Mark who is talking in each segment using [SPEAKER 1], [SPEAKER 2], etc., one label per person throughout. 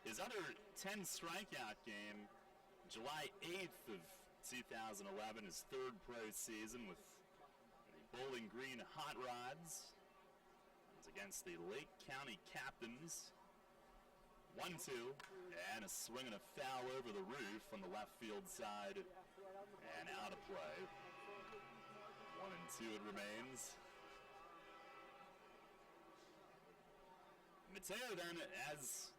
[SPEAKER 1] His other 10 strikeout game, July 8th of 2011, his third pro season with the Bowling Green Hot Rods. It was against the Lake County Captains. 1-2, and a swing and a foul over the roof on the left field side, and out of play. 1-2 it remains. Mateo then, as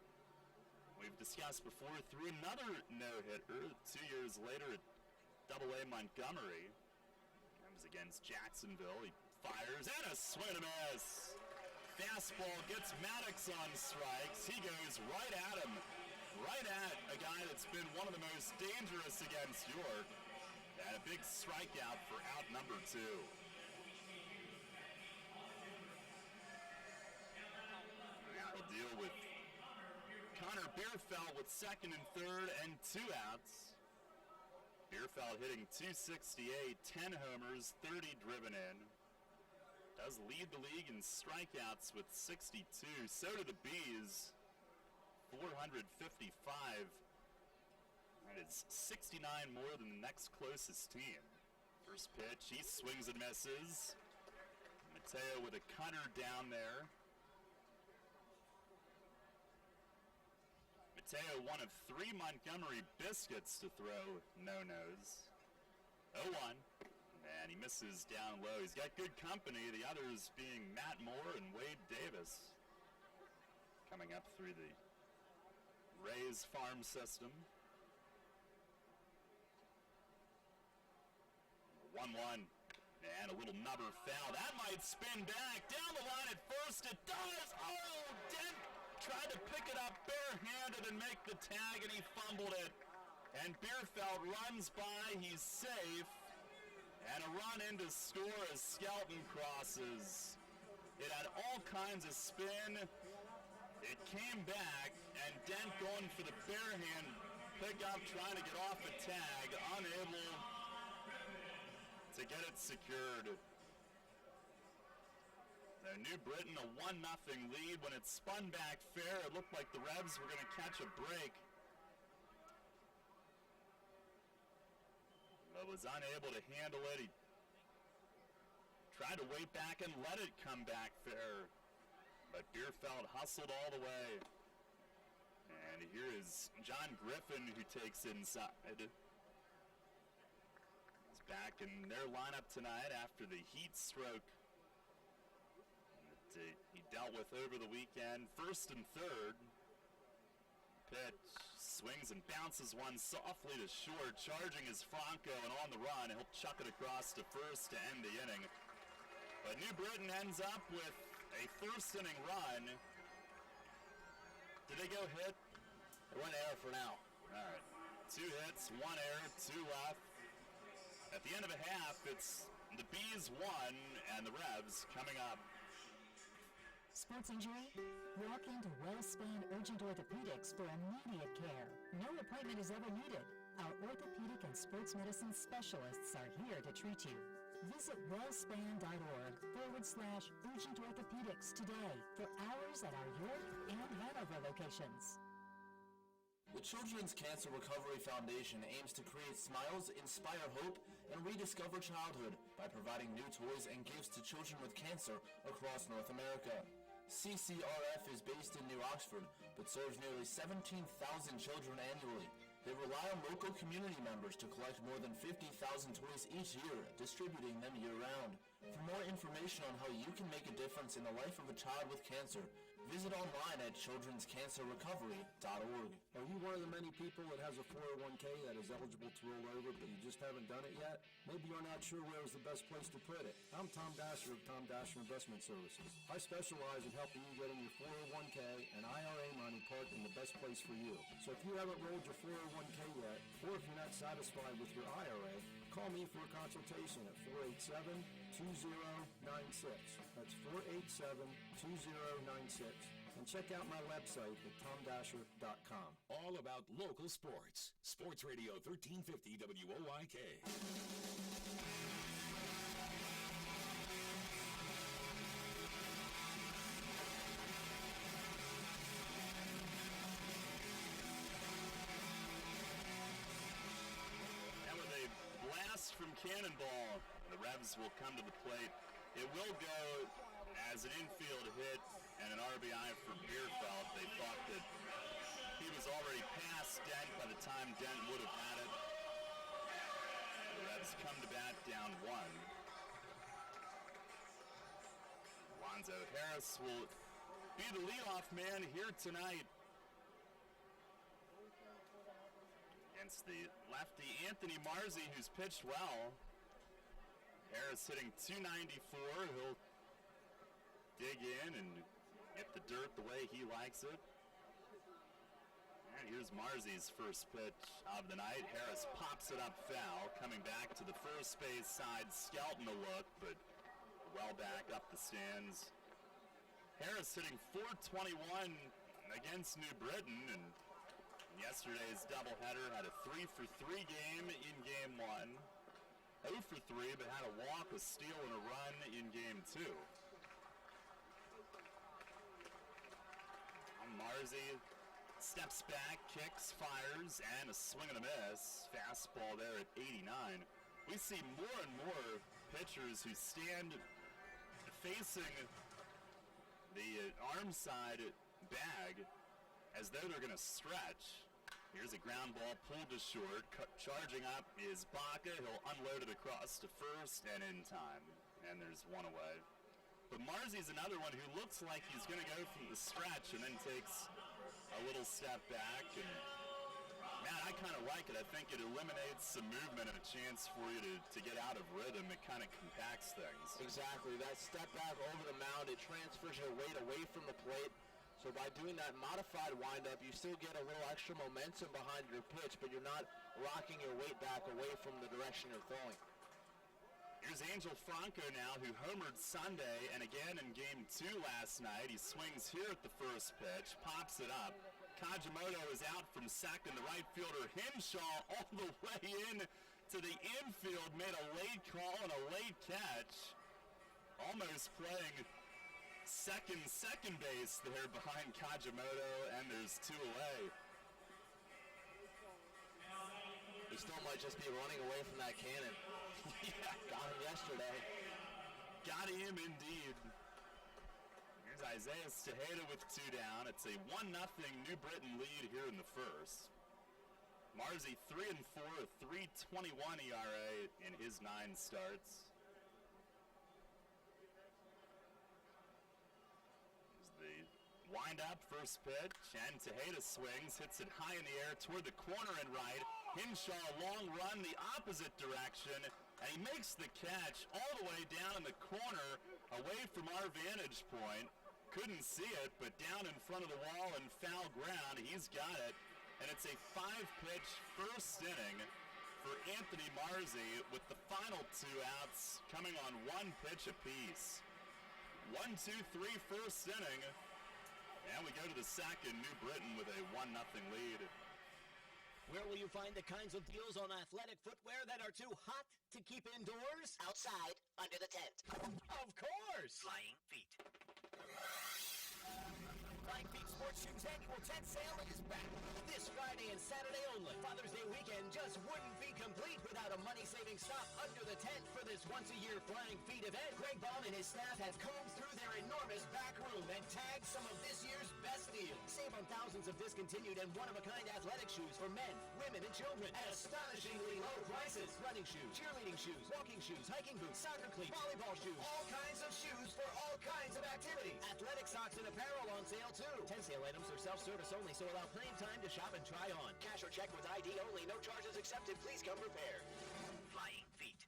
[SPEAKER 1] we've discussed before, threw another no-hitter 2 years later at Double-A Montgomery. That was against Jacksonville. He fires, and a swing and a miss. Fastball gets Maddox on strikes. He goes right at him, right at a guy that's been one of the most dangerous against York. And a big strikeout for out number 2. Now he'll deal with Connor Bierfeld with second and third and 2 outs. Bierfeld hitting .268, 10 homers, 30 driven in. Does lead the league in strikeouts with 62. So do the Bees, 455. That is 69 more than the next closest team. First pitch, he swings and misses. Mateo with a cutter down there. Mateo, one of 3 Montgomery Biscuits to throw no-nos. 0-1. And he misses down low. He's got good company, the others being Matt Moore and Wade Davis. Coming up through the Rays farm system. 1-1. And a little nubber foul. That might spin back. Down the line at first. It does. Oh, Dent tried to pick it up barehanded and make the tag, and he fumbled it. And Bierfeld runs by. He's safe. And a run in to score as Skelton crosses. It had all kinds of spin. It came back, and Dent going for the barehand pickup, trying to get off a tag, unable to get it secured. Now, New Britain, a 1-0 lead. When it spun back fair, it looked like the Revs were going to catch a break, but was unable to handle it. He tried to wait back and let it come back fair, but Bierfeld hustled all the way. And here is John Griffin, who takes inside. He's back in their lineup tonight after the heat stroke that he dealt with over the weekend. First and third. Pitch, swings and bounces one softly to short. Charging is Franco, and on the run, he'll chuck it across to first to end the inning. But New Britain ends up with a first inning run. Did they go hit?
[SPEAKER 2] They went error for now.
[SPEAKER 1] All right. 2 hits, 1 error, 2 left. At the end of a half, it's the Bees 1 and the Revs coming up.
[SPEAKER 3] Sports injury? Walk into WellSpan Urgent Orthopedics for immediate care. No appointment is ever needed. Our orthopedic and sports medicine specialists are here to treat you. Visit wellspan.org/urgent orthopedics today for hours at our York and Hanover locations.
[SPEAKER 2] The Children's Cancer Recovery Foundation aims to create smiles, inspire hope, and rediscover childhood by providing new toys and gifts to children with cancer across North America. CCRF is based in New Oxford, but serves nearly 17,000 children annually. They rely on local community members to collect more than 50,000 toys each year, distributing them year-round. For more information on how you can make a difference in the life of a child with cancer, visit online at childrenscancerrecovery.org.
[SPEAKER 4] Are you one of the many people that has a 401k that is eligible to roll over, but you just haven't done it yet? Maybe you're not sure where is the best place to put it. I'm Tom Dasher of Tom Dasher Investment Services. I specialize in helping you getting your 401k and IRA money parked in the best place for you. So if you haven't rolled your 401k yet, or if you're not satisfied with your IRA, call me for a consultation at 487-2096. That's 487-2096. And check out my website at tomdasher.com.
[SPEAKER 5] All about local sports. Sports Radio 1350 WOIK.
[SPEAKER 1] cannonball. The Revs will come to the plate. It will go as an infield hit and an RBI for Bierfeld. They thought that he was already past Dent by the time Dent would have had it. The Revs come to bat down 1. Alonzo Harris will be the leadoff man here tonight against the lefty Anthony Marzi, who's pitched well. Harris hitting .294. He'll dig in and get the dirt the way he likes it. And here's Marzi's first pitch of the night. Harris pops it up foul, coming back to the first base side, Skelton a look, but well back up the stands. Harris hitting .421 against New Britain, and yesterday's doubleheader had a 3-for-3 game in Game 1. 0 for 3, but had a walk, a steal, and a run in Game 2. Marzi steps back, kicks, fires, and a swing and a miss. Fastball there at 89. We see more and more pitchers who stand facing the arm side bag as though they're going to stretch. Here's a ground ball pulled to short. Charging up is Baca. He'll unload it across to first and in time. And there's one away. But Marzi's another one who looks like he's going to go from the stretch and then takes a little step back. And man, I kind of like it. I think it eliminates some movement and a chance for you to get out of rhythm. It kind of compacts things.
[SPEAKER 2] Exactly. That step back over the mound, it transfers your weight away from the plate. So by doing that modified windup, you still get a little extra momentum behind your pitch, but you're not rocking your weight back away from the direction you're throwing.
[SPEAKER 1] Here's Angel Franco now, who homered Sunday and again in Game 2 last night. He swings here at the first pitch, pops it up. Kajimoto is out from second. The right fielder Henshaw all the way in to the infield, made a late call and a late catch. Almost playing second base there behind Kajimoto, and there's 2 away.
[SPEAKER 2] He still might just be running away from that cannon.
[SPEAKER 1] Yeah,
[SPEAKER 2] got him yesterday.
[SPEAKER 1] Got him indeed. Here's Isaiah Tejeda with 2 down. It's a 1-0 New Britain lead here in the first. Marzi 3-4, a 3.21 ERA in his 9 starts. Wind up, first pitch, and Tejeda swings, hits it high in the air toward the corner and right. Henshaw, long run the opposite direction, and he makes the catch all the way down in the corner, away from our vantage point. Couldn't see it, but down in front of the wall and foul ground, he's got it. And it's a 5-pitch first inning for Anthony Marzi, with the final 2 outs coming on 1 pitch apiece. 1-2-3 first inning. And we go to the second. New Britain with a 1-0 lead.
[SPEAKER 6] Where will you find the kinds of deals on athletic footwear that are too hot to keep indoors?
[SPEAKER 7] Outside, under the tent.
[SPEAKER 6] Of course!
[SPEAKER 7] Flying Feet.
[SPEAKER 6] Flying Feet Sports Shoes annual tent sale is back. This Friday and Saturday only. Father's Day weekend just wouldn't be complete without a money-saving stop under the tent for this once-a-year Flying Feet event. Greg Baum and his staff have combed through their enormous back room and tagged some of this year's best deals. Save on thousands of discontinued and one-of-a-kind athletic shoes for men, women, and children at astonishingly low prices. Running shoes, cheerleading shoes, walking shoes, hiking boots, soccer cleats, volleyball shoes, all kinds of shoes for all kinds of activities. Athletic socks and apparel on sale too. 10 sale items are self-service only, so allow plenty of time to shop and try on. Cash or check with ID only. No charges accepted. Please come prepared.
[SPEAKER 7] Flying Feet.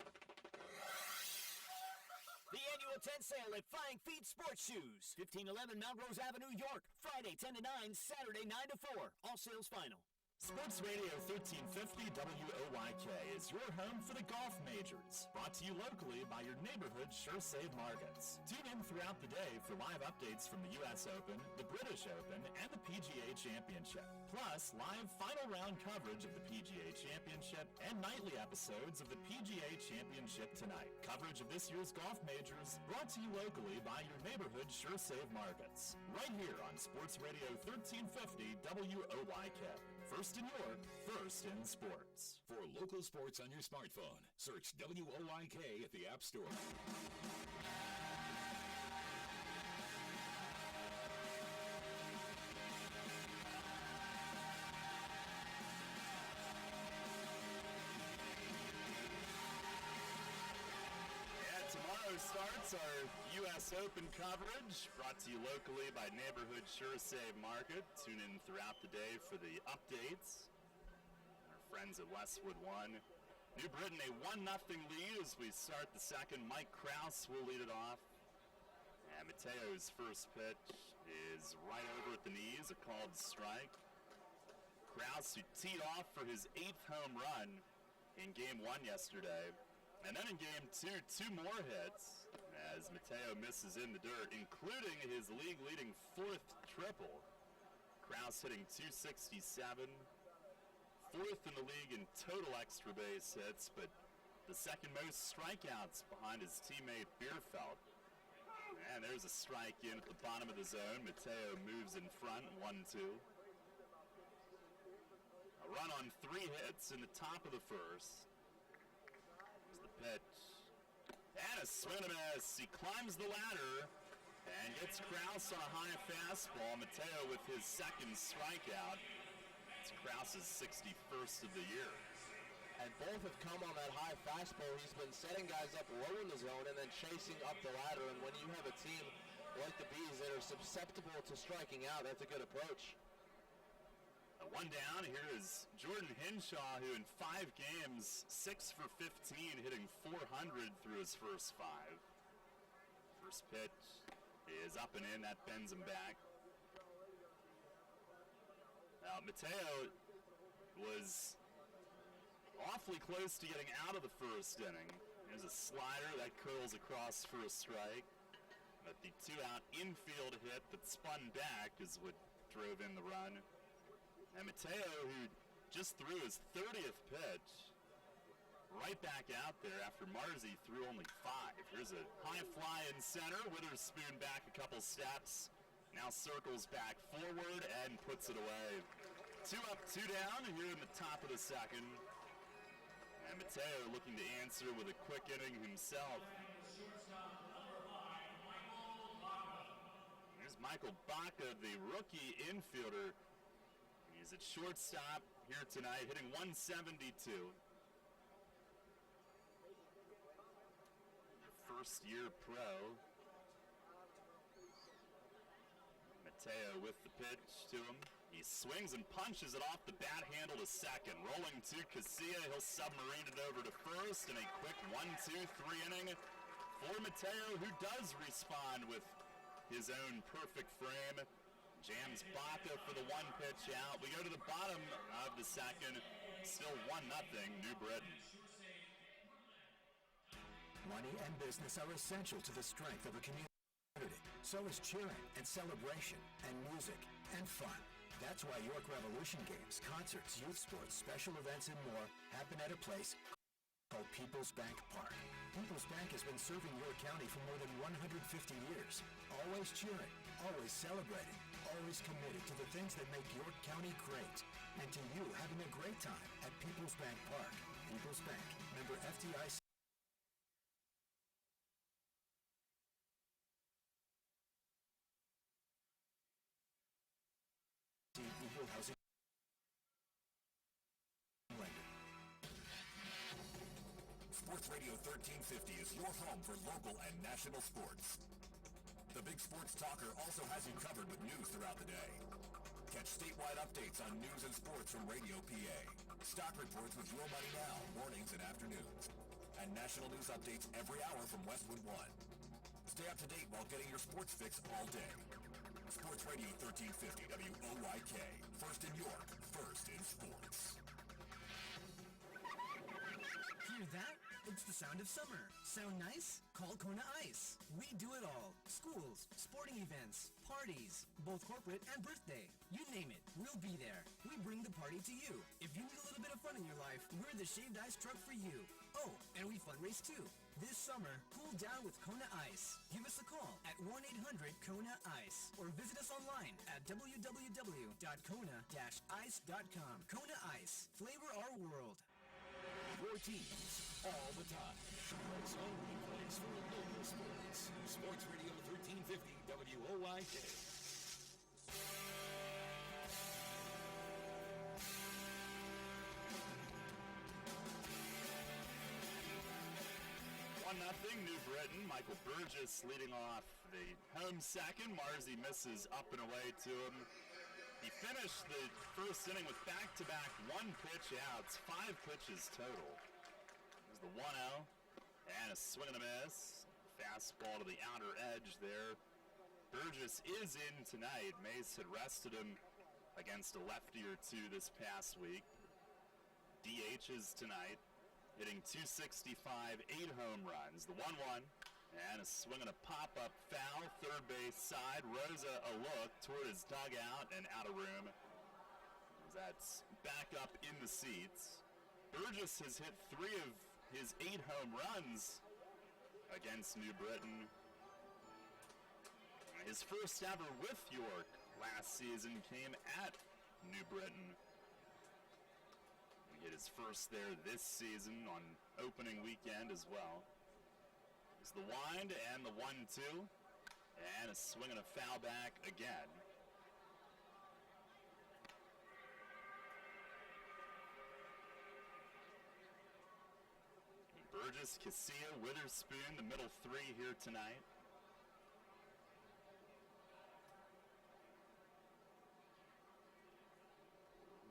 [SPEAKER 6] The annual tent sale at Flying Feet Sports Shoes. 1511 Melrose Avenue, York. Friday 10 to 9, Saturday 9 to 4. All sales final.
[SPEAKER 1] Sports Radio 1350 WOYK is your home for the golf majors. Brought to you locally by your neighborhood Sure Save Markets. Tune in throughout the day for live updates from the U.S. Open, the British Open, and the PGA Championship. Plus, live final round coverage of the PGA Championship and nightly episodes of the PGA Championship Tonight. Coverage of this year's golf majors brought to you locally by your neighborhood Sure Save Markets. Right here on Sports Radio 1350 WOYK. First first in York, first in sports.
[SPEAKER 5] For local sports on your smartphone, search WOYK at the App Store.
[SPEAKER 1] Tomorrow starts our U.S. Open coverage, brought to you locally by Neighborhood Sure Save Market. Tune in throughout the day for the updates. Our friends at Westwood won. New Britain a 1-0 lead as we start the second. Mike Krause will lead it off. And Mateo's first pitch is right over at the knees, a called strike. Krause, who teed off for his 8th home run in Game 1 yesterday. And then in Game 2, 2 more hits as Mateo misses in the dirt, including his league-leading 4th triple. Krause hitting .267, 4th in the league in total extra base hits, but the second most strikeouts behind his teammate Bierfeld. And there's a strike in at the bottom of the zone. Mateo moves in front, 1-2. A run on 3 hits in the top of the first. Pitch. And a swing and a miss. He climbs the ladder and gets Krause on a high fastball. Mateo with his second strikeout. It's Krause's 61st of the year.
[SPEAKER 2] And both have come on that high fastball. He's been setting guys up low in the zone and then chasing up the ladder. And when you have a team like the Bees that are susceptible to striking out, that's a good approach.
[SPEAKER 1] One down, here is Jordan Hinshaw, who in 5 games, 6 for 15, hitting .400 through his first 5. First pitch is up and in, that bends him back. Now, Mateo was awfully close to getting out of the first inning. There's a slider that curls across for a strike. But the 2-out infield hit that spun back is what drove in the run. And Mateo, who just threw his 30th pitch, right back out there after Marzi threw only 5. Here's a high fly in center. Witherspoon back a couple steps. Now circles back forward and puts it away. 2 up, 2 down here in the top of the second. And Mateo looking to answer with a quick inning himself. Here's Michael Baca, the rookie infielder. He's at shortstop here tonight, hitting .172. First-year pro. Mateo with the pitch to him. He swings and punches it off the bat handle to second. Rolling to Casilla, he'll submarine it over to first in a quick 1-2-3 inning for Mateo, who does respond with his own perfect frame. Jams Baca for the 1 pitch out. We go to the bottom of the second. Still 1-0, New Britain.
[SPEAKER 8] Money and business are essential to the strength of a community. So is cheering and celebration and music and fun. That's why York Revolution games, concerts, youth sports, special events, and more happen at a place called People's Bank Park. People's Bank has been serving York County for more than 150 years. Always cheering, always celebrating, always committed to the things that make York County great. And to you having a great time at People's Bank Park. People's Bank, member FDIC. Equal housing lender.
[SPEAKER 5] Sports Radio 1350 is your home for local and national sports. The Big Sports Talker also has you covered with news throughout the day. Catch statewide updates on news and sports from Radio PA. Stock reports with Your Money Now, mornings and afternoons. And national news updates every hour from Westwood One. Stay up to date while getting your sports fix all day. Sports Radio 1350 WOYK. First in York, first in sports.
[SPEAKER 9] Hear that? It's the sound of summer. Sound nice? Call Kona Ice. We do it all. Schools, sporting events, parties, both corporate and birthday. You name it, we'll be there. We bring the party to you. If you need a little bit of fun in your life, we're the shaved ice truck for you. Oh, and we fundraise too. This summer, cool down with Kona Ice. Give us a call at 1-800-KONA-ICE or visit us online at www.kona-ice.com. Kona Ice. Flavor our world.
[SPEAKER 5] Your teams all the time. It's only place for local sports. Sports Radio 1350 WOYK.
[SPEAKER 1] Nothing. New Britain. Michael Burgess leading off the home second. Marzi misses up and away to him. He finished the first inning with back-to-back one-pitch outs. 5 pitches total. There's the 1-0 and a swing and a miss. Fastball to the outer edge there. Burgess is in tonight. Mace had rested him against a lefty or two this past week. DHs tonight. Hitting .265, 8 home runs. The 1-1, and a swing and a pop-up foul. Third base side. Rosa a look toward his dugout and out of room. That's back up in the seats. Burgess has hit 3 of his 8 home runs against New Britain. His first ever with York last season came at New Britain. Hit his first there this season on opening weekend as well. It's the wind and the 1-2, and a swing and a foul back again. Burgess, Casilla, Witherspoon, the middle 3 here tonight.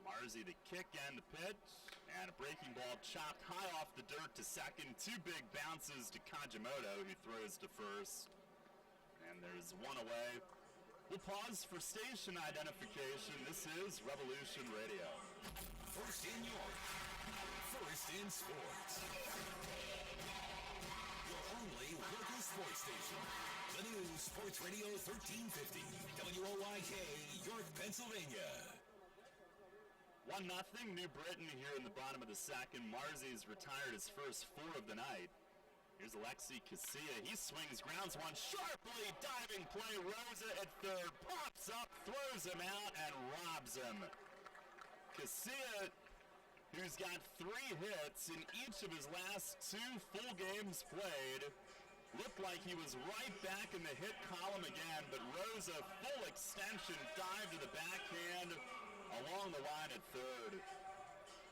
[SPEAKER 1] Marzi the kick and the pitch, and a breaking ball chopped high off the dirt to second. 2 big bounces to Kajimoto, who throws to first. And there's 1 away. We'll pause for station identification. This is Revolution Radio.
[SPEAKER 5] First in York, first in sports. Your only local sports station. The new Sports Radio 1350, WOYK, York, Pennsylvania.
[SPEAKER 1] 1-0, New Britain here in the bottom of the second. Marzi's retired his first 4 of the night. Here's Alexi Casilla. He swings, grounds one sharply. Diving play. Rosa at third. Pops up, throws him out, and robs him. Casilla, who's got 3 hits in each of his last 2 full games played, looked like he was right back in the hit column again, but Rosa, full extension, dive to the backhand along the line at third.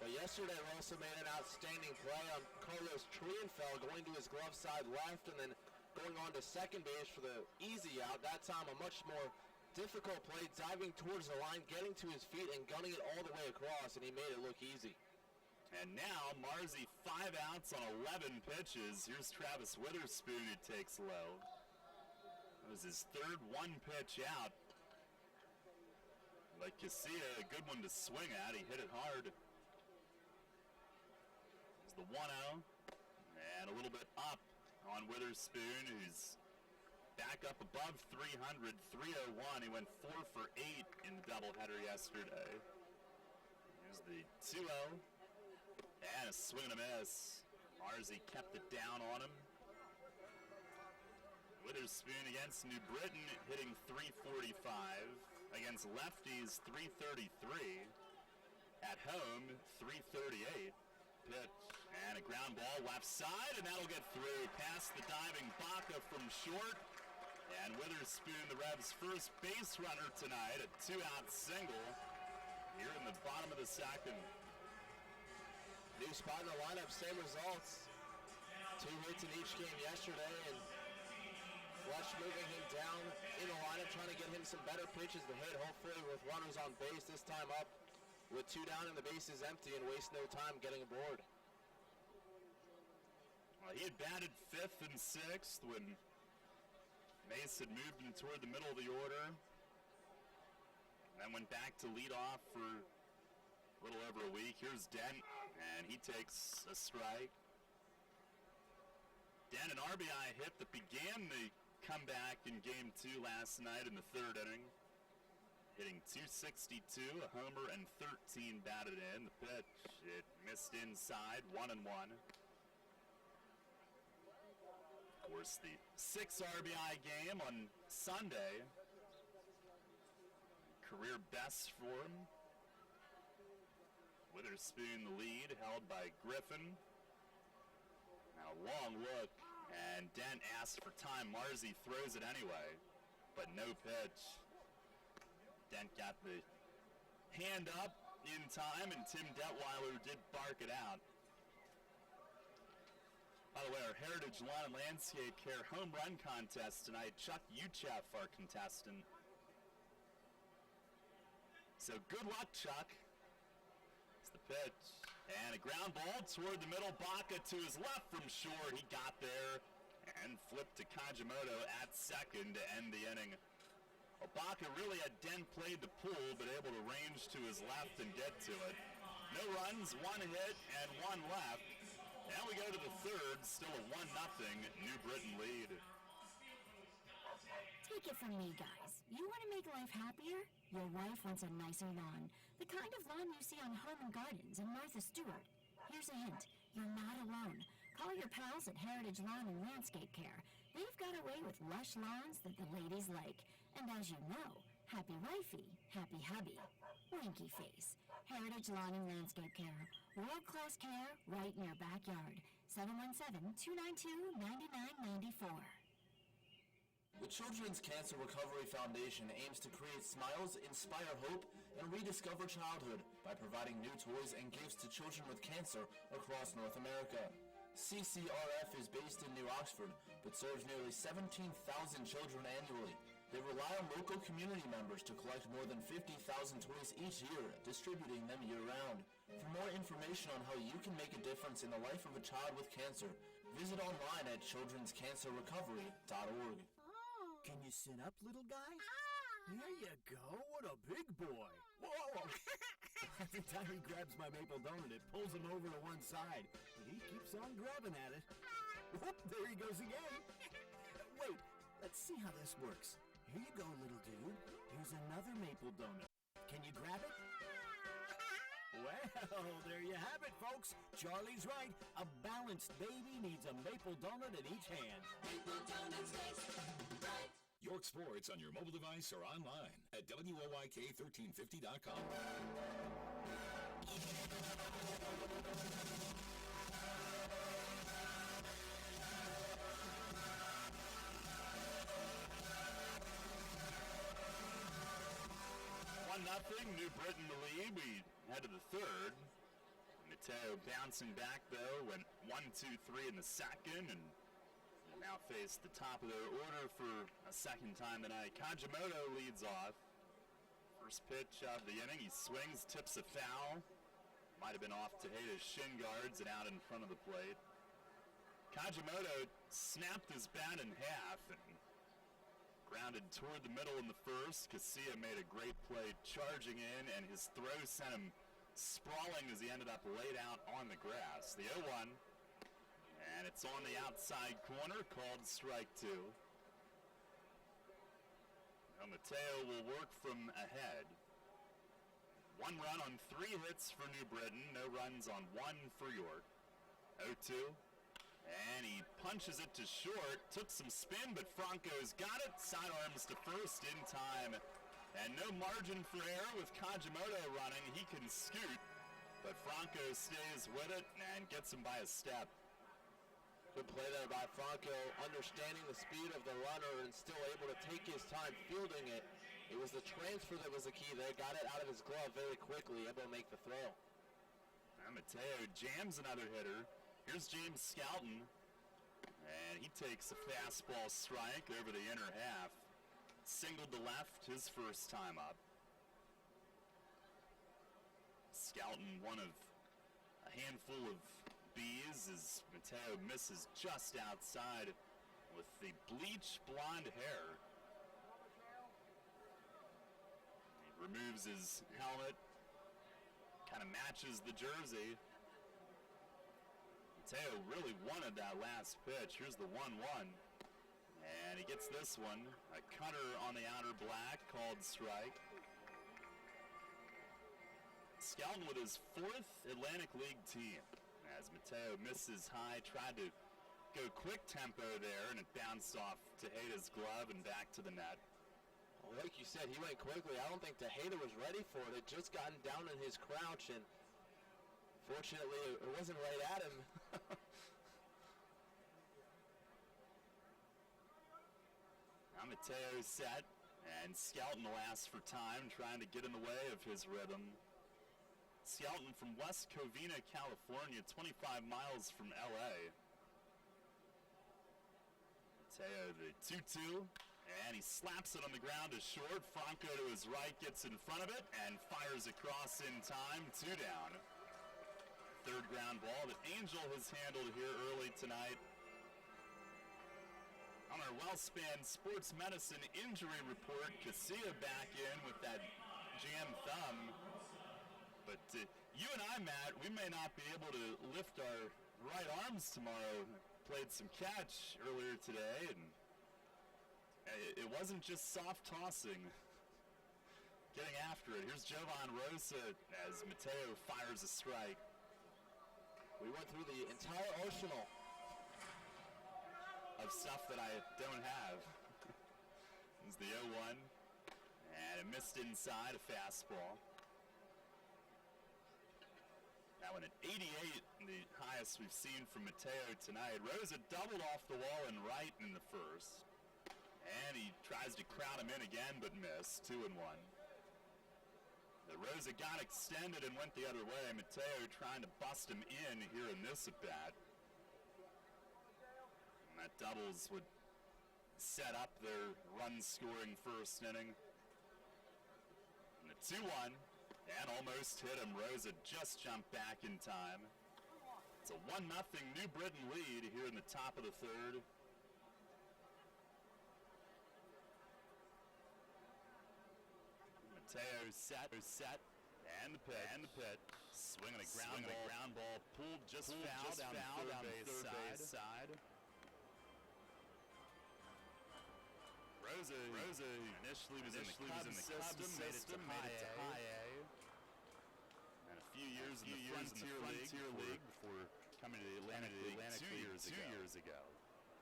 [SPEAKER 2] But yesterday, Rosa made an outstanding play on Carlos Trienfeld, going to his glove side left and then going on to second base for the easy out. That time, a much more difficult play, diving towards the line, getting to his feet and gunning it all the way across, and he made it look easy.
[SPEAKER 1] And now, Marzi 5 outs on 11 pitches. Here's Travis Witherspoon, who takes low. That was his third 1-pitch out. But Casilla, a good one to swing at. He hit it hard. There's the 1-0. And a little bit up on Witherspoon, who's back up above 300, 301. He went 4 for 8 in the doubleheader yesterday. Here's the 2-0. And a swing and a miss. Marzi kept it down on him. Witherspoon against New Britain, hitting .345. Against lefties, .333. At home, .338. Pitch and a ground ball left side, and that'll get through past the diving Baca from short. And Witherspoon, the Revs' first base runner tonight, a 2-out single here in the bottom of the second.
[SPEAKER 2] New spot in the lineup, same results. 2 hits in each game yesterday, and Fletch moving him down in the lineup, trying to get him some better pitches to hit, hopefully with runners on base, this time up with 2 down and the bases empty and waste no time getting aboard.
[SPEAKER 1] Well, he had batted 5th and 6th when Mace had moved him toward the middle of the order. And then went back to lead off for a little over a week. Here's Dent, and he takes a strike. Dan, an RBI hit that began the comeback in Game 2 last night in the third inning. Hitting .262, a homer, and 13 batted in. The pitch, it missed inside, 1-1. Of course, the 6 RBI game on Sunday. Career best for him. Witherspoon the lead, held by Griffin. Now a long look, and Dent asks for time. Marzi throws it anyway, but no pitch. Dent got the hand up in time, and Tim Detweiler did bark it out. By the way, our Heritage Lawn and Landscape Care home run contest tonight, Chuck Uchef, our contestant. So good luck, Chuck. It's the pitch. And a ground ball toward the middle. Baca to his left from short. He got there and flipped to Kajimoto at second to end the inning. Baca really had Dent played the pull, but able to range to his left and get to it. No runs, 1 hit, and 1 left. And we go to the third, still a 1-0 New Britain lead.
[SPEAKER 3] Take it from me, guys. You want to make life happier? Your wife wants a nicer lawn. The kind of lawn you see on Home and Gardens and Martha Stewart. Here's a hint. You're not alone. Call your pals at Heritage Lawn and Landscape Care. They've got a way with lush lawns that the ladies like. And as you know, happy wifey, happy hubby. Winky face. Heritage Lawn and Landscape Care. World-class care right in your backyard. 717-292-9994.
[SPEAKER 2] The Children's Cancer Recovery Foundation aims to create smiles, inspire hope, and rediscover childhood by providing new toys and gifts to children with cancer across North America. CCRF is based in New Oxford, but serves nearly 17,000 children annually. They rely on local community members to collect more than 50,000 toys each year, distributing them year-round. For more information on how you can make a difference in the life of a child with cancer, visit online at childrenscancerrecovery.org.
[SPEAKER 10] Can you sit up, little guy? There you go. What a big boy. Whoa! Every time he grabs my maple donut, it pulls him over to one side. But he keeps on grabbing at it. Whoop, there he goes again. Wait, let's see how this works. Here you go, little dude. Here's another maple donut. Can you grab it? Well, there you have it, folks. Charlie's right. A balanced baby needs a maple donut in each hand. Maple donuts taste right.
[SPEAKER 5] York Sports on your mobile device or online at WOYK1350.com.
[SPEAKER 1] Nothing. New Britain the lead. We head to the third. Mateo bouncing back though, went 1-2-3 in the second, and will now face the top of their order for a second time tonight. Kajimoto leads off. First pitch of the inning. He swings, tips a foul. Might have been off Tejeda's shin guards and out in front of the plate. Kajimoto snapped his bat in half and grounded toward the middle in the first. Casilla made a great play charging in, and his throw sent him sprawling as he ended up laid out on the grass. The 0-1, and it's on the outside corner, called strike 2. Now Mateo will work from ahead. 1 run on 3 hits for New Britain, no runs on 1 for York. 0-2. And he punches it to short, took some spin, but Franco's got it. Sidearms to first in time. And no margin for error with Kajimoto running. He can scoot, but Franco stays with it and gets him by a step.
[SPEAKER 2] Good play there by Franco, understanding the speed of the runner and still able to take his time fielding it. It was the transfer that was the key there. Got it out of his glove very quickly, able to make the throw.
[SPEAKER 1] And Mateo jams another hitter. Here's James Skelton, and he takes a fastball strike over the inner half. Singled to left his first time up. Skelton, one of a handful of bees, as Mateo misses just outside with the bleach blonde hair. He removes his helmet, kind of matches the jersey. Mateo really wanted that last pitch. Here's the 1-1. And he gets this one. A cutter on the outer black, called strike. Skelton with his 4th Atlantic League team. As Mateo misses high, tried to go quick tempo there, and it bounced off Tejeda's glove and back to the net.
[SPEAKER 2] Well, like you said, he went quickly. I don't think Tejeda was ready for it. It just gotten down in his crouch, and fortunately, it wasn't right at him.
[SPEAKER 1] Now Mateo's set, and Skelton will ask for time, trying to get in the way of his rhythm. Skelton from West Covina, California, 25 miles from L.A. Mateo, the 2-2, and he slaps it on the ground to short. Franco to his right gets in front of it and fires across in time. 2 down. Third ground ball that Angel has handled here early tonight. On our WellSpan Sports Medicine injury report, Casilla back in with that jammed thumb. But you and I, Matt, we may not be able to lift our right arms tomorrow. Played some catch earlier today, and it wasn't just soft tossing. Getting after it. Here's Jovan Rosa as Mateo fires a strike.
[SPEAKER 2] We went through the entire arsenal
[SPEAKER 1] of stuff that I don't have. This is the 0-1, and it missed inside, a fastball. That one at 88, the highest we've seen from Mateo tonight. Rosa doubled off the wall and right in the first. And he tries to crowd him in again, but missed. 2-1. The Rosa got extended and went the other way. Mateo trying to bust him in here in this at-bat. And that doubles would set up their run-scoring first inning. And the 2-1. And almost hit him. Rosa just jumped back in time. It's a 1-0 New Britain lead here in the top of the third. Mateo set, and the pit. Swinging a ground ball, pulled just foul down the third base side. Rosa initially was in the Cub system, made it to high A. And a few years in the Frontier League before coming to the Atlantic League 2 years ago.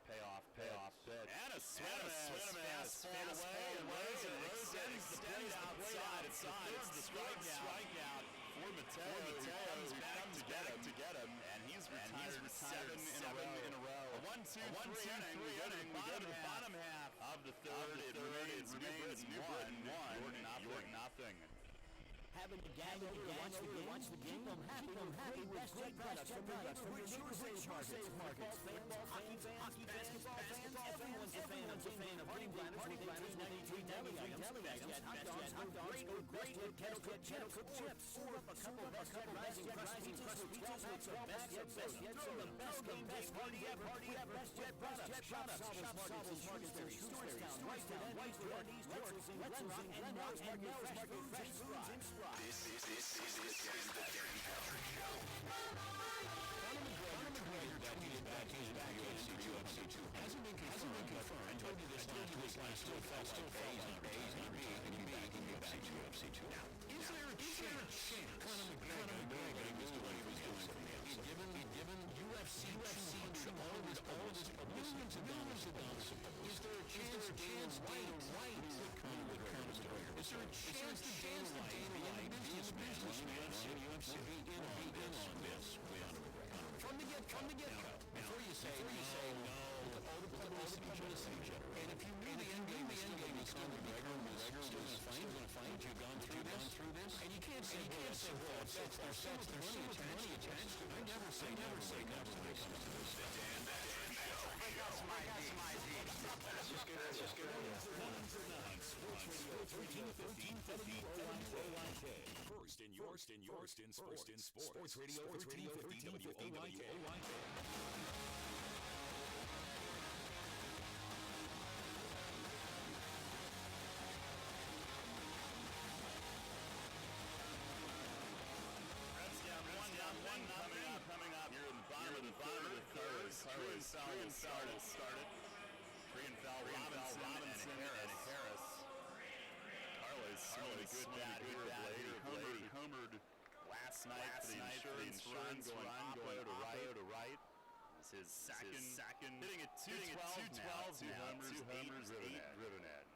[SPEAKER 1] Payoff pitch. And a swing fastball away, and Rosa extends the plate outside. It's the third strikeout for Mateo. He comes back to get him. And he's retired 7 in a row. A 1-2-3 inning. We go to the bottom half of the third. It remains New Britain 1, nothing.
[SPEAKER 6] Having to gather to watch the game? Keep them happy with great products from your save markets. Football fans, hockey fans, basketball fans, everyone's a fan of party bladders with 393 deli items, hot dogs, great kettle cooked chips, or a couple rising crust pizzas with 12 packs of best yet. Throw the best game day party ever. Best Jet products. Shop Salvage Markets, Shrewsbury, Whitestone, Letzels, and Nels Market, fresh foods and fries.
[SPEAKER 5] This is the Derek Patrick Show.
[SPEAKER 8] Conor McGregor tweeted back into UFC 2. Hasn't been confirmed. I told you this last still felt like A is not B, and you back to UFC 2. Now, is there a chance Conor McGregor knew what he was doing? He'd given UFC 200 all this millions of dollars. Is there a chance Dana White would come with Conor McGregor? Is there a chance that Dana White, being a businessman, UFC be in on this with Conor McGregor? From the get-go. Before you say no, all the publicity generated. And if you knew the end game was Conor McGregor was going to fight, would you have gone through this? And you can't say, there's so much money attached to it. I never say never when it comes to this.
[SPEAKER 5] The Dan Patrick Show.
[SPEAKER 8] Let's just get on
[SPEAKER 5] Sports Radio 1350 First in sports. Sports Radio 1350 WOYK.
[SPEAKER 1] Reds down one coming up here in the bottom of the third. started. Friedenfeld, Robinson, and Harris. Carlos swinging a good bat here. Blade homered last night for the insurance run going oppo to right. This is his second. Hitting at 212 now. Two homers, 8 driven in.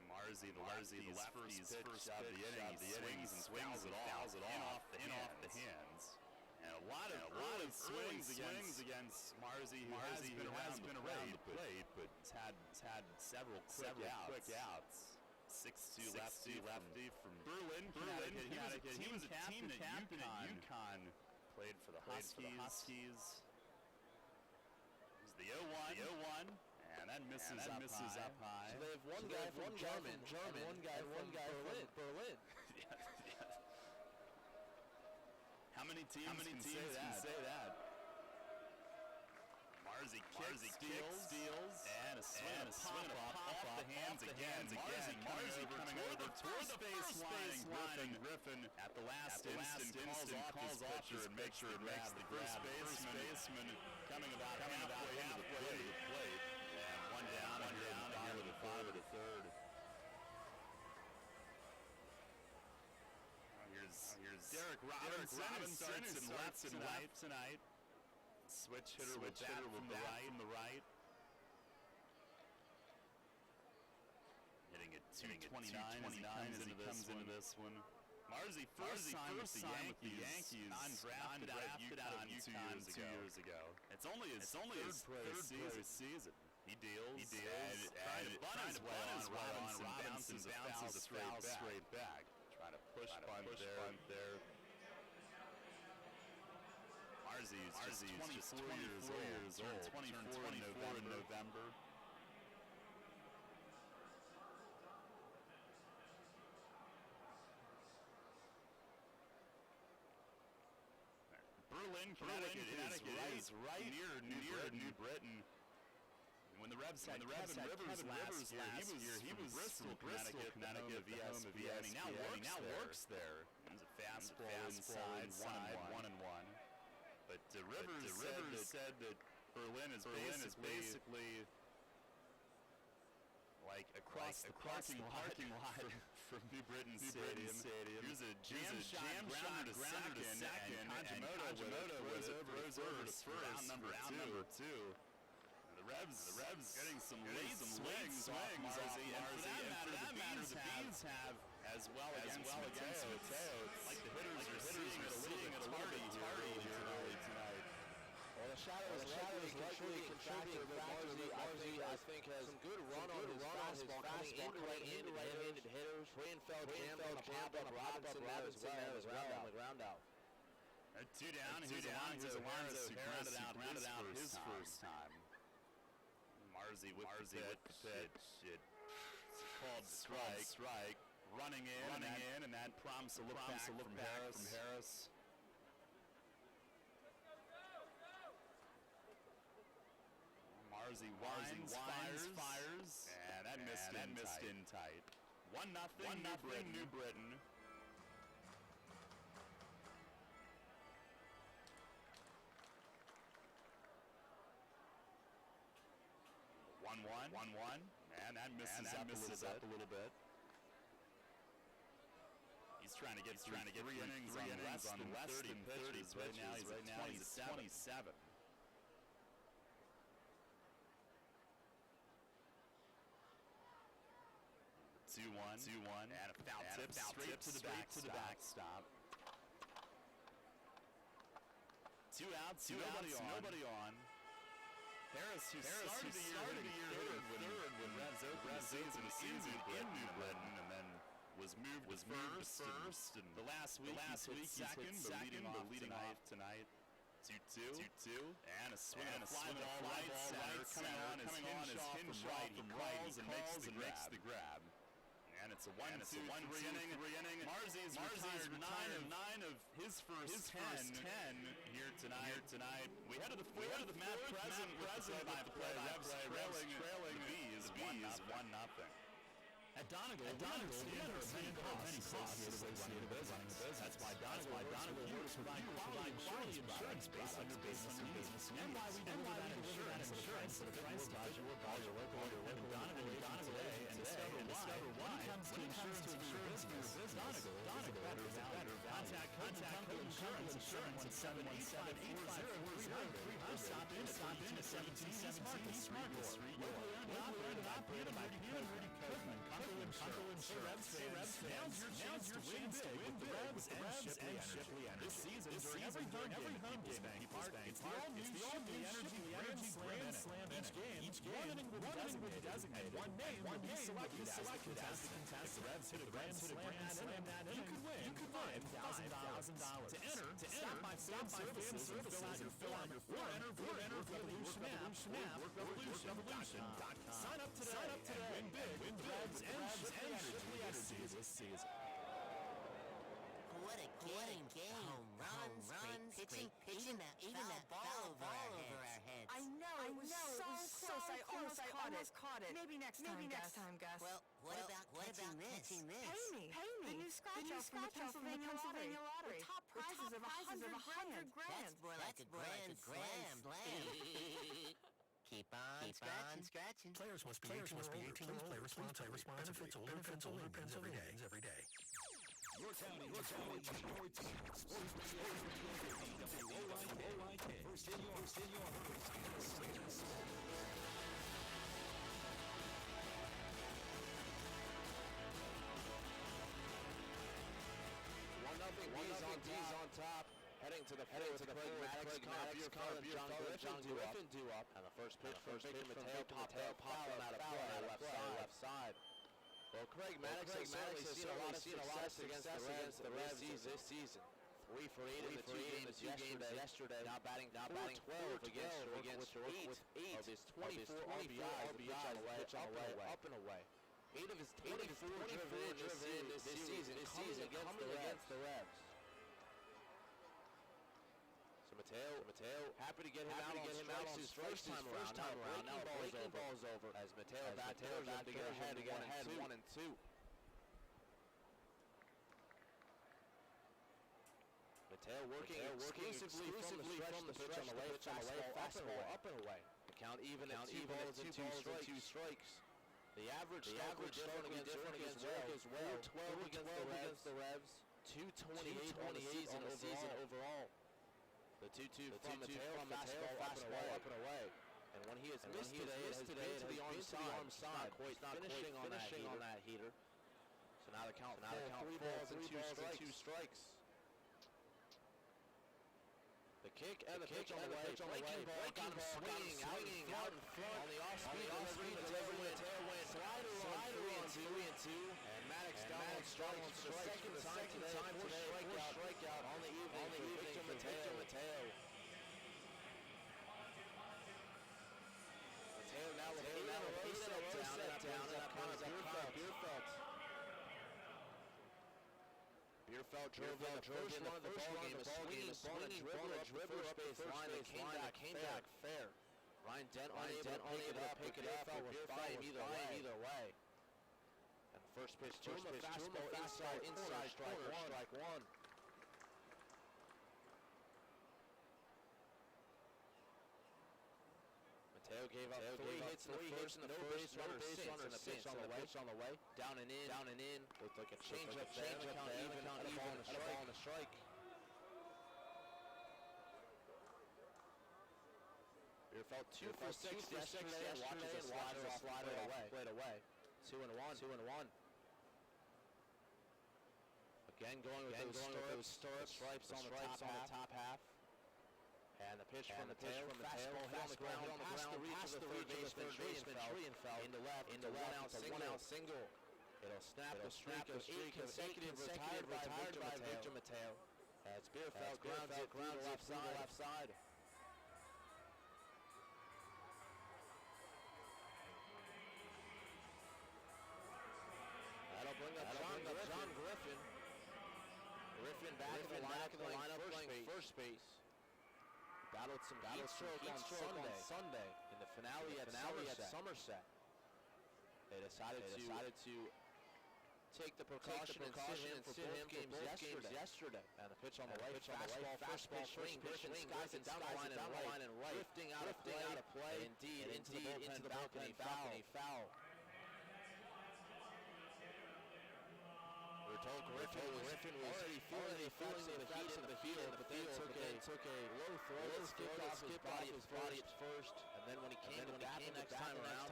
[SPEAKER 1] Marzi, the lefty's first pitch of the inning. He swings it all in off the hands. And a lot of swings against Marzi, who has been around the plate, but has had several quick outs. 6'2" lefty from Berlin, Connecticut. He was a team captain at UConn. Played for the Huskies. He's the 0-1. And that misses up high.
[SPEAKER 2] So they have one guy from German, and one guy from Berlin.
[SPEAKER 1] How many teams can say that? Marzi steals, and a swing off the hands again. Marzi coming over toward the first baseline. Griffin at the last instant calls off his pitcher and makes the first baseman coming about halfway into the plate. And one down here in the bottom of the third. Here's Derek Robinson who starts in left tonight. Switch hitter with from the right. Hitting at 229 as he comes into this one. Marzi first time with the Yankees, undrafted out of UConn 2 years ago. It's only his third pro season. He deals and trying to bunt his way on Robinson bounces a foul straight back. Trying to push bunt there. Marzi is just 24 years old. Turned 24 in November. Berlin, Connecticut is right near New Britain. When the Rebs had Kevin Rivers last year, he was Bristol, Connecticut, home of vs.New. Now works there. It was a fastball inside, 1-1. But Rivers said that Berlin is basically like across the parking lot from New Britain Stadium. Here's a jam shot grounder to second, and Kajimoto goes over to first, round number two. The Rebs getting some late swings off Marzi, and for that matter, the Bees have as well against Mateo. Like the hitters are seeing it a little bit tardy here early tonight.
[SPEAKER 2] Well, the shadow is likely a factor, but Marzi, I think, has some good run on his fastball coming into right-handed hitters. Friedenfeld jammed on a pop-up, Robinson there as well on the ground out.
[SPEAKER 1] Two down, here's Alonzo Harris who grounded out his first time. Marzi with the pitch. It's called strike. Running in, and that prompts a look back from Harris. Marzi fires, and that missed in tight. 1-0 New Britain. 1-1, and that misses up a little bit. He's trying to get three innings on less than 30 pitches. Right now he's at 27. 2-1, and a foul tip straight to the backstop. 2 outs, nobody on. Harris, who started the year hitting third when Reds opened the season in New Britain, and then was moved first, and the last week he second, but leading off tonight. 2-2, and a swing and a fly ball right center, coming on his hinge right. He calls and makes the grab. And it's a 1-2-3 inning. Marzi's retired 9 of his first 10 here tonight. We head to the mat present by play. Rebs trailing the Bees 1-0. At Donegal, we have many costs associated with running the business. That's why Donegal provide quality insurance based on your business needs. And why we deliver that insurance at a price that fits your budget. Call your local Donegal agent today and discover why. When it comes to insurance for your business, Donegal is a better value. Contact Kunkel Insurance at 717-854-0300 or stop in at 1717 Market Street, Locally owned and operated by Peter and Rudy Cookman, Kunkel Insurance. Hey, Revs fans, now's your chance to win big with the Revs and Shipley Energy. This season, during every home game, it's the all-new Shipley Energy Grand Slam Inning. Each game, one inning will be designated. One name will be selected as the contestant. If the Revs hit a Grand Slam that inning, you could win $5,000. To enter, stop by Fan Services and fill out your form, or enter Revolution app, workrevolution.com. Sign up today and win big with the Revs and Shipley Energy this season.
[SPEAKER 7] What a game. Home runs, great pitching, even that ball over our heads.
[SPEAKER 11] I know, it was so close. I almost caught it. Maybe next time, Gus.
[SPEAKER 7] Well, what about catching this?
[SPEAKER 11] Pay me. The new scratch-off from the Pennsylvania Lottery. Top prizes of $100 grand.
[SPEAKER 7] That's more like a grand slam. Keep on scratching.
[SPEAKER 8] Players must be 18 years old. Play responsibly. Benefits older Pennsylvanians every day.
[SPEAKER 5] Your town, your team. Sports Radio WOIK. First in your house.
[SPEAKER 2] 1-0 D's on top. Heading to the Craig Maddox John Griffin due up. And the first pitch from Mateo popped out of left side. Well, Craig Maddox has certainly seen a lot of success against the Revs this season. 3 for 8 in the two games yesterday. Now batting 12 against 8 of his 24 RBIs up and away. 8 of his 24 driven this season coming against the Revs. So Mateo, happy to get him out on his first time around. Now breaking ball's over as Mateo back to get ahead 1 and 2. Mateo working exclusively from the stretch on the way, fastball up and away. The count even at 2 balls and 2 strikes. The average different against work as well. 12 against the Revs. 228 on the season overall. The 2-2 from Mateo, fastball up and away. And when he has missed today, it has been to the arm side. Not quite finishing on that heater. So now the count 3 balls and 2 strikes. The kick and the pitch on the way. Breaking ball got him swinging out in front. On the off-speed delivery, Mateo went slider on 3 and 2. And Maddox down strikes for the second time today. Strikeout on the evening for Mateo. Mateo now with 8 in a row set down, and that comes up Bierfeld. Bierfeld drove in the first run of the ballgame, a swinging ball, a dribbler up the first line that came back fair. Ryan Dent unable to pick it up, but Bierfeld was flying either way. And the first pitch to him, a fastball inside, strike one. Mateo gave up 3 hits in the first, no base runner since on the way. Down and in, with like a change up there, even on a strike. Bierfeld 2 for 6 yesterday and watches a slider played away. 2 and 1. Again going with those stripes on the top half. And the pitch from Mateo, fastball hit on the ground, past the reach of the third baseman, Trienfeld, into one out single. It'll snap the streak of 8 consecutive retired by Victor Mateo. As Bierfeld grounds it through the left side. That'll bring up John Griffin. Griffin back in the lineup playing first base. Battled some heat stroke on Sunday in the finale at Somerset. They decided to take the precaution and sit him for both games yesterday. And the pitch on the way, fastball, first pitch, swing, skies it down the line and right, drifting out of play, indeed, into the balcony, foul. We're told Griffin was already feeling the effects of the field, but then took a low throw that skipped off his body at first, and then when he came to bat the next time around,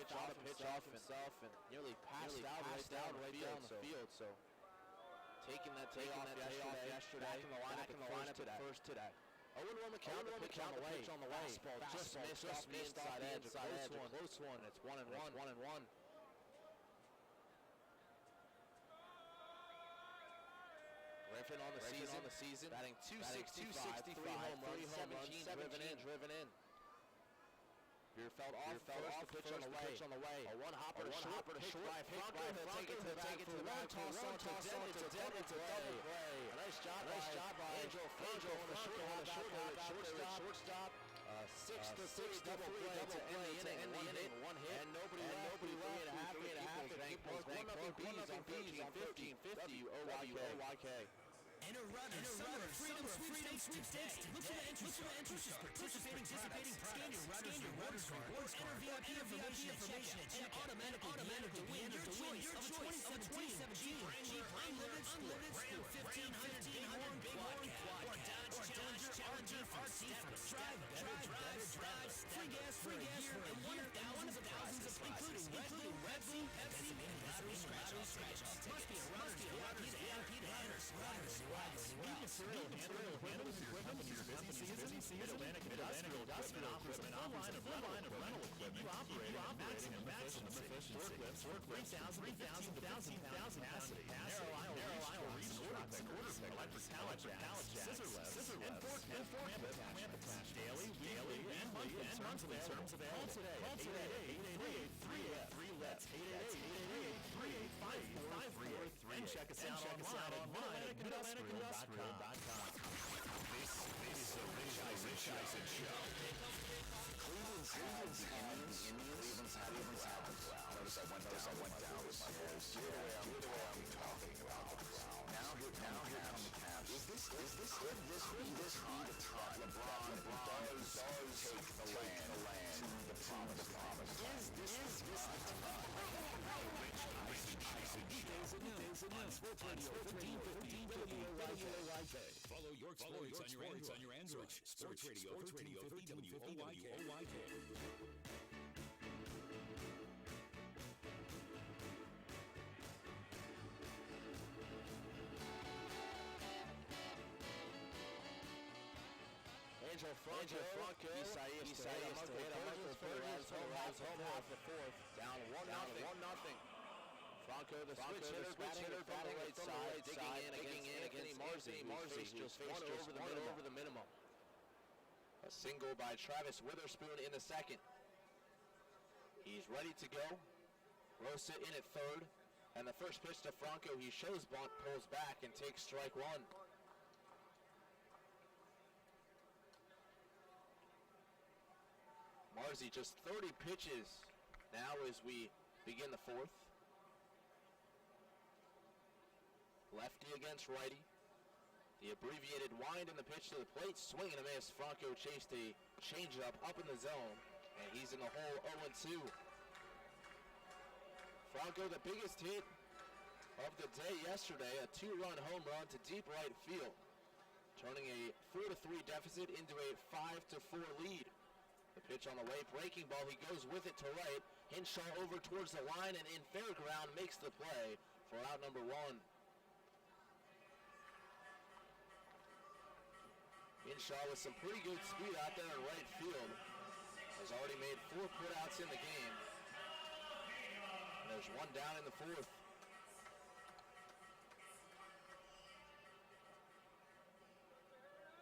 [SPEAKER 2] fouled a pitch off himself and nearly passed out right down the field. So taking that day off yesterday, back in the lineup at first today. 0-1 count, the pitch on the way, fastball just missed off the inside edge, a close one. It's 1-1. Griffin on the season, batting 265, 3 home runs, 17 driven in. Beerfeld off the pitch on the way. A one-hopper to short by Franco. He'll take it to the bag for a long toss on to Denton. It's a double play. A nice job by Angel Franco on the shortstop. 6-6 double play to end the inning. One hit and nobody left. 3.5 at People's Bank. 1-0 Bees on 1350 OYK.
[SPEAKER 9] Enter Summer of Freedom Sweepstakes. Look for the entrances. Participating products. Scan your Rogers card or enter VIP information and automatically win your choice of a 2017 Jeep Unlimited Sport Ram 1500 Bighorn Quad or Dodge Challenger RT from Drive Better. Free gas for a year and one of thousands of prizes, including Red Bull, Pepsi, and lottery scratch-off. Must be a Rogers VIP to enter. Need material handling equipment for your company's busy Mid-Atlantic Industrial Equipment offers a full line of rental equipment. You operate at maximum efficiency. Forklifts, 3,000 capacity. Narrow aisle reach trucks, electric pallet jacks, scissor lifts, and forklift ramp attached daily, and monthly terms available. Call today. 888-3F. That's 888-385-4383. And check us out online at MidAtlanticIndustrial.com.
[SPEAKER 5] This is the Rich Eisen Show. Cleveland's had the ground. Notice I went down with my voice. Do the way I'm talking about the ground. Now here come the Cavs. Is this the time that LeBron does take the land to the promise? Is this the time? Rich Eisen Show. On Sports Radio 1350 WOYK.
[SPEAKER 12] Follow York Sports on your Android. Sports Radio 1350 WOYK.
[SPEAKER 2] Angel Franco, Isaias to hit Michael Burgess for home half the fourth. Down 1-0. Franco, the switch hitter, batting right side, digging in against Anthony Marzi, just over the minimum. A single by Travis Witherspoon in the second. He's ready to go. Rosa in at third. And the first pitch to Franco, he shows bunt, pulls back, and takes strike one. Marzi just 30 pitches now as we begin the fourth. Lefty against righty. The abbreviated wind and the pitch to the plate. Swing and a miss. Franco chased a changeup up in the zone, and he's in the hole 0-2. Franco, the biggest hit of the day yesterday, a 2-run home run to deep right field, turning a 4-3 deficit into a 5-4 lead. The pitch on the way, breaking ball, he goes with it to right. Hinshaw over towards the line and in fair ground makes the play for out number one. Hinshaw with some pretty good speed out there in right field. Has already made 4 putouts in the game. And there's one down in the fourth.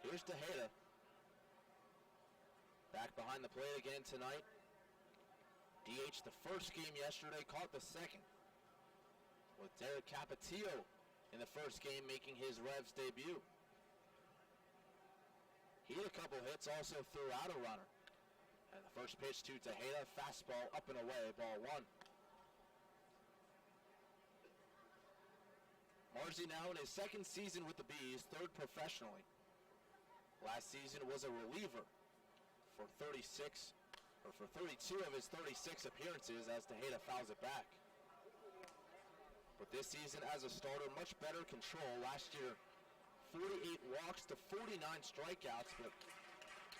[SPEAKER 2] Here's Tejeda. Back behind the plate again tonight. DH the first game yesterday, caught the second. With Derek Capetillo in the first game making his Revs debut. He had a couple hits, also threw out a runner. And the first pitch to Tejeda, fastball up and away, ball one. Marzi now in his second season with the Bees, third professionally. Last season was a reliever for 32 of his 36 appearances as Tejeda fouls it back. But this season as a starter, much better control. Last year, 48 walks to 49 strikeouts, but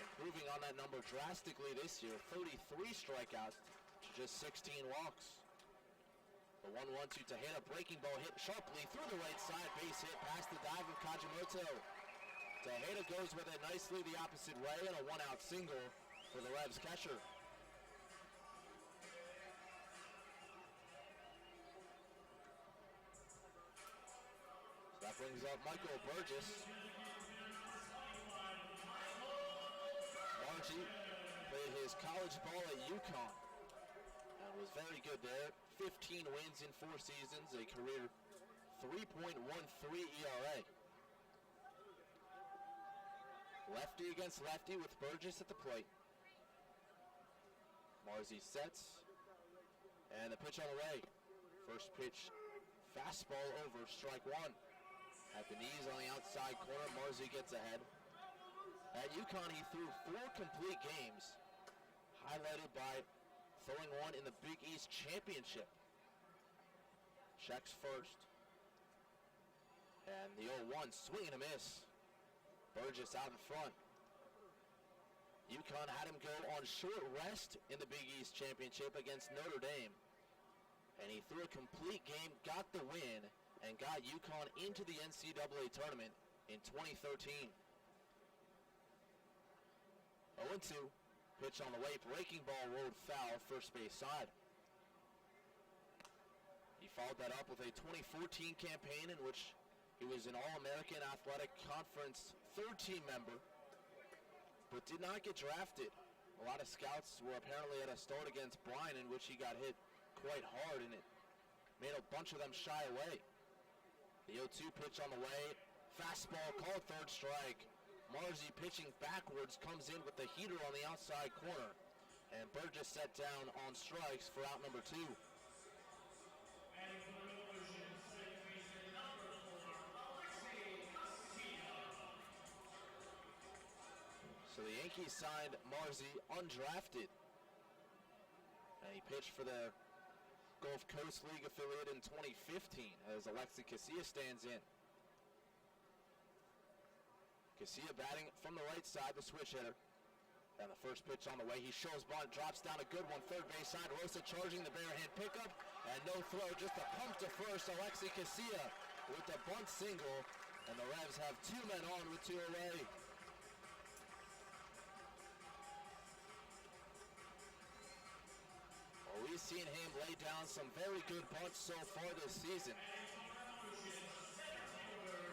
[SPEAKER 2] improving on that number drastically this year, 33 strikeouts to just 16 walks. The 1-1 to Tejeda, breaking ball hit sharply through the right side, base hit past the dive of Kajimoto. Tejeda goes with it nicely the opposite way, and a one-out single for the Revs catcher. So that brings up Michael Burgess. Margie played his college ball at UConn and was very good there. 15 wins in 4 seasons, a career 3.13 ERA. Lefty against lefty with Burgess at the plate. Marzi sets, and the pitch on the way. First pitch, fastball over, strike one. At the knees on the outside corner, Marzi gets ahead. At UConn, he threw 4 complete games, highlighted by throwing one in the Big East Championship. Checks first. And the 0-1, swing and a miss. Burgess out in front. UConn had him go on short rest in the Big East Championship against Notre Dame. And he threw a complete game, got the win, and got UConn into the NCAA tournament in 2013. 0-2, pitch on the way, breaking ball rolled foul, first base side. He followed that up with a 2014 campaign in which he was an All-American Athletic Conference third-team member, but did not get drafted. A lot of scouts were apparently at a start against Bryan in which he got hit quite hard, and it made a bunch of them shy away. The 0-2 pitch on the way, fastball called third strike. Marzi pitching backwards comes in with the heater on the outside corner, and Burgess set down on strikes for out number 2. So the Yankees signed Marzi undrafted, and he pitched for the Gulf Coast League affiliate in 2015 as Alexi Casilla stands in. Casilla batting from the right side, the switch hitter. And the first pitch on the way, he shows bunt, drops down a good one, third base side. Rosa charging the bare hand pickup, and no throw, just a pump to first. Alexi Casilla with the bunt single, and the Revs have 2 men on with 2 away. Well, we've seen him lay down some very good bunts so far this season.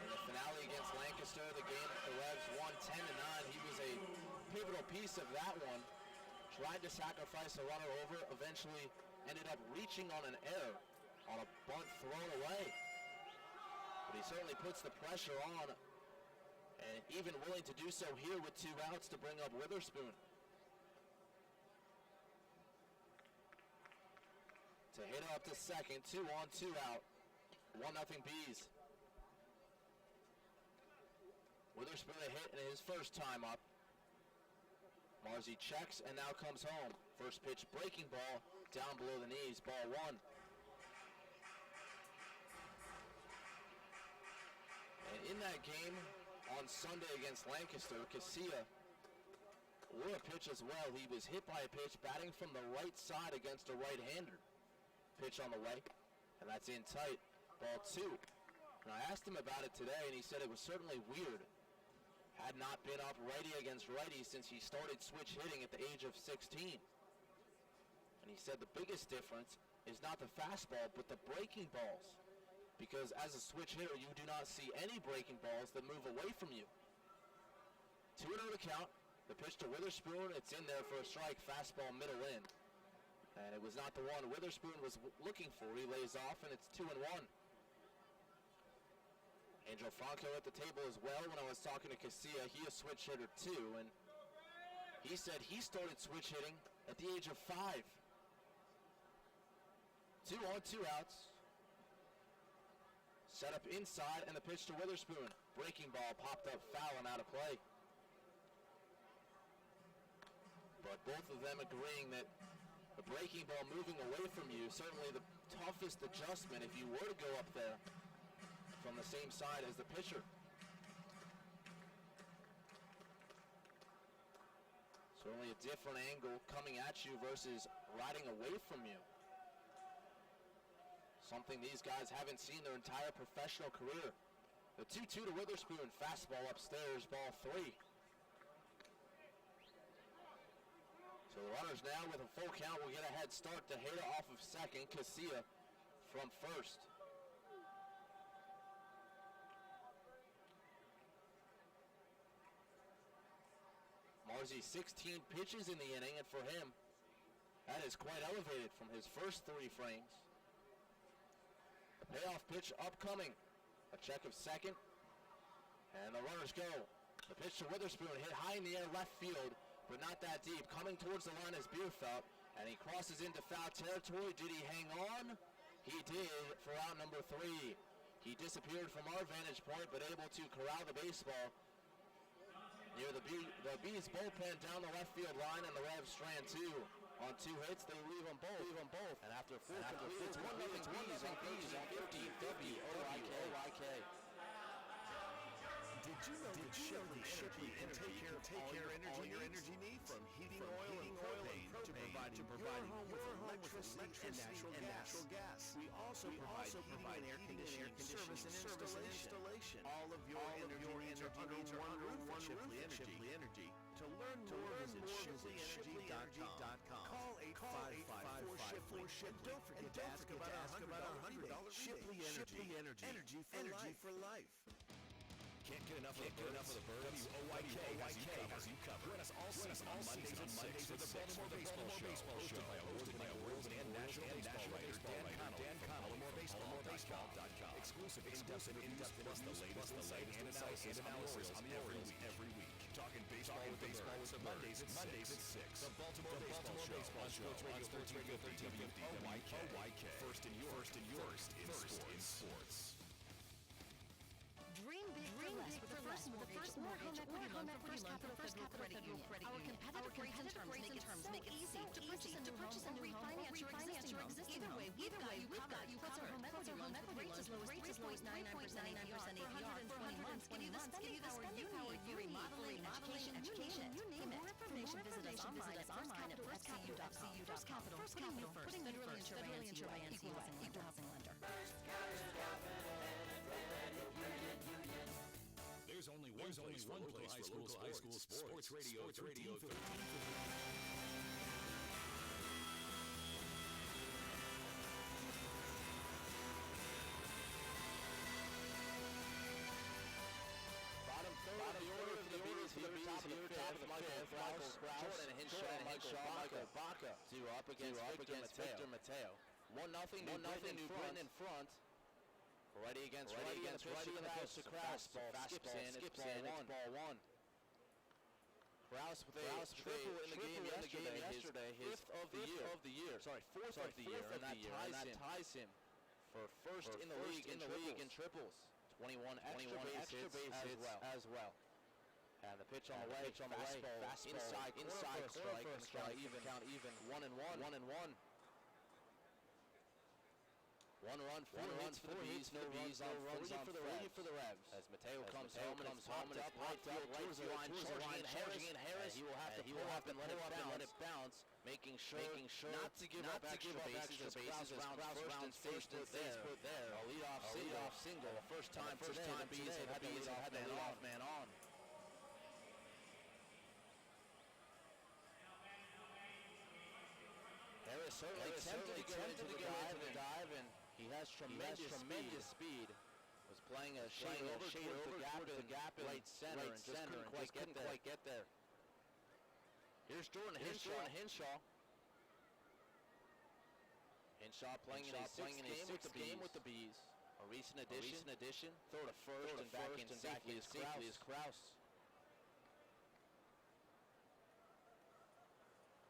[SPEAKER 2] In the finale against Lancaster, the game the Revs won 10-9. He was a pivotal piece of that one. Tried to sacrifice a runner over, eventually ended up reaching on an error on a bunt thrown away. But he certainly puts the pressure on, and even willing to do so here with 2 outs to bring up Witherspoon. Tejeda up to second, 2 on, 2 out. 1-0 Bees. Witherspoon a hit in his first time up. Marzi checks and now comes home. First pitch breaking ball down below the knees, ball 1. And in that game on Sunday against Lancaster, Casilla wore a pitch as well. He was hit by a pitch batting from the right side against a right-hander. Pitch on the way, and that's in tight, ball 2. And I asked him about it today, and he said it was certainly weird. Had not been up righty against righty since he started switch hitting at the age of 16. And he said the biggest difference is not the fastball, but the breaking balls. Because as a switch hitter, you do not see any breaking balls that move away from you. 2-0 to count. The pitch to Witherspoon, it's in there for a strike, fastball middle in. And it was not the one Witherspoon was looking for. He lays off, and it's 2-1. Angel Franco at the table as well. When I was talking to Casilla, he a switch hitter too, and he said he started switch hitting at the age of 5. 2 on, 2 outs. Set up inside, and the pitch to Witherspoon. Breaking ball popped up foul and out of play. But both of them agreeing that the breaking ball moving away from you, certainly the toughest adjustment if you were to go up there from the same side as the pitcher. Certainly a different angle coming at you versus riding away from you. Something these guys haven't seen their entire professional career. The 2-2 to Witherspoon, fastball upstairs, ball 3. So the runners now with a full count will get a head start. Tejeda off of second, Casilla from first. Marzi 16 pitches in the inning, and for him, that is quite elevated from his first 3 frames. The payoff pitch upcoming. A check of second, and the runners go. The pitch to Witherspoon hit high in the air left field, but not that deep. Coming towards the line is Bierfeld, and he crosses into foul territory. Did he hang on? He did for out number 3. He disappeared from our vantage point, but able to corral the baseball near the Bees bullpen down the left field line, and the Revs strand 2. On 2 hits, they leave them both. And after 4 completed, it's 1-0 Bees on 1350 OYK.
[SPEAKER 10] Did you know that Shipley Energy can take care of all your energy needs? From heating oil and propane to providing your home with electricity and natural gas. We also provide air conditioning service and installation. All of your energy needs are under one roof at Shipley Energy. To learn more, visit ShipleyEnergy.com. Call 855-4SHIPLEY. And don't forget to ask about our $100 rebate. Shipley Energy. Energy for life.
[SPEAKER 12] Can't get enough of the birds? WOYK has you covered. Join us all season on Mondays at 6 for the Baltimore Baseball Show, hosted by award-winning and national baseball writer Dan Connolly from BaltimoreBaseball.com. Exclusive in-depth plus the latest analysis on the Orioles every week. Talking baseball with the birds. Mondays at 6. The Baltimore Baseball Show on Sports Radio 1350 WOYK. First in your sports.
[SPEAKER 3] Dream big for less with the First Mortgage or home equity loan for First Capital Federal Credit Union. Our competitive rates and terms make it easy to purchase a new home or refinance your existing home. Either way, we've got you covered. Home equity loans with rates as low as 3.99% APR for 120 months. Give you the spending power you need for remodeling, education, you name it. For more information, visit us online at firstcapital.fcu.com. First Capital, putting federally insured by NCUA, equal housing lender.
[SPEAKER 12] There's only one place for local high school sports. Sports Radio 1350.
[SPEAKER 2] Bottom third of the order for the Bees here, top of the fifth. Michael Krause, Jordan Hinshaw, Baca. 2 up against Victor Mateo. 1-0 New Britain in front. Ready against Krause to Krause. Skips in, it's ball 1. Krause with a triple in the game yesterday, his fourth of the year, and that ties him for first in the league in triples. 21 extra base hits as well. And the pitch on the way, fastball inside corner for a strike, count even. 1-1. 1 run, 4 hits for the Bees, no runs on 3 for the Revs. As Mateo comes home and it's popped up right field towards the line, charging in Harris. He will have to pull up and let it bounce, making sure not to give up extra bases as Krause rounds first and stays put there. A leadoff single, the first time today the Bees had the leadoff man on. Harris certainly attempted to go into the dive, and he has tremendous speed. Was playing a shade over the gap in right center and just couldn't quite get there. Here's Jordan Hinshaw. Hinshaw playing in his sixth game with the Bees. A recent addition. Throw to first and back in safely as Krause.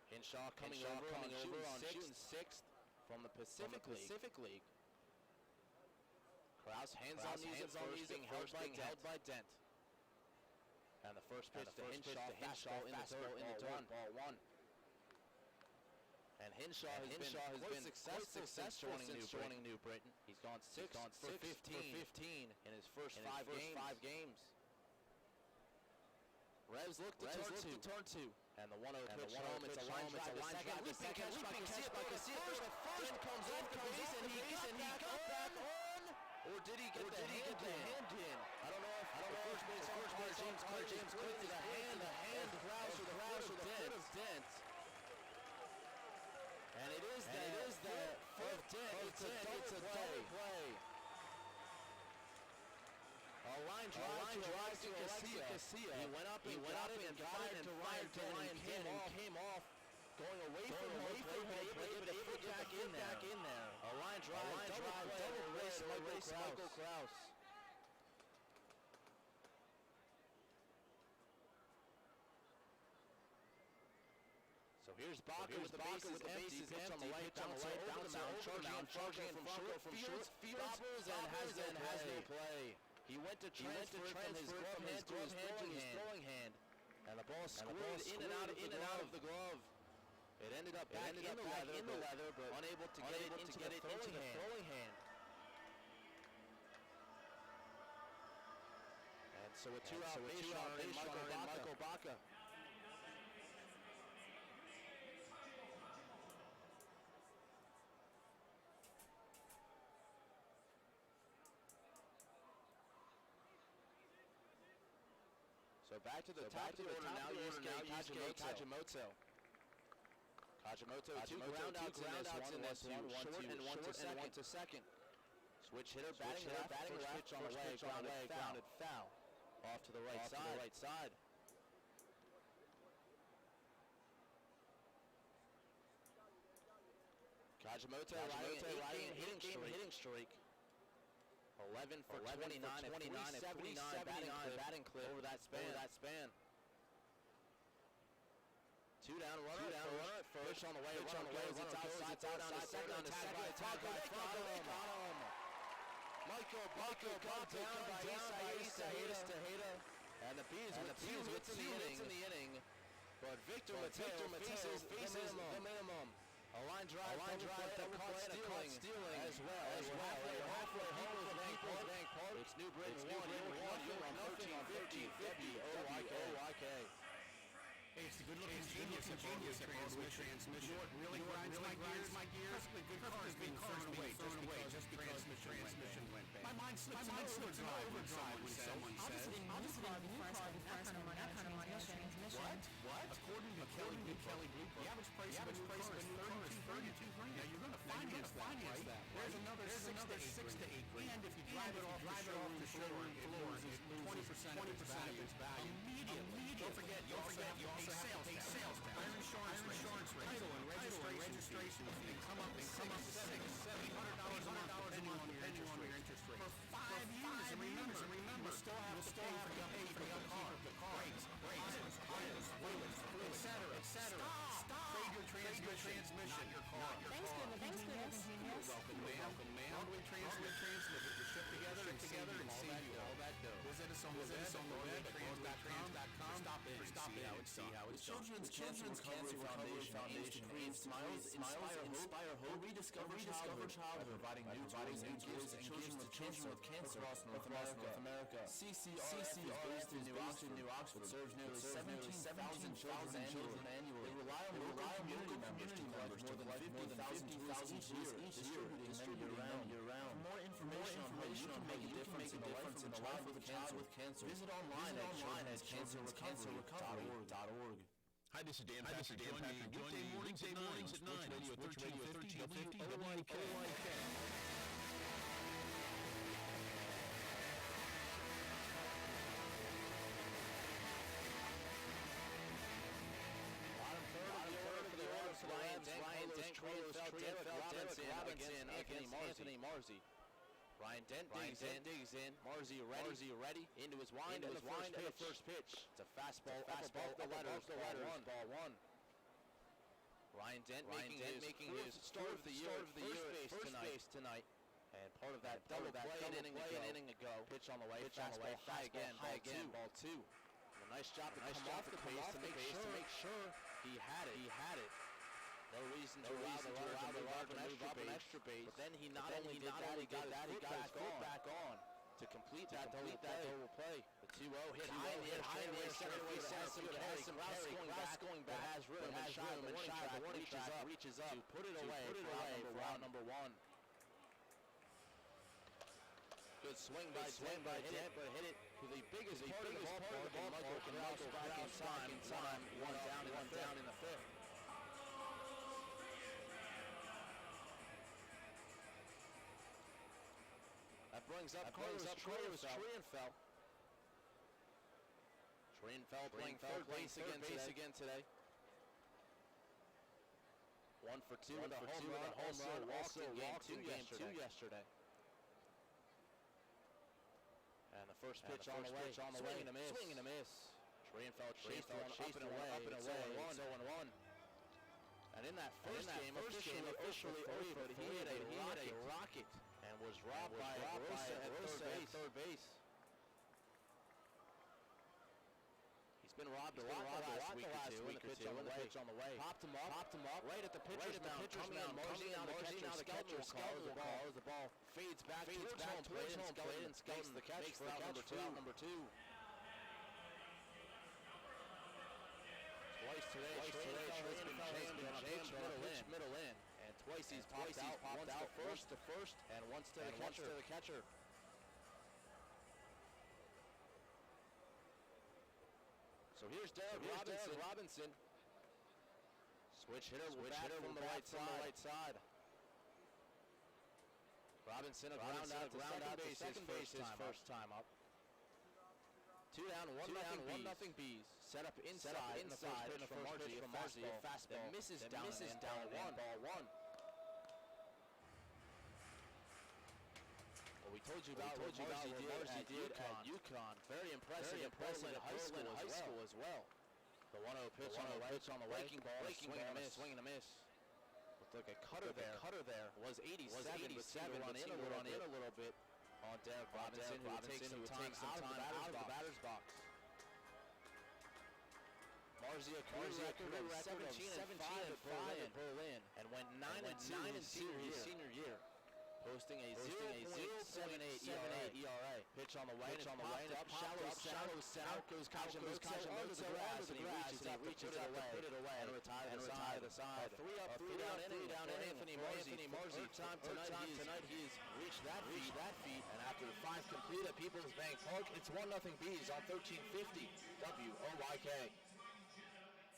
[SPEAKER 2] Hinshaw coming over on June 6th from the Pacific League. Kraus hands on knees at first, being held by Dent. And the first pitch to Hinshaw, fastball in the dirt, ball one. And Hinshaw has been successful since joining New Britain. He's gone 6 for 15 in his first 5 games. Revs look to turn two. And the 1-0 pitch home, it's a line drive to second. Leaping catch, I can see it for the first. Comes off the base, and he got back on. Or did he get the hand in? I don't know if first base James clipped the hand Kraus or the foot of Dent. And it is the foot of Dent. It's a double play. A line drive to Casilla. He went up and got it and fired to Ryan Dent and came off. Going away from home plate, but able to get back in there. A line drive, double race, Michael Kraus. So here's Baca with the bases empty. Pitch on the right, down to the mound, charging from short. Fields and has no play. He went to transfer from his glove hand to his throwing hand. And the ball squirted in and out of the glove. It ended up back in the leather, but unable to get it into the throwing hand. And so a two-out base runner, Michael Baca. So back to the top of the order now, Yusuke Kajimoto. Kajimoto, two groundouts in this one, one to second. Switch hitter, batting left, pitch on the way, grounded foul. Off to the right side. Kajimoto riding hitting streak. 11 for 29 at 379 batting clip over that span. Two down runner at first. Pitch on the way, it's outside, second, attack by Taco. They got him. Michael got down by Isahita. And the Bees with 2 hits in the inning. But Victor Mateo faces the minimum. A line drive, double play, and a caught stealing as well. Halfway home for People's Bank Park. It's New Britain 1, you're on 1350 OYK.
[SPEAKER 13] Hey, it's the good-looking genius of transmission. What really grinds my gears? Good cars being thrown away just because the transmission went bad. My mind slips in overdrive when someone says,
[SPEAKER 3] I'll just buy a new car with that kind of money on transmission.
[SPEAKER 13] What? According to Kelly Blue, the average price of a new car is $32,000. Now you're going to finance that. There's another 6 to 8 grand. And if you drive it off the showroom floor, it loses 20% of its value. Immediately. Don't forget, you also pay sales tax, fire insurance rates, title and registration fees. Come up $700 a month depending on your interest rate. For 5 years, and remember, you still have to pay for the car, brakes, tires, fluids, etc. Stop! Trade your transmission, not your car.
[SPEAKER 3] Thanks for the convenience.
[SPEAKER 13] Welcome, ma'am. Broadway Transmit. We ship together and save you all that dough. Visit us on the web at trans.com. Stop in and see how it's done.
[SPEAKER 2] The Children's Cancer Foundation aims to create smiles, inspire hope, rediscover childhood by providing new toys and gifts to children with cancer across North America. CCRF is based in New Oxford, serves nearly 17,000 children annually. They rely on local community members to provide more than 50,000 each year, distributing them year-round. For more information on how you can make a difference in the life of a child with cancer, visit online at cancerrecovery.org.
[SPEAKER 12] Hi, this is Dan Patrick. Join me weekday mornings at 9 on Radio 1350 WOYK.
[SPEAKER 2] Ryan Dent, Carlos Robinson Anthony Marzi. Ryan Dent digs in. Marzi ready. Into his wind and the first pitch. It's a fastball above the letters. Ball one. Ryan Dent making his start of the year first base tonight. And part of that double play an inning ago. Pitch on the way, fastball high again, ball two. And a nice job to come off the base to make sure he had it. No reason to allow the runner to move up an extra base. But then he not only got his foot back on to complete that double play. The 2-0 hit high in the air, straightaway center. It has some Rouse going back. It has rhythm and shy. The warning track reaches up to put it away for out number one. Good swing by Tampa, hit it to the biggest part of the ballpark, and Michael back in time. One down in the fifth. That brings up Carlos Trienfeld. Trienfeld playing third base again today. 1 for 2 with a home run. Also walked in game two yesterday. And the first pitch on the way. Swing and a miss. Trienfeld chased one up and away. 0-1. And in that first game, officially over, he hit a rocket and was robbed by Rosa at third base. He's been robbed a lot the last week or two, and the pitch on the way. Popped him up, right at the pitcher's mound, coming out, now the catcher calls the ball fades back towards home plate, and Skelton the catch for out number two. Twice today, Train's been jammed middle in. And twice he's popped out, once to first, and once to the catcher. So here's Derek Robinson. Switch hitter from the right side. Robinson a ground out to second base his first time up. 2 down, 1-0 Bees. Set up inside in the first pitch from Marzi. A fastball that misses down ball one. Well, we told you about what Marzi did at UConn. Very impressive at high school as well. The 1-0 pitch on the way. Breaking ball, swing and a miss. Looked like a cutter there. Was 87, but seemed to run in a little bit on Derek Robinson, who would take some time out of the batter's box. Marzi a career record of 17-5 at Berlin, and went 9-2 in senior year, posting a 0.78 ERA. Pitch on the way, and it's shallow center. Out goes Kajimuto onto the grass, and he reaches up to put it away, and retire to the side. A 3-down inning, Anthony Marzi. Time tonight he's reached that feat, and after 5 complete at People's Bank Park, it's 1-0 Bees on 1350 WOYK.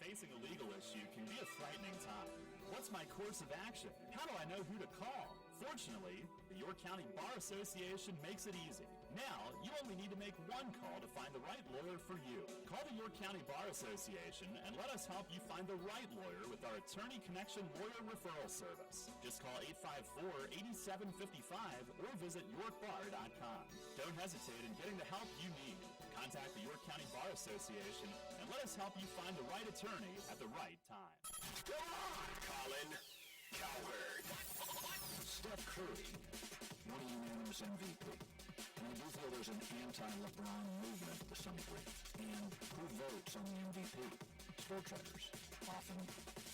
[SPEAKER 1] Facing a legal issue can be a frightening time. What's my course of action? How do I know who to call? Fortunately, the York County Bar Association makes it easy. Now, you only need to make one call to find the right lawyer for you. Call the York County Bar Association and let us help you find the right lawyer with our Attorney Connection Lawyer Referral Service. Just call 854-8755 or visit yorkbar.com. Don't hesitate in getting the help you need. Contact the York County Bar Association and let us help you find the right attorney at the right time.
[SPEAKER 5] Come on, Colin Cowherd.
[SPEAKER 8] Steph Curry won a unanimous MVP. And I do feel there's an anti-LeBron movement to some degree. And who votes on the MVP? Sports writers. Often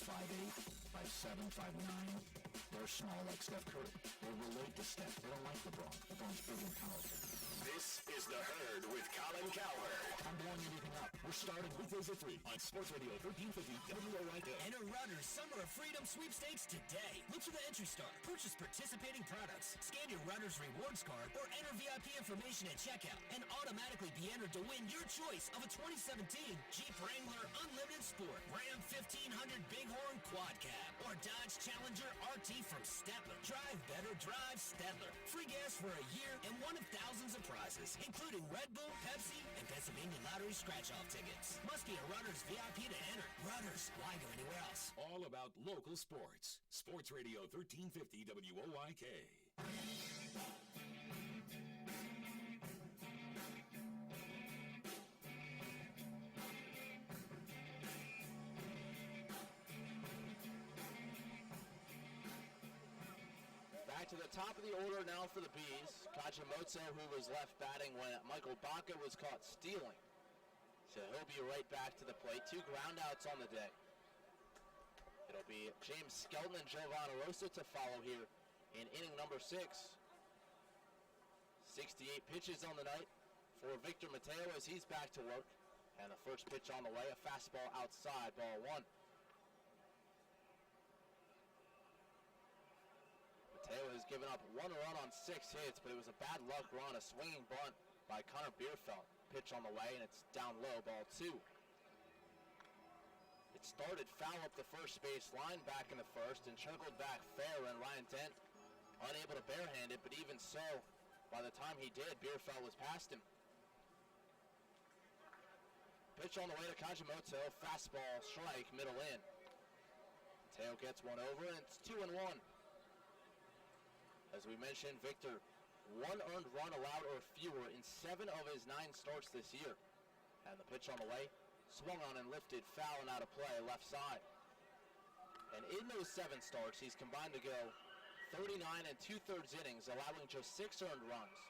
[SPEAKER 8] 5'8", 5'7", 5'9". They're small like Steph Curry. They relate to Steph. They don't like LeBron. LeBron's big and powerful.
[SPEAKER 5] This is The Herd with Colin Cowherd.
[SPEAKER 8] I'm blowing everything up. We're starting weekdays at 3 on Sports Radio 1350 WOYK.
[SPEAKER 9] Enter Rudders Summer of Freedom sweepstakes today. Look for the entry star. Purchase participating products. Scan your Rudders rewards card or enter VIP information at checkout and automatically be entered to win your choice of a 2017 Jeep Wrangler Unlimited Sport, Ram 1500 Bighorn Quad Cab, or Dodge Challenger RT from Stettler. Drive better, drive Stettler. Free gas for a year and one of thousands of prizes, including Red Bull, Pepsi, and Pennsylvania Lottery scratch-off tickets. Must be a Rudders VIP to enter. Rudders, why go anywhere else?
[SPEAKER 5] All about local sports. Sports Radio 1350 WOYK.
[SPEAKER 2] back to the top of the order now for the Bees. Kajimoto, who was left batting when Michael Baca was caught stealing. So he'll be right back to the plate. 2 groundouts on the day. It'll be James Skelton and Giovanni Rosa to follow here in inning number 6. 68 pitches on the night for Victor Mateo as he's back to work. And the first pitch on the way, a fastball outside, ball 1. Mateo has given up 1 run on 6 hits, but it was a bad luck run, a swinging bunt by Connor Bierfeld. Pitch on the way, and it's down low, ball 2. It started foul up the first base line back in the first and circled back fair, and Ryan Dent unable to barehand it, but even so, by the time he did, Bierfeld was past him. Pitch on the way to Kajimoto, fastball, strike, middle in. Mateo gets one over, and it's 2-1. As we mentioned, Victor, 1 earned run allowed or fewer in 7 of his 9 starts this year. And the pitch on the way, swung on and lifted, foul and out of play, left side. And in those 7 starts, he's combined to go 39 2/3 innings, allowing just 6 earned runs.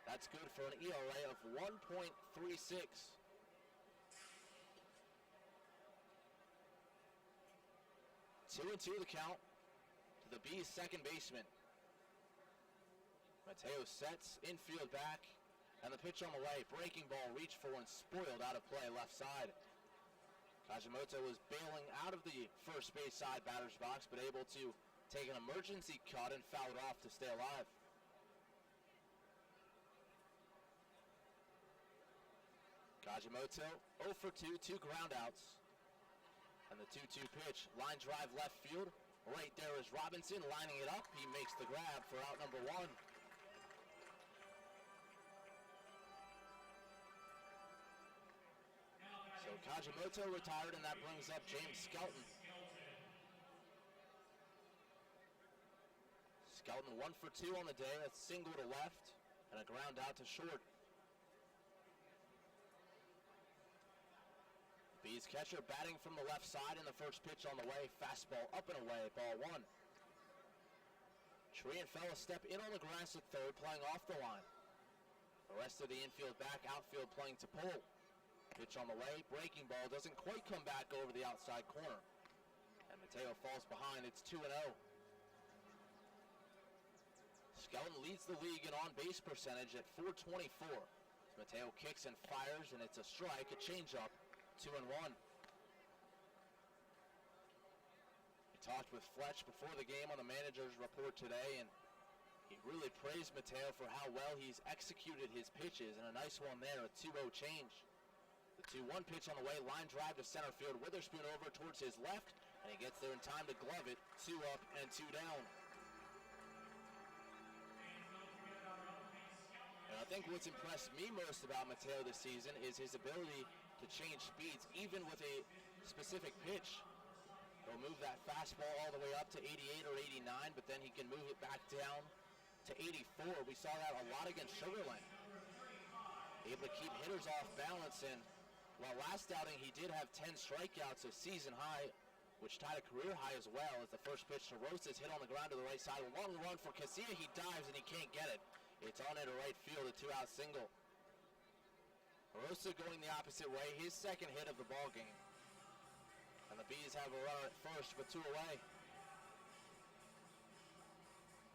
[SPEAKER 2] That's good for an ERA of 1.36. Two and 2 the count to the Bees' second baseman. Mateo sets, infield back, and the pitch on the way. Breaking ball reached for and spoiled out of play left side. Kajimoto was bailing out of the first base side batter's box, but able to take an emergency cut and foul it off to stay alive. Kajimoto 0 for 2, 2 groundouts. And the 2-2 pitch, line drive left field. Right there is Robinson lining it up. He makes the grab for out number 1. So Kajimoto retired, and that brings up James Skelton. Skelton 1 for 2 on the day. A single to left and a ground out to short. Bees catcher batting from the left side in the first pitch on the way. Fastball up and away, ball 1. Trianfella step in on the grass at third, playing off the line. The rest of the infield back, outfield playing to pull. Pitch on the way, breaking ball doesn't quite come back over the outside corner. And Mateo falls behind, it's 2-0. Skelton leads the league in on-base percentage at .424. Mateo kicks and fires, and it's a strike, a changeup. 2-1. We talked with Fletch before the game on the manager's report today, and he really praised Mateo for how well he's executed his pitches, and a nice one there, a 2-0 change. The 2-1 pitch on the way, line drive to center field. Witherspoon over towards his left, and he gets there in time to glove it. 2 up and 2 down. And I think what's impressed me most about Mateo this season is his ability to change speeds, even with a specific pitch. He'll move that fastball all the way up to 88 or 89, but then he can move it back down to 84. We saw that a lot against Sugar Land. Able to keep hitters off balance, and while last outing he did have 10 strikeouts, a season high, which tied a career high as well, as the first pitch to Rosas hit on the ground to the right side. A long run for Casilla, he dives and he can't get it. It's on into right field, a 2-out single. Rosa going the opposite way, his second hit of the ball game. And the Bees have a runner at first, but 2 away.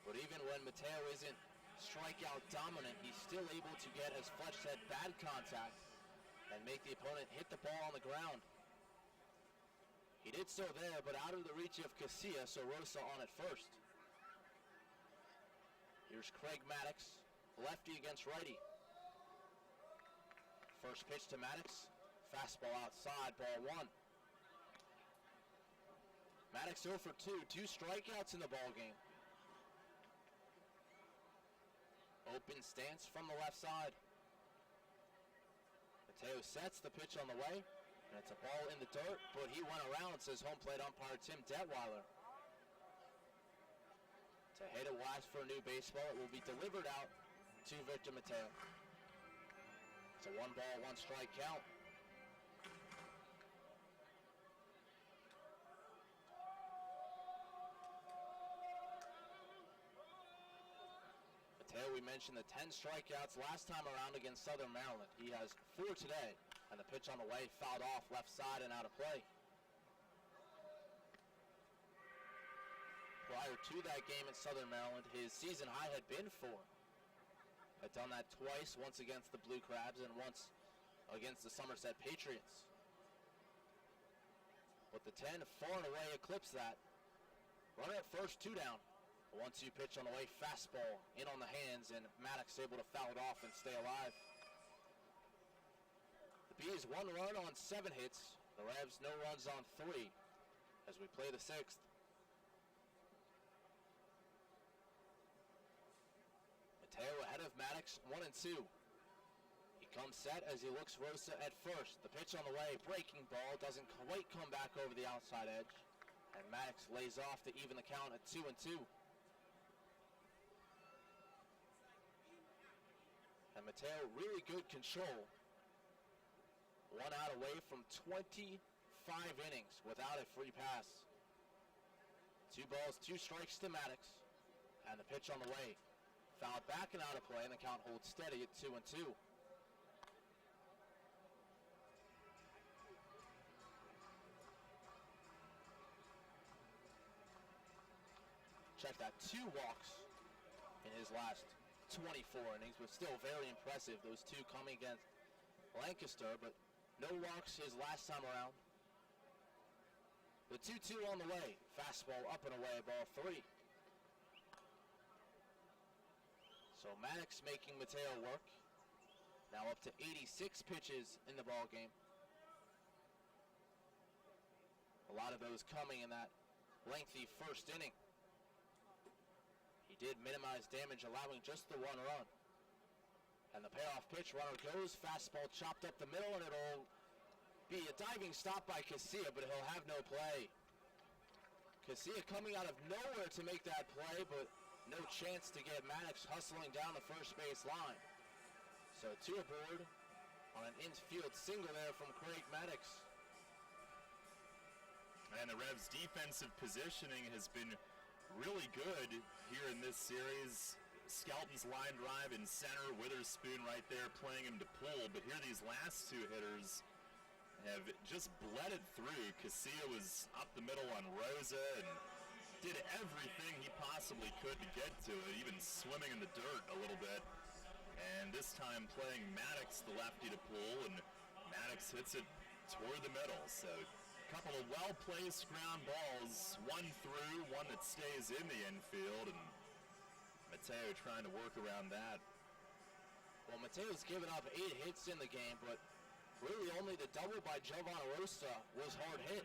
[SPEAKER 2] But even when Mateo isn't strikeout dominant, he's still able to get, as Fletch said, bad contact and make the opponent hit the ball on the ground. He did so there, but out of the reach of Casilla, so Rosa on at first. Here's Craig Maddox, lefty against righty. First pitch to Maddox, fastball outside, ball 1. Maddox 0 for 2, 2 strikeouts in the ball game. Open stance from the left side. Mateo sets the pitch on the way, and it's a ball in the dirt, but he went around, says home plate umpire Tim Detweiler. To hit it wise for a new baseball, it will be delivered out to Victor Mateo. It's a 1-ball, 1-strike count. we mentioned the 10 strikeouts last time around against Southern Maryland. He has 4 today, and the pitch on the way fouled off left side and out of play. Prior to that game at Southern Maryland, his season high had been 4. Had done that twice, once against the Blue Crabs and once against the Somerset Patriots. But the 10 far and away eclipsed that. Runner at first, 2 down. 1-2 pitch on the way, fastball in on the hands, and Maddox able to foul it off and stay alive. The Bees 1 run on 7 hits. The Revs no runs on 3 as we play the 6th. Mateo ahead of Maddox, 1-2. He comes set as he looks Rosa at first. The pitch on the way, breaking ball, doesn't quite come back over the outside edge. And Maddox lays off to even the count at 2-2. And Mateo, really good control. 1 out away from 25 innings without a free pass. 2 balls, 2 strikes to Maddox. And the pitch on the way. Fouled back and out of play, and the count holds steady at 2-2. Check that, 2 walks in his last 24 innings, but still very impressive. Those 2 coming against Lancaster, but no walks his last time around. The 2-2 on the way. Fastball up and away, ball 3. So Maddox making Mateo work. Now up to 86 pitches in the ball game. A lot of those coming in that lengthy first inning. He did minimize damage, allowing just the 1 run. And the payoff pitch, runner goes, fastball chopped up the middle, and it'll be a diving stop by Casilla, but he'll have no play. Casilla coming out of nowhere to make that play, but no chance to get Maddox hustling down the first base line. So 2 aboard on an infield single there from Craig Maddox.
[SPEAKER 1] And the Revs' defensive positioning has been really good here in this series. Skelton's line drive in center, Witherspoon right there playing him to pull, but here these last 2 hitters have just bled it through. Casilla was up the middle on Rosa and did everything he possibly could to get to it, even swimming in the dirt a little bit. And this time playing Maddox, the lefty, to pull, and Maddox hits it toward the middle. So a couple of well-placed ground balls, 1 through, 1 that stays in the infield, and Mateo trying to work around that.
[SPEAKER 2] Well, Mateo's given up 8 hits in the game, but really only the double by Jovan Rosa was hard hit.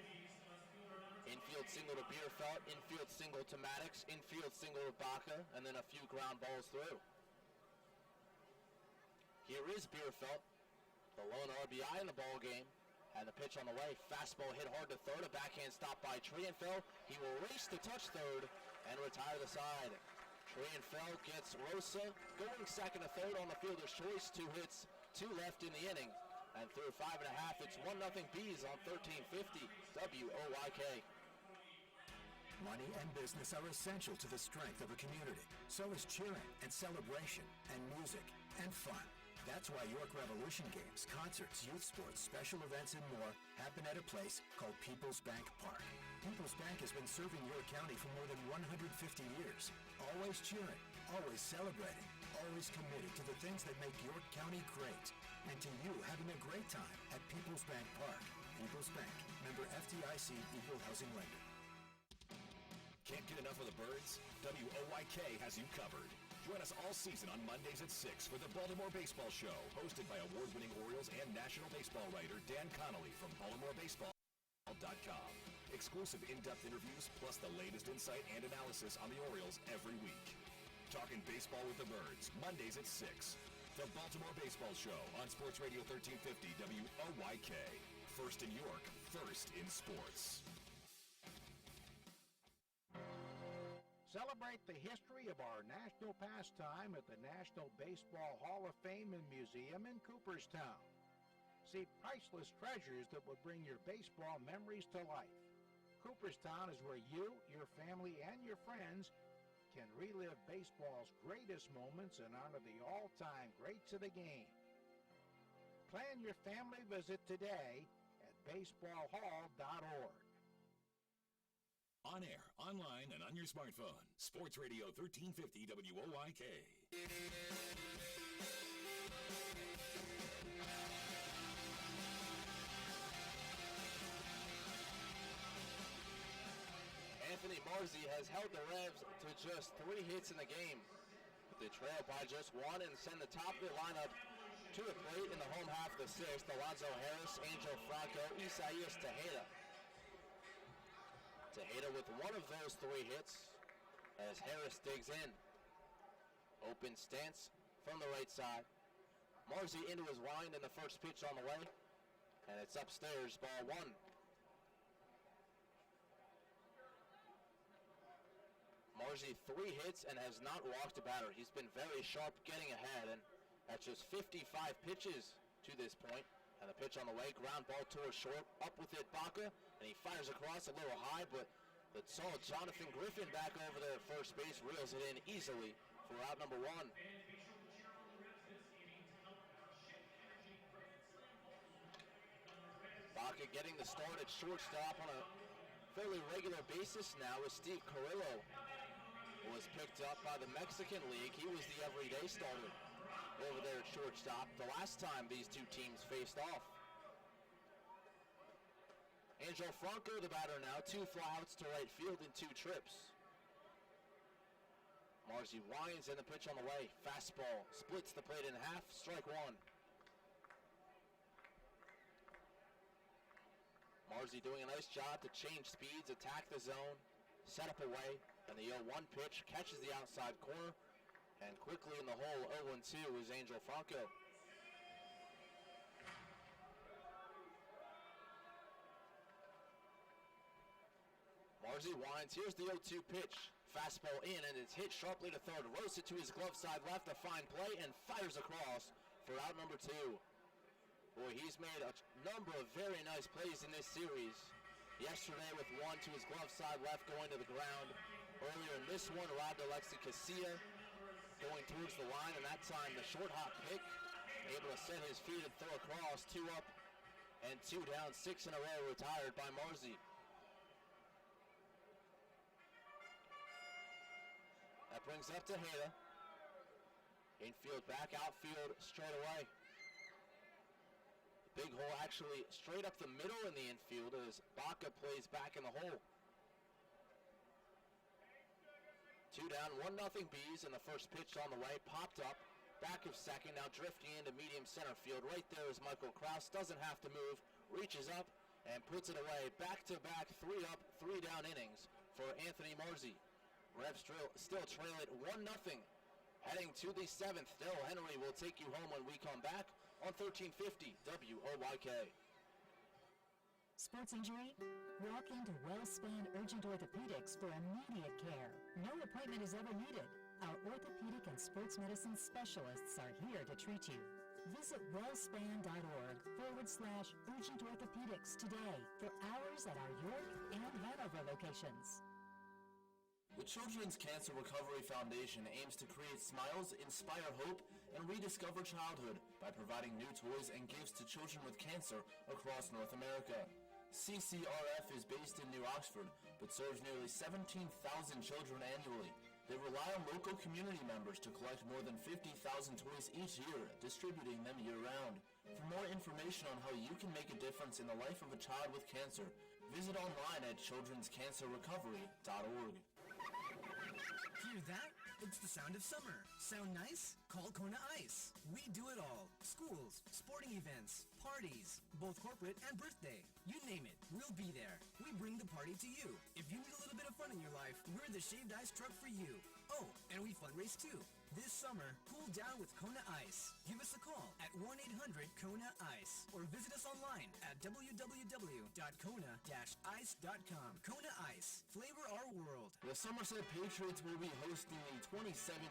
[SPEAKER 2] Infield single to Bierfeld, infield single to Maddox, infield single to Baca, and then a few ground balls through. Here is Bierfeld, the lone RBI in the ball game, and the pitch on the way. Fastball hit hard to third, a backhand stop by Trienfeld. He will race to touch third and retire the side. Trienfeld gets Rosa going second to third on the fielder's choice. 2 hits, 2 left in the inning. And through 5 1/2, it's 1-0 Bees on 1350 WOYK.
[SPEAKER 8] Money and business are essential to the strength of a community. So is cheering and celebration and music and fun. That's why York Revolution games, concerts, youth sports, special events, and more happen at a place called People's Bank Park. People's Bank has been serving York County for more than 150 years. Always cheering, always celebrating, always committed to the things that make York County great. And to you having a great time at People's Bank Park. People's Bank, member FDIC, equal housing lender.
[SPEAKER 12] Can't get enough of the birds? WOYK has you covered. Join us all season on Mondays at 6 for the Baltimore Baseball Show, hosted by award-winning Orioles and National Baseball writer Dan Connolly from BaltimoreBaseball.com. Exclusive in-depth interviews plus the latest insight and analysis on the Orioles every week. Talking baseball with the birds, Mondays at 6. The Baltimore Baseball Show on Sports Radio 1350 WOYK. First in York, first in sports.
[SPEAKER 14] Celebrate the history of our national pastime at the National Baseball Hall of Fame and Museum in Cooperstown. See priceless treasures that will bring your baseball memories to life. Cooperstown is where you, your family, and your friends can relive baseball's greatest moments and honor the all-time greats of the game. Plan your family visit today at baseballhall.org.
[SPEAKER 5] On air, online, and on your smartphone. Sports Radio 1350 WOYK.
[SPEAKER 2] Anthony Marzi has held the Revs to just 3 hits in the game. But they trail by just 1 and send the top of the lineup to the plate in the home half of the 6th. Alonzo Harris, Angel Franco, Isaias Tejeda. Tejeda with one of those 3 hits as Harris digs in. Open stance from the right side. Marzi into his wind in the first pitch on the way. And it's upstairs, ball 1. Marzi 3 hits and has not walked a batter. He's been very sharp getting ahead, and at just 55 pitches to this point. And the pitch on the way, ground ball towards short, up with it Baca, and he fires across a little high, but the tall Jonathan Griffin back over there at first base reels it in easily for out number 1. Baca getting the start at shortstop on a fairly regular basis now as Steve Carrillo was picked up by the Mexican League. He was the everyday starter over there at shortstop the last time these two teams faced off. Angel Franco, the batter now, 2 flyouts to right field in 2 trips. Marzi winds and the pitch on the way. Fastball splits the plate in half, strike 1. Marzi doing a nice job to change speeds, attack the zone, set up away, and the 0-1 pitch catches the outside corner, and quickly in the hole, 0-2 is Angel Franco. Marzi winds, here's the 0-2 pitch. Fastball in, and it's hit sharply to third. Roasted to his glove side left, a fine play, and fires across for out number 2. Boy, he's made a number of very nice plays in this series. Yesterday with one to his glove side left going to the ground. Earlier in this one, robbed Alexi Casilla going towards the line, and that time the short hop pick, able to set his feet and throw across. 2 up and 2 down, 6 in a row retired by Marzi. That brings up Tejeda. Infield back, outfield straight away. The big hole actually straight up the middle in the infield as Baca plays back in the hole. 2 down, 1-0 Bees, and the first pitch on the way, popped up, back of second, now drifting into medium center field. Right there is Michael Krause, doesn't have to move, reaches up and puts it away. Back-to-back 3 up, 3 down innings for Anthony Marzi. Revs still trail it 1-0. Heading to the 7th, Daryl Henry will take you home when we come back on 1350 WOYK.
[SPEAKER 3] Sports injury? Walk into WellSpan Urgent Orthopedics for immediate care. No appointment is ever needed. Our orthopedic and sports medicine specialists are here to treat you. Visit wellspan.org/urgent orthopedics today for hours at our York and Hanover locations.
[SPEAKER 2] The Children's Cancer Recovery Foundation aims to create smiles, inspire hope, and rediscover childhood by providing new toys and gifts to children with cancer across North America. CCRF is based in New Oxford, but serves nearly 17,000 children annually. They rely on local community members to collect more than 50,000 toys each year, distributing them year-round. For more information on how you can make a difference in the life of a child with cancer, visit online at childrenscancerrecovery.org.
[SPEAKER 9] Hear that? It's the sound of summer. Sound nice? Call Kona Ice. We do it all. Schools, sporting events, parties, both corporate and birthday. You name it, we'll be there. We bring the party to you. If you need a little bit of fun in your life, we're the shaved ice truck for you. Oh, and we fundraise too. This summer, cool down with Kona Ice. Give us a call at 1-800-KONA-ICE or visit us online at www.kona-ice.com. Kona Ice. Flavor our world.
[SPEAKER 2] The Somerset Patriots will be hosting the 2017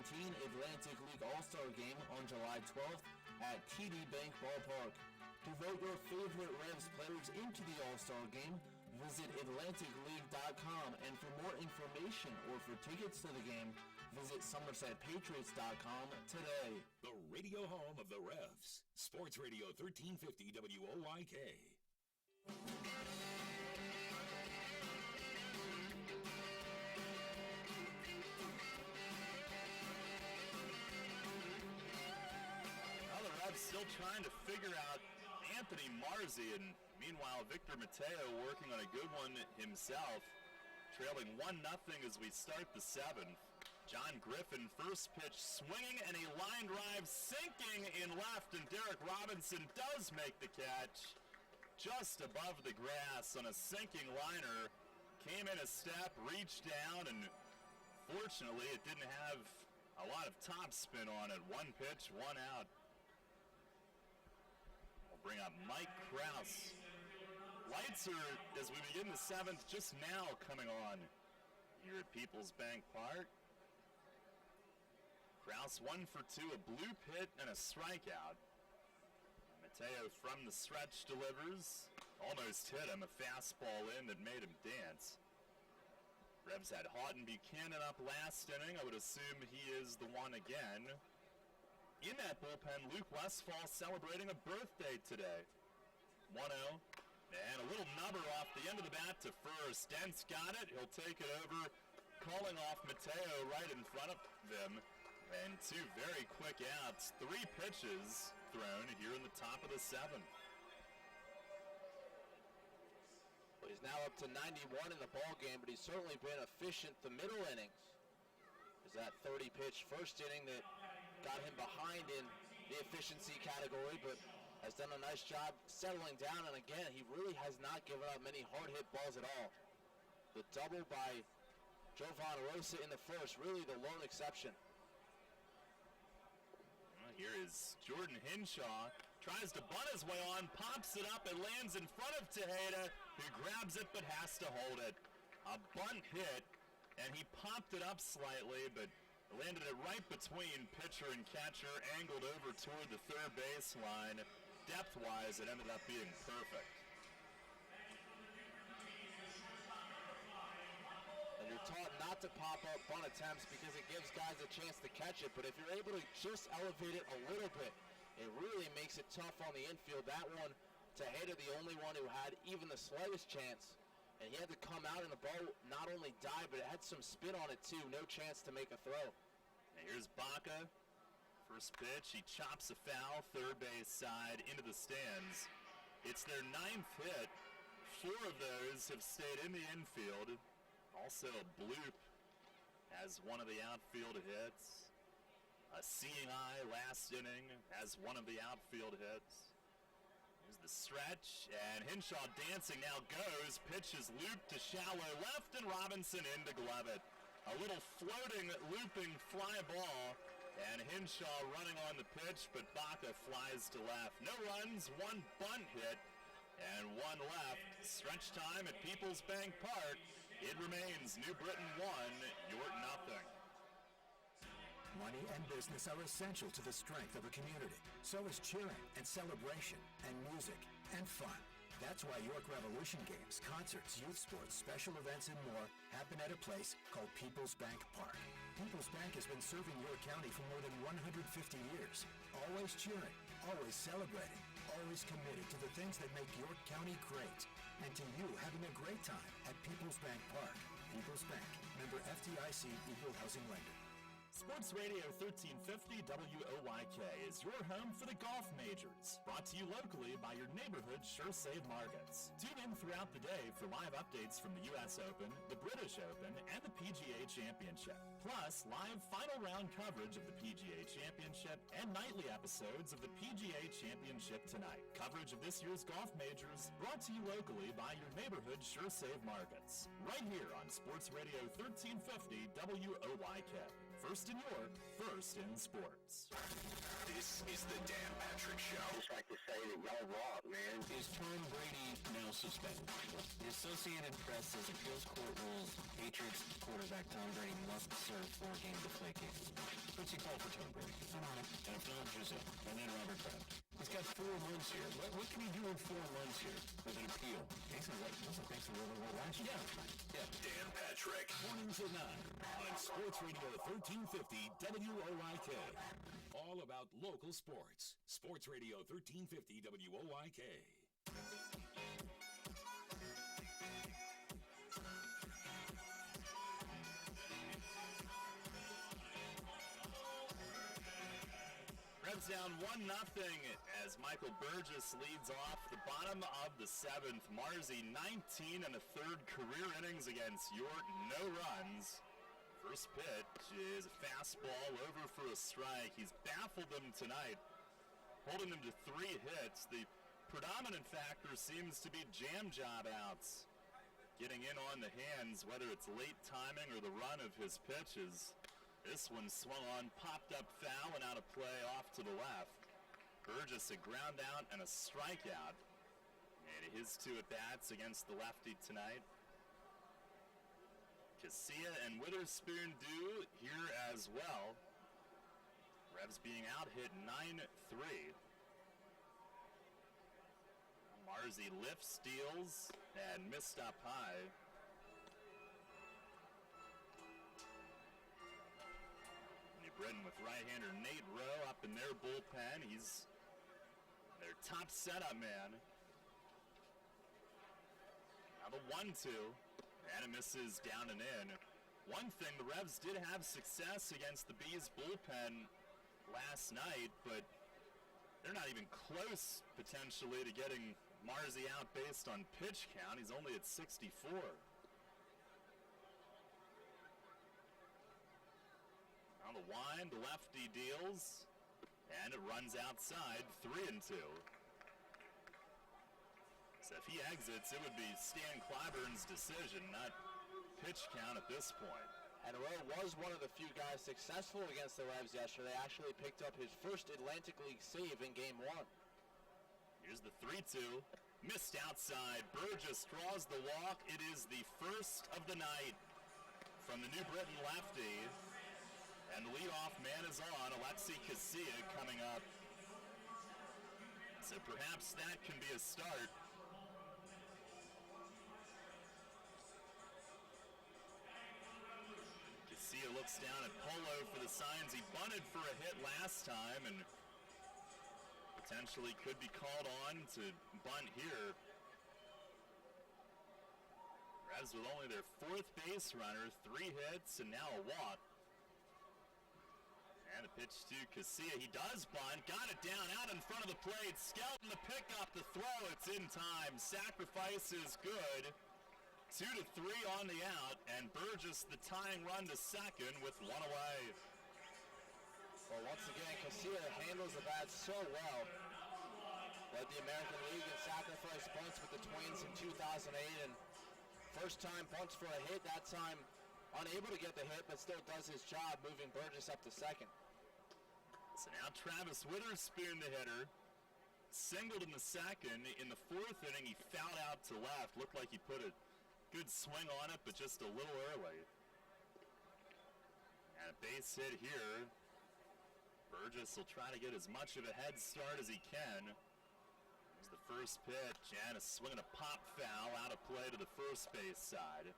[SPEAKER 2] Atlantic League All-Star Game on July 12th at TD Bank Ballpark. To vote your favorite Revs players into the All-Star Game, visit AtlanticLeague.com, and for more information or for tickets to the game, Visit SomersetPatriots.com today.
[SPEAKER 5] The radio home of the Revs. Sports Radio 1350 WOYK.
[SPEAKER 1] Well, the Revs still trying to figure out Anthony Marzi, and meanwhile Victor Mateo working on a good one himself. Trailing 1-0 as we start the 7th. John Griffin, first pitch swinging, and a line drive sinking in left, and Derek Robinson does make the catch just above the grass on a sinking liner. Came in a step, reached down, and fortunately it didn't have a lot of top spin on it. One pitch, one out. We'll bring up Mike Krause. Lights are, as we begin the 7th, just now coming on here at Peoples Bank Park. Krause 1 for 2, a blue pit and a strikeout. Mateo from the stretch delivers. Almost hit him, a fastball in that made him dance. Revs had Houghton Buchanan up last inning. I would assume he is the one again. In that bullpen, Luke Westfall celebrating a birthday today. 1-0. And a little nubber off the end of the bat to first. Dent's got it. He'll take it over, calling off Mateo right in front of them. And 2 very quick outs. 3 pitches thrown here in the top of the 7th.
[SPEAKER 2] Well, he's now up to 91 in the ball game, but he's certainly been efficient the middle innings. Is that 30-pitch first inning that got him behind in the efficiency category, but has done a nice job settling down, and again, he really has not given up many hard-hit balls at all. The double by Jovan Rosa in the first, really the lone exception.
[SPEAKER 1] Well, here is Jordan Hinshaw. Tries to bunt his way on, pops it up, and lands in front of Tejeda, who grabs it but has to hold it. A bunt hit, and he popped it up slightly, but landed it right between pitcher and catcher, angled over toward the third baseline. Depth-wise, it ended up being perfect.
[SPEAKER 2] And you're taught not to pop up bunt attempts because it gives guys a chance to catch it, but if you're able to just elevate it a little bit, it really makes it tough on the infield. That one, Tejeda, the only one who had even the slightest chance, and he had to come out and the ball not only died, but it had some spin on it too. No chance to make a throw.
[SPEAKER 1] And here's Baca. First pitch, he chops a foul, third base side, into the stands. It's their 9th hit. 4 of those have stayed in the infield. Also a bloop as one of the outfield hits. A seeing eye last inning as one of the outfield hits. Here's the stretch, and Hinshaw dancing now goes. Pitch is looped to shallow left, and Robinson in to glove it. A little floating, looping fly ball. And Hinshaw running on the pitch, but Baca flies to left. No runs, 1 bunt hit, and 1 left. Stretch time at Peoples Bank Park. It remains New Britain 1, York 0.
[SPEAKER 8] Money and business are essential to the strength of a community. So is cheering and celebration and music and fun. That's why York Revolution games, concerts, youth sports, special events, and more happen at a place called Peoples Bank Park. Peoples Bank has been serving York County for more than 150 years. Always cheering, always celebrating, always committed to the things that make York County great. And to you having a great time at Peoples Bank Park. Peoples Bank, member FDIC, equal housing lender.
[SPEAKER 1] Sports Radio 1350 WOYK is your home for the golf majors. Brought to you locally by your neighborhood Sure Save Markets. Tune in throughout the day for live updates from the U.S. Open, the British Open, and the PGA Championship. Plus, live final round coverage of the PGA Championship and nightly episodes of the PGA Championship Tonight. Coverage of this year's golf majors brought to you locally by your neighborhood Sure Save Markets. Right here on Sports Radio 1350 WOYK. First in York, first in sports.
[SPEAKER 5] This is the Dan Patrick Show.
[SPEAKER 15] I just like to say that y'all rock, man.
[SPEAKER 16] Is Tom Brady now suspended? The Associated Press says appeals court rules Patriots quarterback Tom Brady must serve 4-game deflacation. What's he call for Tom Brady? I'm on it. And Philip Giselle. And then Robert Kraft. He's got 4 months here. What can he do in 4 months here with an
[SPEAKER 2] appeal. Jason doesn't think so really well last year. Yeah.
[SPEAKER 5] Dan Patrick.
[SPEAKER 12] Mornings at 9 on Sports Radio 1350 WOIK. All about local sports. Sports Radio 1350 WOIK.
[SPEAKER 1] Revs down 1-0 as Michael Burgess leads off the bottom of the 7th. Marzi 19 and a third career innings against York, no runs. First pitch is a fastball over for a strike. He's baffled them tonight, holding them to 3 hits. The predominant factor seems to be jam job outs, getting in on the hands, whether it's late timing or the run of his pitches. This one swung on, popped up foul and out of play off to the left. Burgess a ground out and a strikeout. And his 2 at-bats against the lefty tonight. Casilla and Witherspoon do here as well. Revs being out hit 9-3. Marzi lifts, steals, and missed up high. Britain with right-hander Nate Rowe up in their bullpen. He's their top setup man. Now the 1-2, and it misses down and in. One thing, the Revs did have success against the Bees bullpen last night, but they're not even close potentially to getting Marzi out based on pitch count. He's only at 64. On the wind, the lefty deals, and it runs outside, 3-2. So if he exits, it would be Stan Clyburn's decision, not pitch count at this point.
[SPEAKER 2] And Rowe was one of the few guys successful against the Revs yesterday. Actually picked up his first Atlantic League save in Game 1.
[SPEAKER 1] Here's the 3-2. Missed outside. Burgess draws the walk. It is the first of the night from the New Britain lefty. And the leadoff man is on, Alexei Casilla coming up. So perhaps that can be a start. Casilla looks down at Polo for the signs. He bunted for a hit last time and potentially could be called on to bunt here. Revs with only their 4th base runner, 3 hits, and now a walk. And a pitch to Casilla. He does bunt. Got it down out in front of the plate. Skelton the pickup, the throw. It's in time. Sacrifice is good. 2-3 on the out. And Burgess the tying run to second with 1 away.
[SPEAKER 2] Well, once again, Casilla handles the bat so well. Led the American League in sacrifice bunts with the Twins in 2008. And first time bunts for a hit. That time unable to get the hit, but still does his job, moving Burgess up to second.
[SPEAKER 1] So now Travis Witherspoon, the hitter, singled in the second. In the 4th inning, he fouled out to left. Looked like he put a good swing on it, but just a little early. And a base hit here. Burgess will try to get as much of a head start as he can. Here's the first pitch, and a swing and a pop foul out of play to the first base side.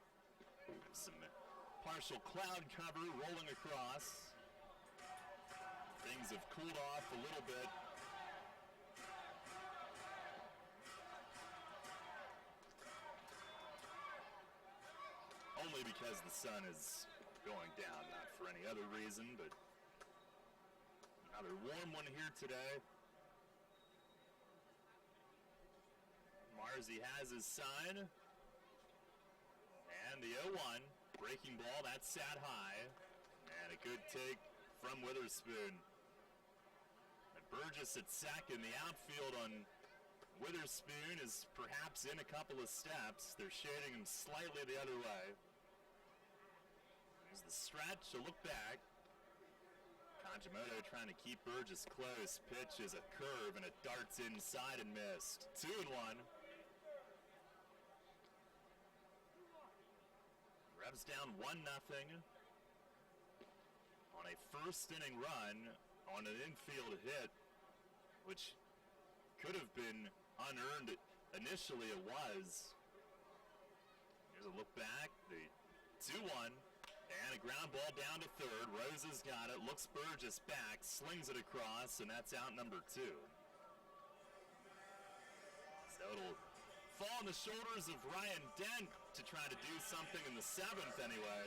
[SPEAKER 1] Some partial cloud cover rolling across. Things have cooled off a little bit. Only because the sun is going down, not for any other reason, but another warm one here today. Marzi has his sign. And the 0-1, breaking ball, that's sat high. And a good take from Witherspoon. Burgess at second. The outfield on Witherspoon is perhaps in a couple of steps. They're shading him slightly the other way. There's the stretch, a look back. Kajimoto trying to keep Burgess close. Pitch is a curve and it darts inside and missed. 2-1. Revs down 1-0 on a first inning run on an infield hit, which could have been unearned initially it was. Here's a look back. The 2-1. And a ground ball down to third. Rose has got it. Looks Burgess back. Slings it across, and that's out number 2. So it'll fall on the shoulders of Ryan Dent to try to do something in the 7th anyway.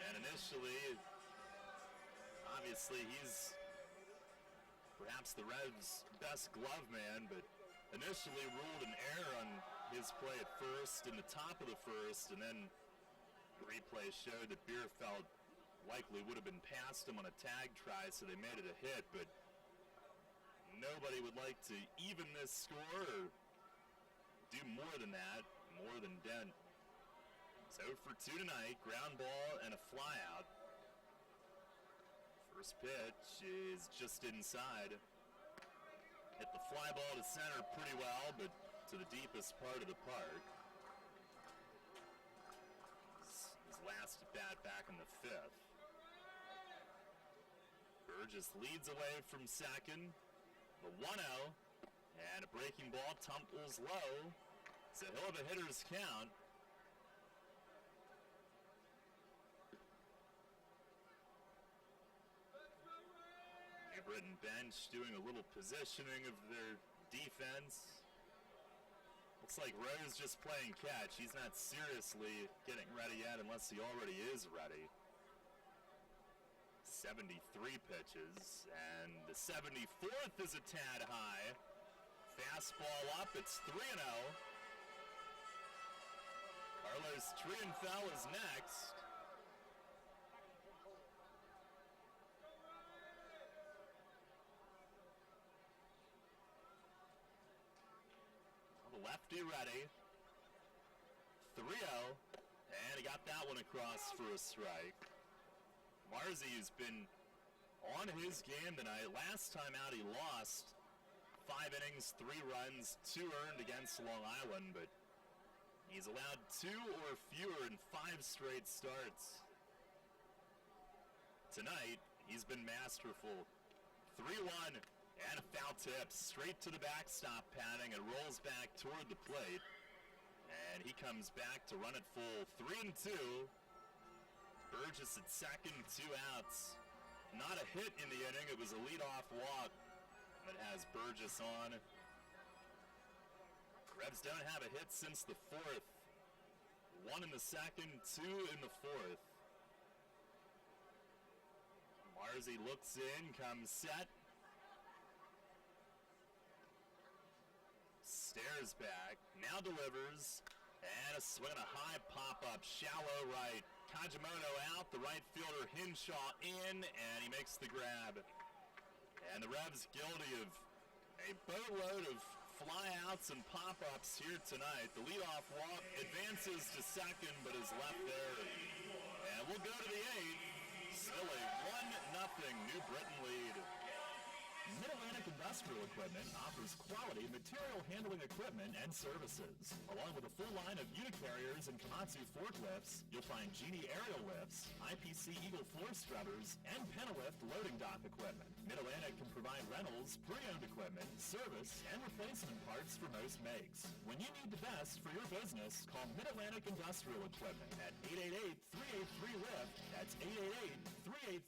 [SPEAKER 1] And initially, obviously he's perhaps the Reds' best glove man, but initially ruled an error on his play at first in the top of the first, and then the replay showed that Bierfeld likely would have been past him on a tag try, so they made it a hit, but nobody would like to even this score or do more than that, more than Dent. So for 2 tonight, ground ball and a flyout. First pitch is just inside. Hit the fly ball to center pretty well, but to the deepest part of the park. His last bat back in the 5th. Burgess leads away from second. The 1-0, and a breaking ball tumbles low. So he'll have a hitter's count. New Britain bench doing a little positioning of their defense. Looks like Rose just playing catch. He's not seriously getting ready yet unless he already is ready. 73 pitches, and the 74th is a tad high. Fastball up, it's 3-0. Carlos Triunfel is next. Lefty ready. 3-0. And he got that one across for a strike. Marzy's been on his game tonight. Last time out he lost. 5 innings, 3 runs, 2 earned against Long Island, but he's allowed 2 or fewer in 5 straight starts. Tonight, he's been masterful. 3-1. And a foul tip straight to the backstop padding and rolls back toward the plate. And he comes back to run it full. 3-2. Burgess at second, 2 outs. Not a hit in the inning. It was a leadoff walk that has Burgess on. Rebs don't have a hit since the 4th. 1 in the 2nd, 2 in the 4th. Marzy looks in, comes set. Stares back, now delivers, and a swing and a high pop-up, shallow right. Kajimoto out, the right fielder Hinshaw in, and he makes the grab. And the Revs guilty of a boatload of flyouts and pop-ups here tonight. The leadoff walk advances to second, but is left there. And we'll go to the 8th. Still a 1-0 New Britain lead.
[SPEAKER 12] Mid-Atlantic Industrial Equipment offers quality material handling equipment and services. Along with a full line of Unicarriers and Komatsu forklifts, you'll find Genie aerial lifts, IPC Eagle floor scrubbers, and Penalift loading dock equipment. Mid-Atlantic can provide rentals, pre-owned equipment, service, and replacement parts for most makes. When you need the best for your business, call Mid-Atlantic Industrial Equipment at 888-383-LIFT. That's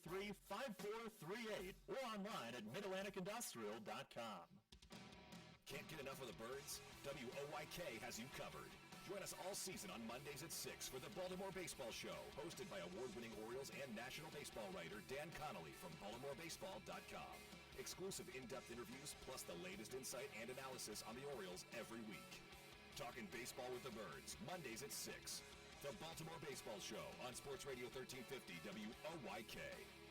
[SPEAKER 12] 888-383-5438 or online at midatlanticindustrial.com.
[SPEAKER 5] Can't get enough of the birds? WOYK has you covered. Join us all season on Mondays at 6 for the Baltimore Baseball Show, hosted by award-winning Orioles and National Baseball writer Dan Connolly from BaltimoreBaseball.com. Exclusive in-depth interviews plus the latest insight and analysis on the Orioles every week. Talking baseball with the birds, Mondays at 6. The Baltimore Baseball Show on Sports Radio 1350 WOYK.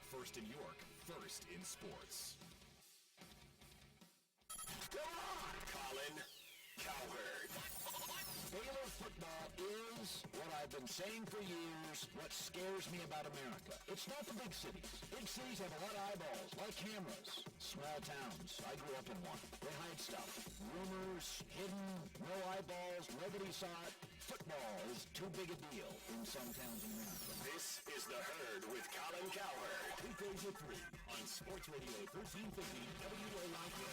[SPEAKER 5] First in York, first in sports.
[SPEAKER 10] Come on, Colin Cowherd. Baylor football is what I've been saying for years, what scares me about America. It's not the big cities. Big cities have a lot of eyeballs, like cameras. Small towns. I grew up in one. They hide stuff. Rumors, hidden, no eyeballs, nobody saw it.
[SPEAKER 8] Football is too big a deal in some towns in America.
[SPEAKER 5] This is The Herd with Colin Cowherd.
[SPEAKER 8] Weekdays at 3 on Sports Radio 1350 WOYK.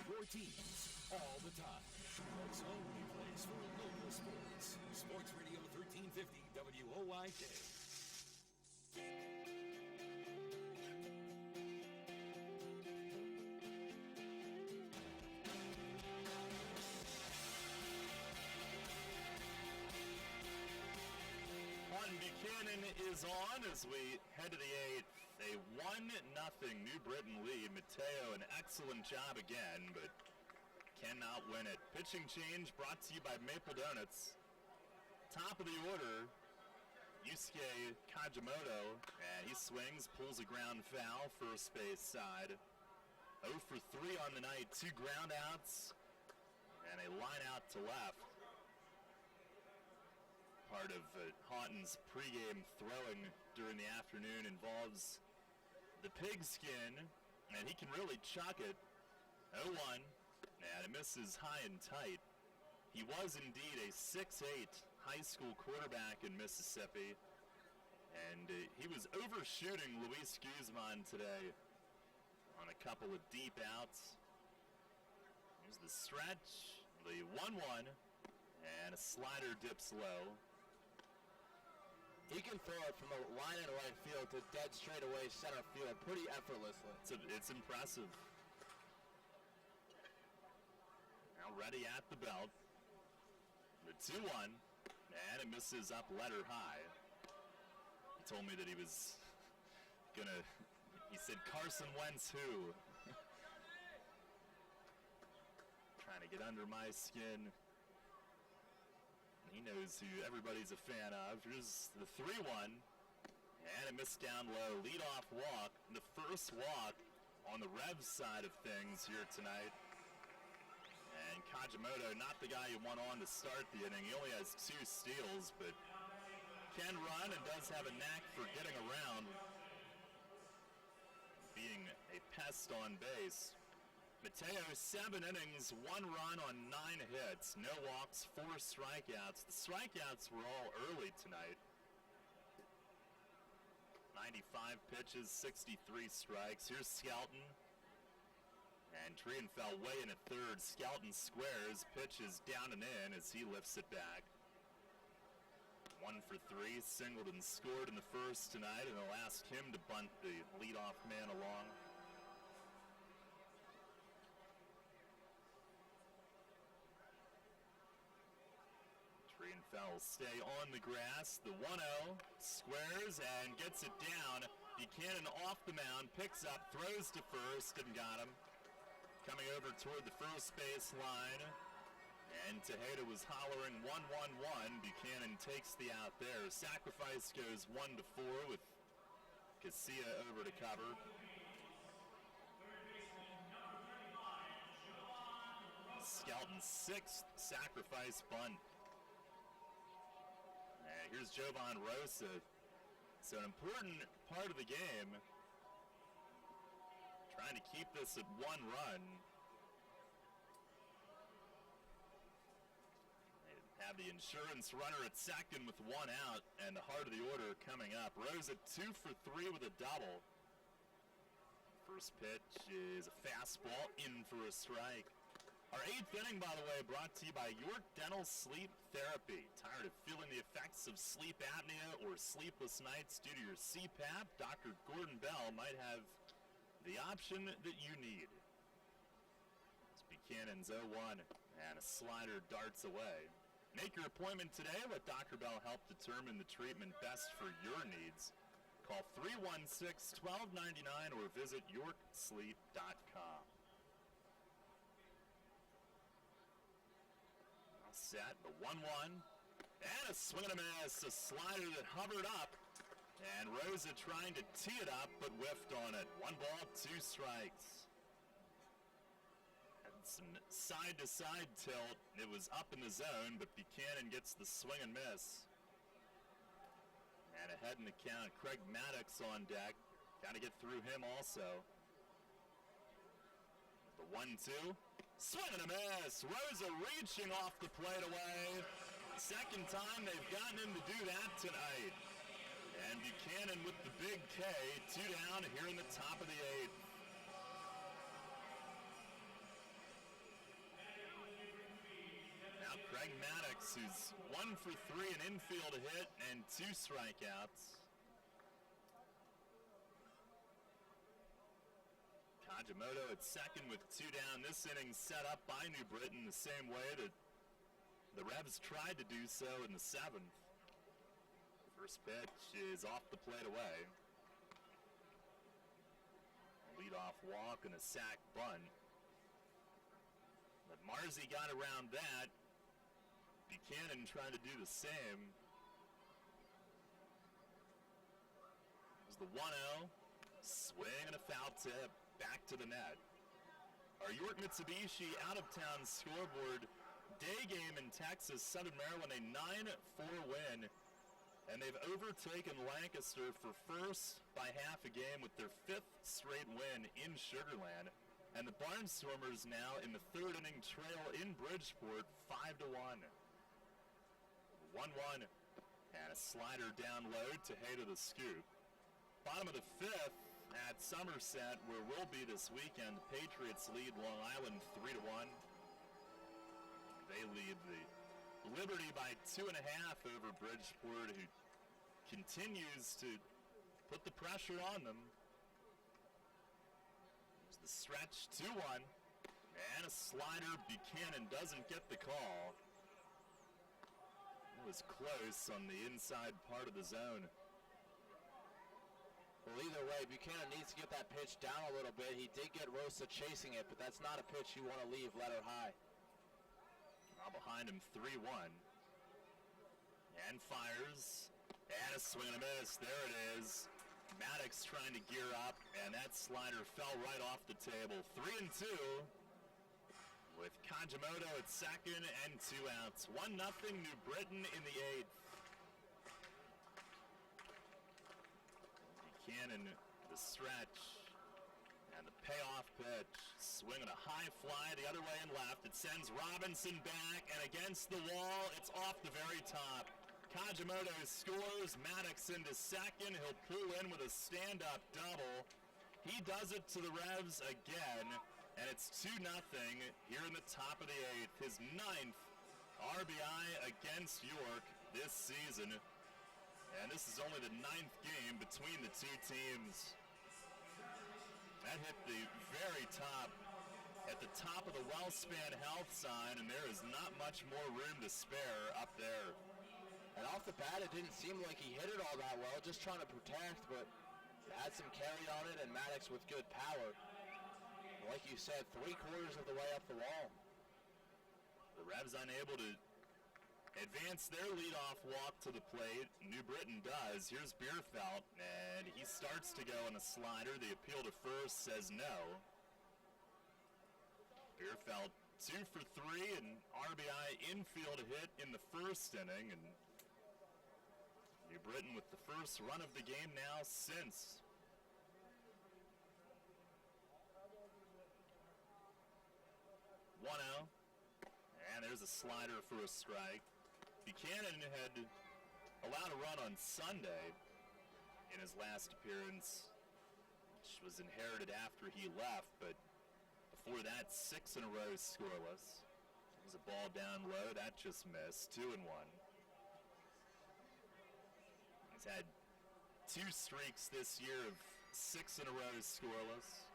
[SPEAKER 8] Your teams all the time. It's only place for local sports. Sports Radio 1350 WOYK.
[SPEAKER 1] Buchanan is on as we head to the 8th. A 1-0 New Britain lead. Mateo, an excellent job again, but cannot win it. Pitching change brought to you by Maple Donuts. Top of the order, Yusuke Kajimoto. And he swings, pulls a ground foul, first base side. 0 for 3 on the night, 2 ground outs, and a line out to left. Part of Houghton's pregame throwing during the afternoon involves the pigskin, and he can really chuck it. 0-1, and it misses high and tight. He was indeed a 6'8" high school quarterback in Mississippi, and he was overshooting Luis Guzman today on a couple of deep outs. Here's the stretch, the 1-1, and a slider dips low.
[SPEAKER 2] He can throw it from the line in right field to dead straightaway center field pretty effortlessly.
[SPEAKER 1] It's impressive. Now ready at the belt. The 2-1, and it misses up letter high. He told me that he was he said Carson Wentz who? Trying to get under my skin. He knows who everybody's a fan of. Here's the 3-1, and it missed down low. Leadoff walk, the first walk on the Revs side of things here tonight. And Kajimoto, not the guy you want on to start the inning. He only has 2 steals, but can run and does have a knack for getting around, being a pest on base. Mateo, 7 innings, 1 run on 9 hits, no walks, 4 strikeouts. The strikeouts were all early tonight. 95 pitches, 63 strikes. Here's Skelton. And Trian fell way in at third. Skelton squares, pitches down and in as he lifts it back. 1 for 3, singled and scored in the first tonight, and they'll ask him to bunt the leadoff man along. Fell stay on the grass. The 1-0 squares and gets it down. Buchanan off the mound, picks up, throws to first, and got him. Coming over toward the first base line, and Tejeda was hollering 1-1-1. Buchanan takes the out there. Sacrifice goes 1-4 with Casilla over to cover. Skelton's 6th sacrifice bunt. Here's Jovan Rosa. So an important part of the game. Trying to keep this at 1 run. They have the insurance runner at second with 1 out, and the heart of the order coming up. Rosa 2 for 3 with a double. First pitch is a fastball in for a strike. Our 8th inning, by the way, brought to you by York Dental Sleep Therapy. Tired of feeling the effects of sleep apnea or sleepless nights due to your CPAP? Dr. Gordon Bell might have the option that you need. It's Buchanan's 0-1, and a slider darts away. Make your appointment today. Let Dr. Bell help determine the treatment best for your needs. Call 316-1299 or visit yorksleep.com. Set, the 1-1, and a swing and a miss, a slider that hovered up, and Rosa trying to tee it up, but whiffed on it. 1 ball, 2 strikes. Had some side-to-side tilt. It was up in the zone, but Buchanan gets the swing and miss. And ahead in the count, Craig Maddox on deck. Got to get through him also. The 1-2. Swing and a miss. Rosa reaching off the plate away. Second time they've gotten him to do that tonight. And Buchanan with the big K, 2 down here in the top of the 8th. Now Craig Maddox, who's 1 for 3, an infield hit and 2 strikeouts. Kajimoto at second with 2 down. This inning set up by New Britain the same way that the Revs tried to do so in the 7th. First pitch is off the plate away. Leadoff walk and a sac bunt. But Marzi got around that. Buchanan trying to do the same. It was the 1-0. Swing and a foul tip. Back to the net. Our York Mitsubishi out-of-town scoreboard. Day game in Texas, Southern Maryland, a 9-4 win. And they've overtaken Lancaster for first by half a game with their 5th straight win in Sugar Land. And the Barnstormers now in the 3rd inning trail in Bridgeport, 5-1. 1-1. And a slider down low to Hay to the scoop. Bottom of the 5th at Somerset, where we'll be this weekend. The Patriots lead Long Island 3-1. They lead the Liberty by 2.5 over Bridgeport, who continues to put the pressure on them. There's the stretch, 2-1, and a slider. Buchanan doesn't get the call. It was close on the inside part of the zone.
[SPEAKER 2] Well, either way, Buchanan needs to get that pitch down a little bit. He did get Rosa chasing it, but that's not a pitch you want to leave letter high.
[SPEAKER 1] Now behind him, 3-1. And fires. And a swing and a miss. There it is. Maddox trying to gear up, and that slider fell right off the table. 3-2 with Kajimoto at second and 2 outs. 1-0 New Britain in the 8th. Buchanan, the stretch, and the payoff pitch. Swinging a high fly the other way and left. It sends Robinson back, and against the wall, it's off the very top. Kajimoto scores. Maddox into second. He'll pull in with a stand-up double. He does it to the Revs again, and it's 2-0 here in the top of the 8th. His 9th RBI against York this season. And this is only the 9th game between the two teams. That hit the very top, at the top of the Wellspan Health sign, and there is not much more room to spare up there.
[SPEAKER 2] And off the bat, it didn't seem like he hit it all that well, just trying to protect, but it had some carry on it, and Maddox with good power. Like you said, 3/4 of the way up the wall.
[SPEAKER 1] The Revs unable to advance their leadoff walk to the plate. New Britain does. Here's Bierfeld, and he starts to go on a slider. The appeal to first says no. Bierfeld 2 for 3, and RBI infield hit in the first inning, and New Britain with the first run of the game now since. And there's a slider for a strike. Buchanan had allowed a run on Sunday in his last appearance, which was inherited after he left, but before that, 6 in a row scoreless. It was a ball down low, that just missed. 2-1. He's had 2 streaks this year of 6 in a row scoreless.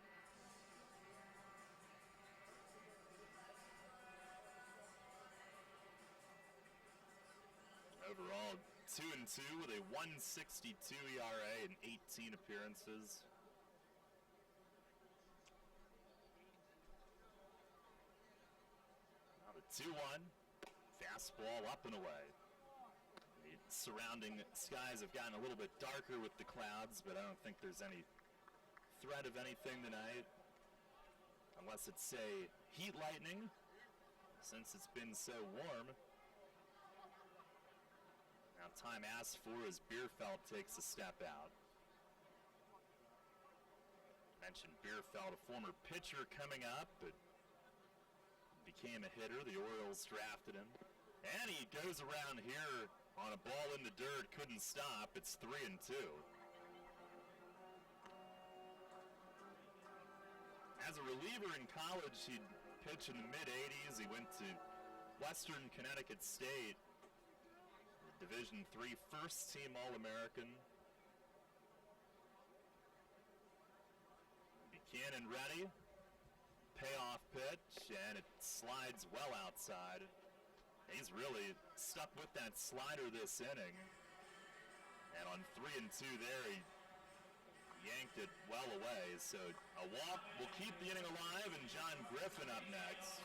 [SPEAKER 1] Overall, 2-2 with a 1.62 ERA in 18 appearances. Now the 2-1, fastball up and away. The surrounding skies have gotten a little bit darker with the clouds, but I don't think there's any threat of anything tonight. Unless it's, say, heat lightning, since it's been so warm. Now time asked for as Bierfeld takes a step out. Mentioned Bierfeld, a former pitcher coming up, but became a hitter. The Orioles drafted him. And he goes around here on a ball in the dirt, couldn't stop. It's 3-2. As a reliever in college, he'd pitch in the mid-80s. He went to Western Connecticut State, Division III first-team All-American. Buchanan ready. Payoff pitch, and it slides well outside. He's really stuck with that slider this inning. And on 3-2 there, he yanked it well away. So a walk will keep the inning alive, and John Griffin up next.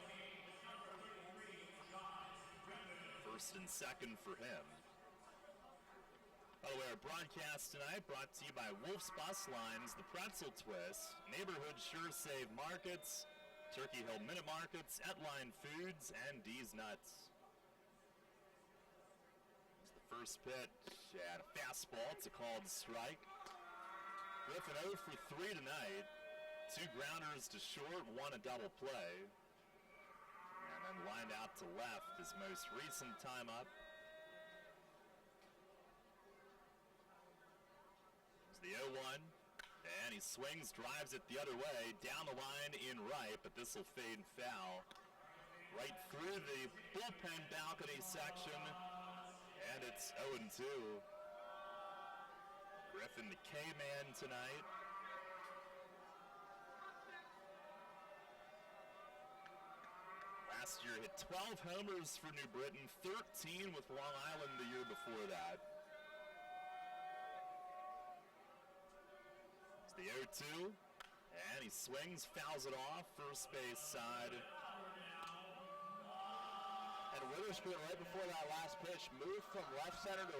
[SPEAKER 1] First and second for him. By the way, our broadcast tonight brought to you by Wolf's Bus Lines, The Pretzel Twist, Neighborhood Sure Save Markets, Turkey Hill Minute Markets, Etline Foods, and D's Nuts. It's the first pitch at a fastball. It's a called strike. Griffin 0 for 3 tonight. 2 grounders to short, 1 a double play. And then lined out to left his most recent time up. The 0-1, and he swings, drives it the other way, down the line in right, but this will fade foul. Right through the bullpen balcony section, and it's 0-2. Griffin, the K-man tonight. Last year hit 12 homers for New Britain, 13 with Long Island the year before that. The 0-2, and he swings, fouls it off, first base side.
[SPEAKER 2] And Witherspoon, right before that last pitch, moved from left center to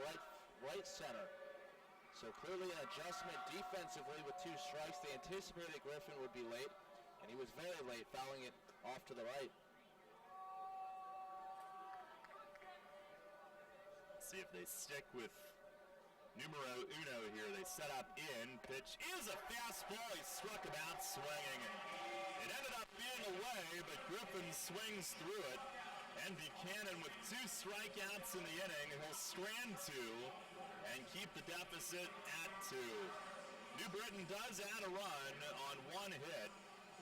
[SPEAKER 2] right center. So clearly an adjustment defensively with 2 strikes. They anticipated Griffin would be late, and he was very late, fouling it off to the right.
[SPEAKER 1] See if they stick with numero uno here. They set up in. Pitch is a fastball. He struck him out swinging. It ended up being away, but Griffin swings through it. And Buchanan with 2 strikeouts in the inning. He'll strand 2 and keep the deficit at 2. New Britain does add a run on 1 hit.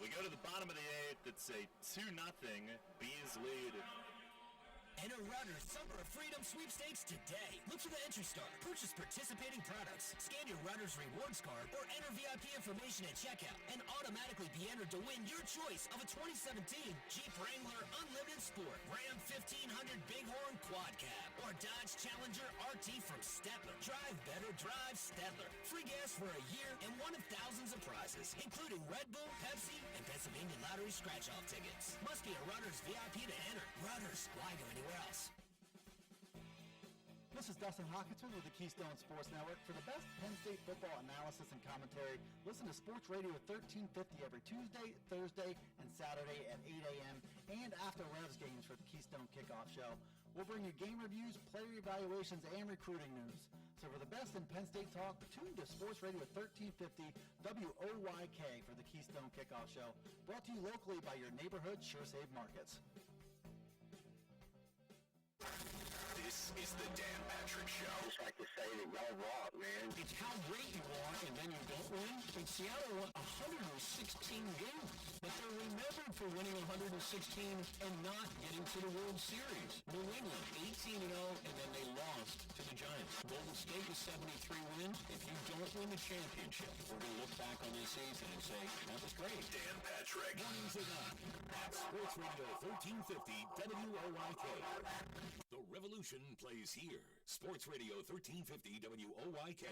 [SPEAKER 1] We go to the bottom of the 8th. It's a 2-0 Bees lead.
[SPEAKER 9] Enter Rutter's Summer of Freedom sweepstakes today. Look for the entry star. Purchase participating products. Scan your Rutter's rewards card or enter VIP information at checkout and automatically be entered to win your choice of a 2017 Jeep Wrangler Unlimited Sport, Ram 1500 Bighorn Quad Cab, or Dodge Challenger RT from Stettler. Drive better, drive Stettler. Free gas for a year and one of thousands of prizes, including Red Bull, Pepsi, and Pennsylvania Lottery scratch-off tickets. Must be a Rutter's VIP to enter. Rutter's. Why go anywhere else?
[SPEAKER 17] This is Dustin Hawkinson with the Keystone Sports Network. For the best Penn State football analysis and commentary, listen to Sports Radio 1350 every Tuesday, Thursday, and Saturday at 8 a.m. and after Revs games for the Keystone Kickoff Show. We'll bring you game reviews, player evaluations, and recruiting news. So for the best in Penn State talk, tune to Sports Radio 1350 WOYK for the Keystone Kickoff Show. Brought to you locally by your neighborhood Sure Save Markets.
[SPEAKER 5] This is the Dan Patrick Show.
[SPEAKER 15] I just like to say that y'all rock, man.
[SPEAKER 10] It's how great you are, and then you don't win. And Seattle won 116 games, but they're remembered for winning 116 and not getting to the World Series. New England, 18-0, and then they lost to the Giants. Golden State with 73 wins. If you don't win the championship, we're going to look back on this season and say, that was great.
[SPEAKER 5] Dan Patrick.
[SPEAKER 12] Mornings at 9 on Sports Radio 1350 WOYK. The Revolution plays here. Sports Radio 1350 WOYK.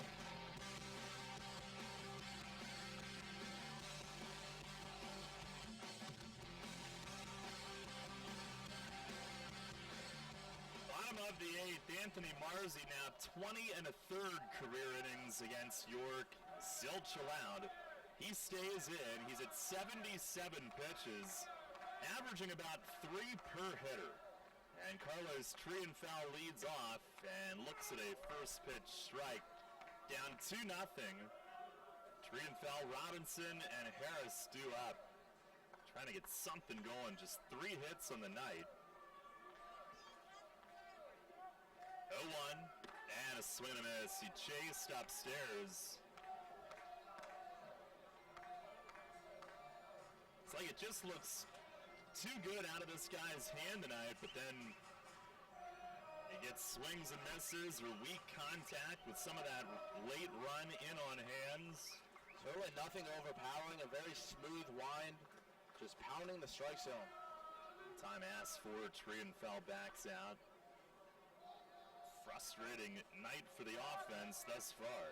[SPEAKER 1] Bottom of the 8th, Anthony Marzi now 20 and a third career innings against York. Zilch allowed. He stays in. He's at 77 pitches, averaging about 3 per hitter. And Carlos Trienfel leads off and looks at a first pitch strike. Down 2-0. Trienfel, Robinson, and Harris due up. Trying to get something going. Just 3 hits on the night. 0-1, and a swing and a miss. He chased upstairs. It's like it just looks too good out of this guy's hand tonight, but then he gets swings and misses or weak contact with some of that late run in on hands.
[SPEAKER 2] Certainly nothing overpowering, a very smooth wind, just pounding the strike zone.
[SPEAKER 1] Time asked for, Trienfeld backs out. Frustrating night for the offense thus far.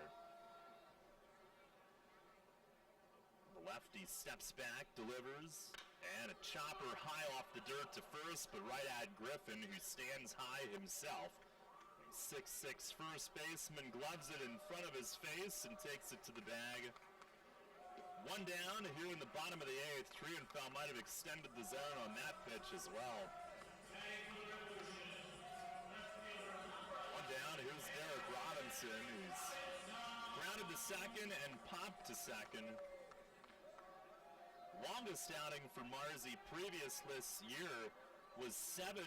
[SPEAKER 1] The lefty steps back, delivers, and a chopper high off the dirt to first, but right at Griffin, who stands high himself. 6'6" first baseman gloves it in front of his face and takes it to the bag. One down here in the bottom of the eighth. Trienfeld might have extended the zone on that pitch as well. One down, here's Derek Robinson, who's grounded to second and popped to second. Longest outing for Marzi previous this year was 7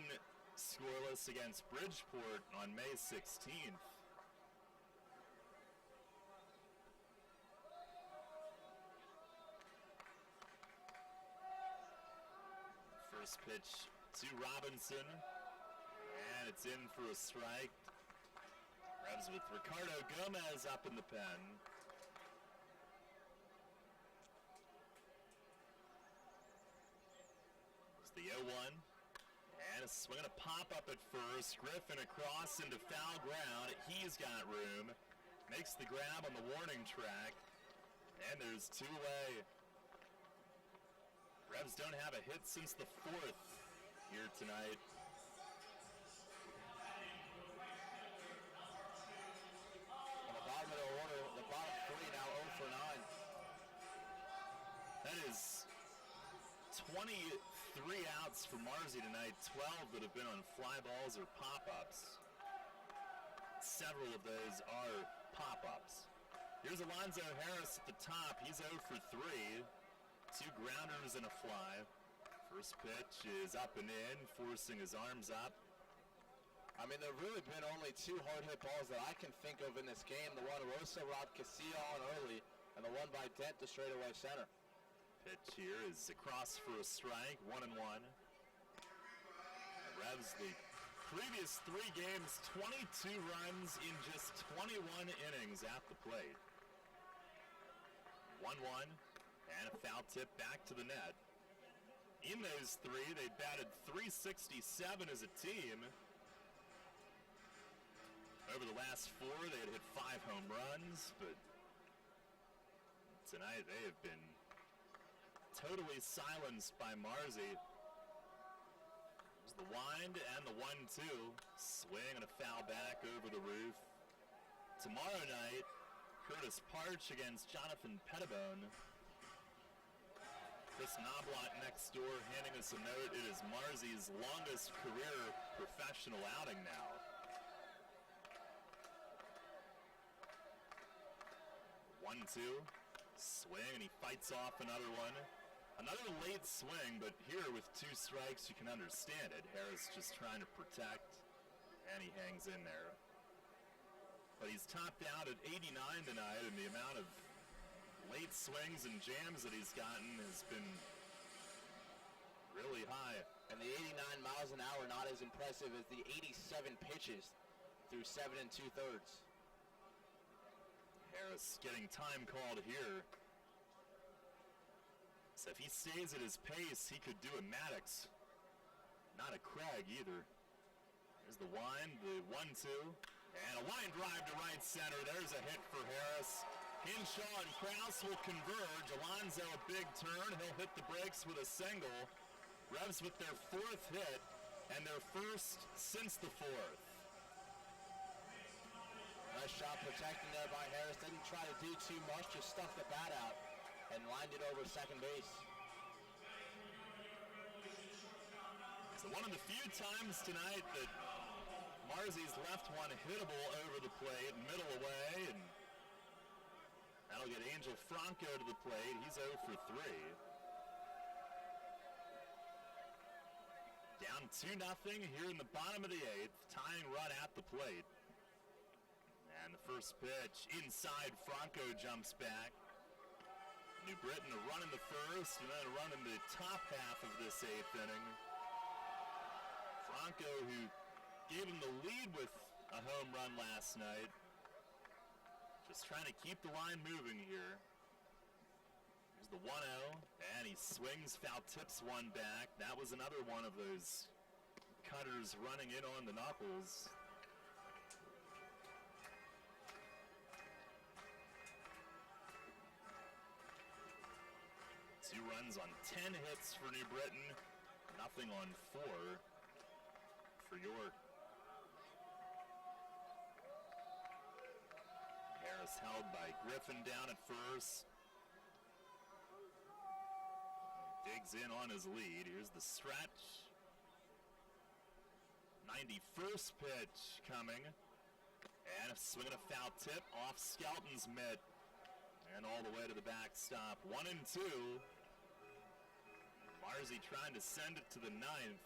[SPEAKER 1] scoreless against Bridgeport on May 16th. First pitch to Robinson, and it's in for a strike. Revs with Ricardo Gomez up in the pen. It's the 0-1, and a swing and a pop-up at first. Griffin across into foul ground. He's got room. Makes the grab on the warning track, and there's 2 away. Revs don't have a hit since the 4th here tonight.
[SPEAKER 2] On the bottom of the order, the bottom 3 now 0 for 9.
[SPEAKER 1] That is 23 outs for Marzi tonight, 12 that have been on fly balls or pop-ups. Several of those are pop-ups. Here's Alonzo Harris at the top. He's 0 for 3. 2 grounders and a fly. First pitch is up and in, forcing his arms up.
[SPEAKER 2] I mean, there have really been only 2 hard-hit balls that I can think of in this game. The one Rosa robbed Casilla on early, and the one by Dent to straightaway center.
[SPEAKER 1] Pitch here is across for a strike, 1-1. The Revs, the previous 3 games, 22 runs in just 21 innings at the plate. 1-1. And a foul tip back to the net. In those 3, they batted .367 as a team. Over the last 4, they had hit 5 home runs, but tonight they have been totally silenced by Marzi. There's the wind and the 1-2. Swing and a foul back over the roof. Tomorrow night, Curtis Parch against Jonathan Pettibone. Chris Knoblauch next door handing us a note. It is Marzi's longest career professional outing now. One, two, swing, and he fights off another one. Another late swing, but here with 2 strikes, you can understand it. Harris just trying to protect, and he hangs in there. But he's topped out at 89 tonight, and the amount of late swings and jams that he's gotten has been really high.
[SPEAKER 2] And the 89 miles an hour not as impressive as the 87 pitches through 7 2/3.
[SPEAKER 1] Harris getting time called here. So if he stays at his pace, he could do a Maddox. Not a Craig either. There's the wind, the 1-2, and a line drive to right center. There's a hit for Harris. Hinshaw and Krause will converge. Alonzo a big turn. He'll hit the brakes with a single. Revs with their 4th hit and their first since the 4th.
[SPEAKER 2] Nice shot protecting there by Harris. Didn't try to do too much, just stuck the bat out and lined it over second base.
[SPEAKER 1] So one of the few times tonight that Marzi's left one hittable over the plate, middle away, and that'll get Angel Franco to the plate. He's 0 for 3. Down Down 2-0 here in the bottom of the 8th. Tying run at the plate. And the first pitch inside, Franco jumps back. New Britain a run in the first and then a run in the top half of this 8th inning. Franco, who gave him the lead with a home run last night, just trying to keep the line moving here. Here's the 1-0, and he swings, foul tips one back. That was another one of those cutters running in on the knuckles. 2 runs on 10 hits for New Britain, nothing on 4 for York. Harris held by Griffin down at first. Digs in on his lead. Here's the stretch. 91st pitch coming. And a swing and a foul tip off Skelton's mitt. And all the way to the backstop. 1-2. Marzi trying to send it to the 9th.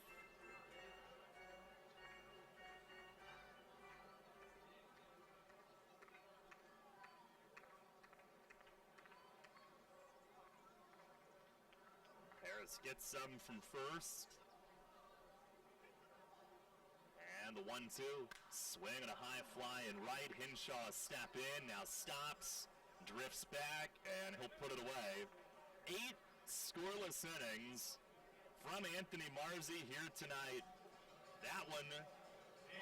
[SPEAKER 1] Harris gets some from first. And the 1-2. Swing and a high fly in right. Hinshaw step in, now stops, drifts back, and he'll put it away. 8 scoreless innings from Anthony Marzi here tonight. That one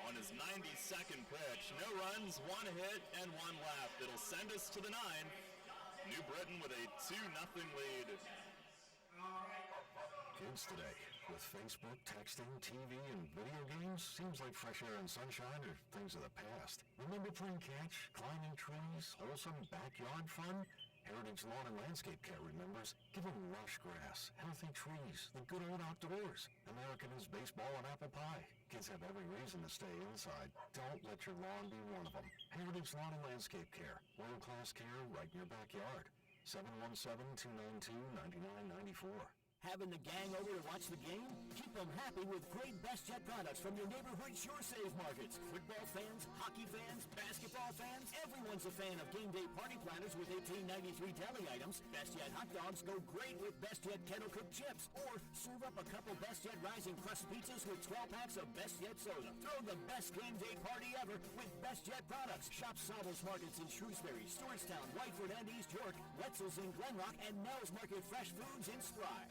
[SPEAKER 1] on his 92nd pitch. No runs, 1 hit, and 1 left. It'll send us to the 9th. New Britain with a 2-0 lead.
[SPEAKER 8] Kids today, with Facebook, texting, TV, and video games, seems like fresh air and sunshine are things of the past. Remember playing catch, climbing trees, wholesome backyard fun? Heritage Lawn and Landscape Care remembers. Give them lush grass, healthy trees, the good old outdoors. American is baseball and apple pie. Kids have every reason to stay inside. Don't let your lawn be one of them. Heritage Lawn and Landscape Care. World-class care right in your backyard. 717-292-9994.
[SPEAKER 10] Having the gang over to watch the game? Keep them happy with great Best Jet products from your neighborhood Sure Save markets. Football fans, hockey fans, basketball fans, everyone's a fan of game day party planners with $18.93 deli items. Best Jet hot dogs go great with Best Jet kettle cooked chips. Or serve up a couple Best Jet rising crust pizzas with 12 packs of Best Jet soda. Throw the best game day party ever with Best Jet products. Shop Savos Markets in Shrewsbury, Stewartstown, Whiteford, and East York, Wetzel's in Glenrock, and Nell's Market Fresh Foods in Spry.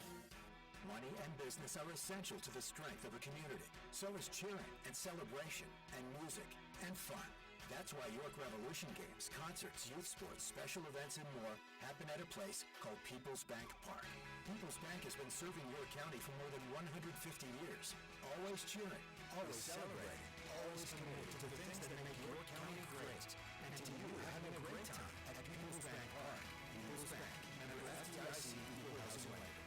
[SPEAKER 8] Money and business are essential to the strength of a community. So is cheering and celebration and music and fun. That's why York Revolution games, concerts, youth sports, special events, and more happen at a place called People's Bank Park. People's Bank has been serving York County for more than 150 years. Always cheering, always celebrating, always committed to the things that make York County great. And to you having a great time at People's Bank Park. People's Bank, member FDIC, Equal Housing Lender.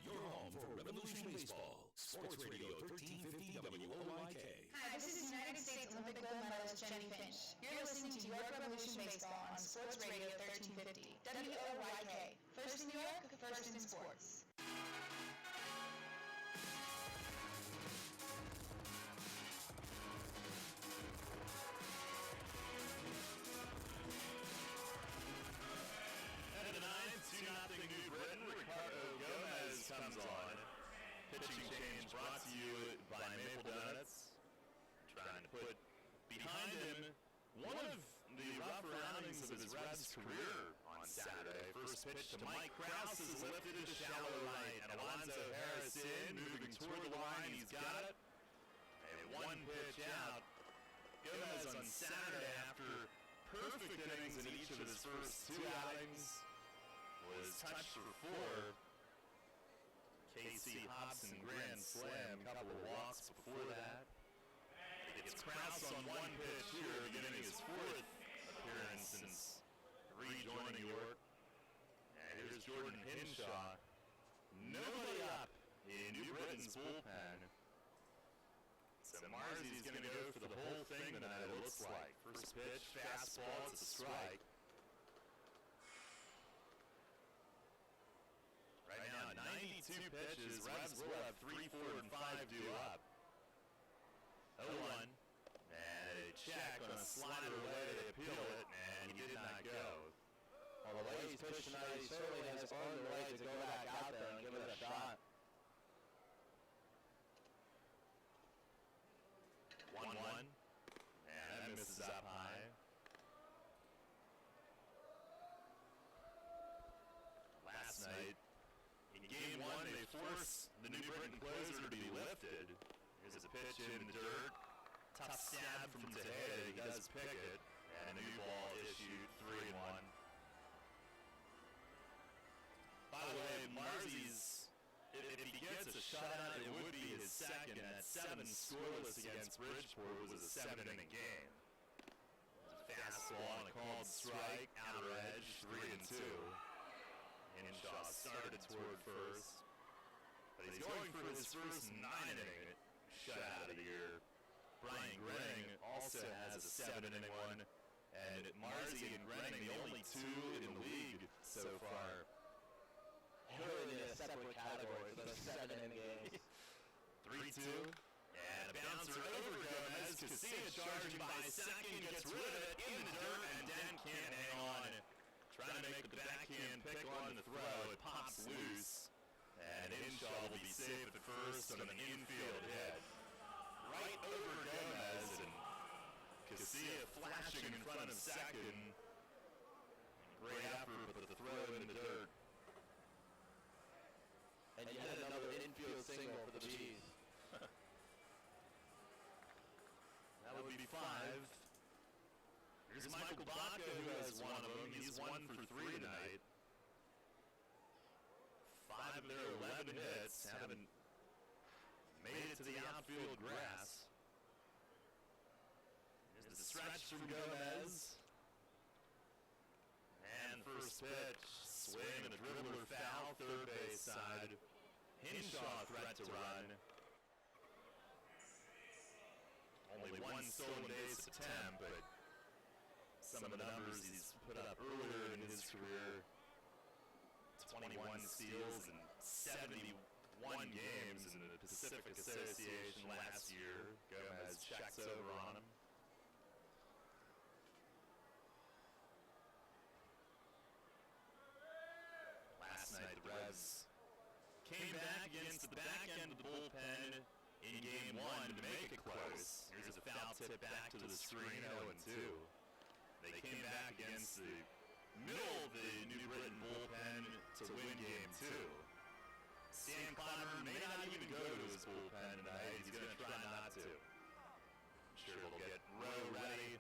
[SPEAKER 12] Your home for Revolution Baseball. Sports Radio 1350 WOYK.
[SPEAKER 18] Hi, this is United States Olympic gold medalist Jenny Finch. You're listening to York Revolution Baseball on Sports Radio 1350 WOYK. First in New York, first in sports.
[SPEAKER 1] Comes on. Pitching change brought to you by Maple Donuts. Trying to put behind him one of the rougher outings of his Reds career on Saturday. First pitch to Mike Krause is lifted to shallow right. And Alonzo Harris in, moving toward the line. He's got it. And 1 pitch out. Gomez on Saturday, after perfect innings in each of his first 2 outings, was touched for 4. KC Hobson grand slam, couple of walks before that. It's Krause on 1 pitch here, beginning his 4th appearance since rejoining York. And here's Jordan Hinshaw. Nobody up in New Britain's bullpen. So Marzi's going to go for the whole thing tonight, it looks like. First pitch, fastball, it's a strike. Right now, 92 pitches. Reds will have 3, 4, and 5 due up.
[SPEAKER 2] he's pitched tonight, he certainly has earned the right to go back out there and give it a shot.
[SPEAKER 1] 1-1. And that misses up high. Last night, in Game 1, they forced the New Britain closer to be lifted. Here's a pitch in the dirt. Tough stab from Tejeda. He does pick it. And a new ball issued, 3-1. By the way, Marzy's, if he gets a shutout, it would be his second. At 7 scoreless against Bridgeport was a 7-inning game. Fastball on a called strike, outer edge, 3-2. Hinshaw started toward first, but he's going for his first 9-inning shutout of the year. Brian Grenning also has a 7-inning one, and Marzy and Grenning, the only two in the league so far.
[SPEAKER 2] They're in a separate category for those 7-inning games.
[SPEAKER 1] 3-2, and a bouncer over Gomez. Casilla charging by second, gets rid of it in the dirt, and Dent can't hang on. Trying to make the backhand pick on the throw, it pops loose, and Hinshaw will be safe at first on an infield hit. Right over Gomez, and Casilla flashing in front of second. Great effort, but the throw in the dirt.
[SPEAKER 2] And yet another infield single for the Bees.
[SPEAKER 1] That would be 5. Here's Michael Baca, who has one of them. He's 1 for 3 tonight. 5 of their 11 hits haven't made it to the outfield grass. Here's the stretch from Gomez. And first pitch, swing and a dribbler foul, third base side. Hinshaw threat to run. Only 1 stolen base attempt, but some of the numbers he's put up earlier in his career. 21 steals in 71 games in the Pacific Association last year. Gomez checks over on him. Last night the Revs came back against the back end of the bullpen in Game 1 to make it close. Here's a foul tip back to the screen, 0-2. They came back against the middle of the New Britain bullpen to win Game 2. Stan Clyburn may not even go to his bullpen tonight. He's going to try not to. I'm sure they'll get Rowe ready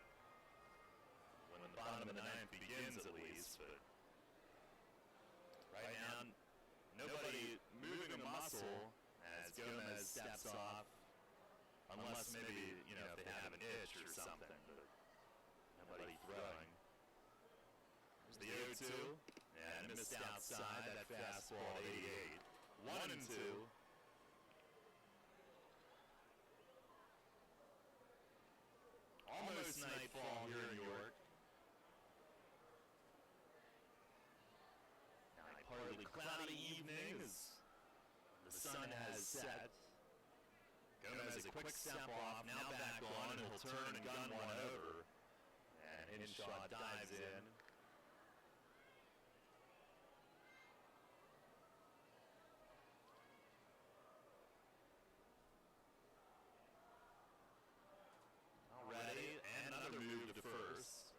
[SPEAKER 1] when the bottom of the 9th begins at least, but right now, nobody moving a muscle as Gomez steps off, unless maybe, if they have an itch or something, but nobody throwing. There's the 0-2, and missed outside that fastball at 88. 1-2. Almost nightfall here in York. Partly cloudy evening as the sun has set. Gomez a quick step off, now back on, and he'll turn and gun one over. And Hinshaw dives in. Already, and another move to first.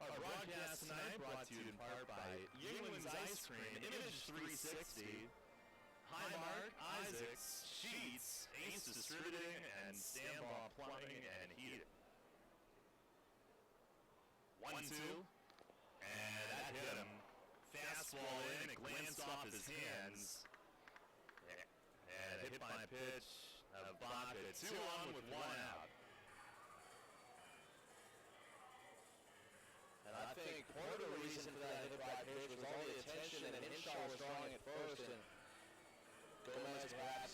[SPEAKER 1] Our broadcast tonight brought to you in part by Yinglin's Ice Cream, Image 360, Highmark, Isaacs, Sheets, Ace Distributing, and Stanbaugh Plumbing and Heating. 1-2, and that hit him. Fastball in, it glanced off his hands, and hit by pitch of Baca. 2 on with 1 out.
[SPEAKER 2] And I think part of the reason for that hit by pitch was all the attention that Hinshaw was drawing at first, and Gomez perhaps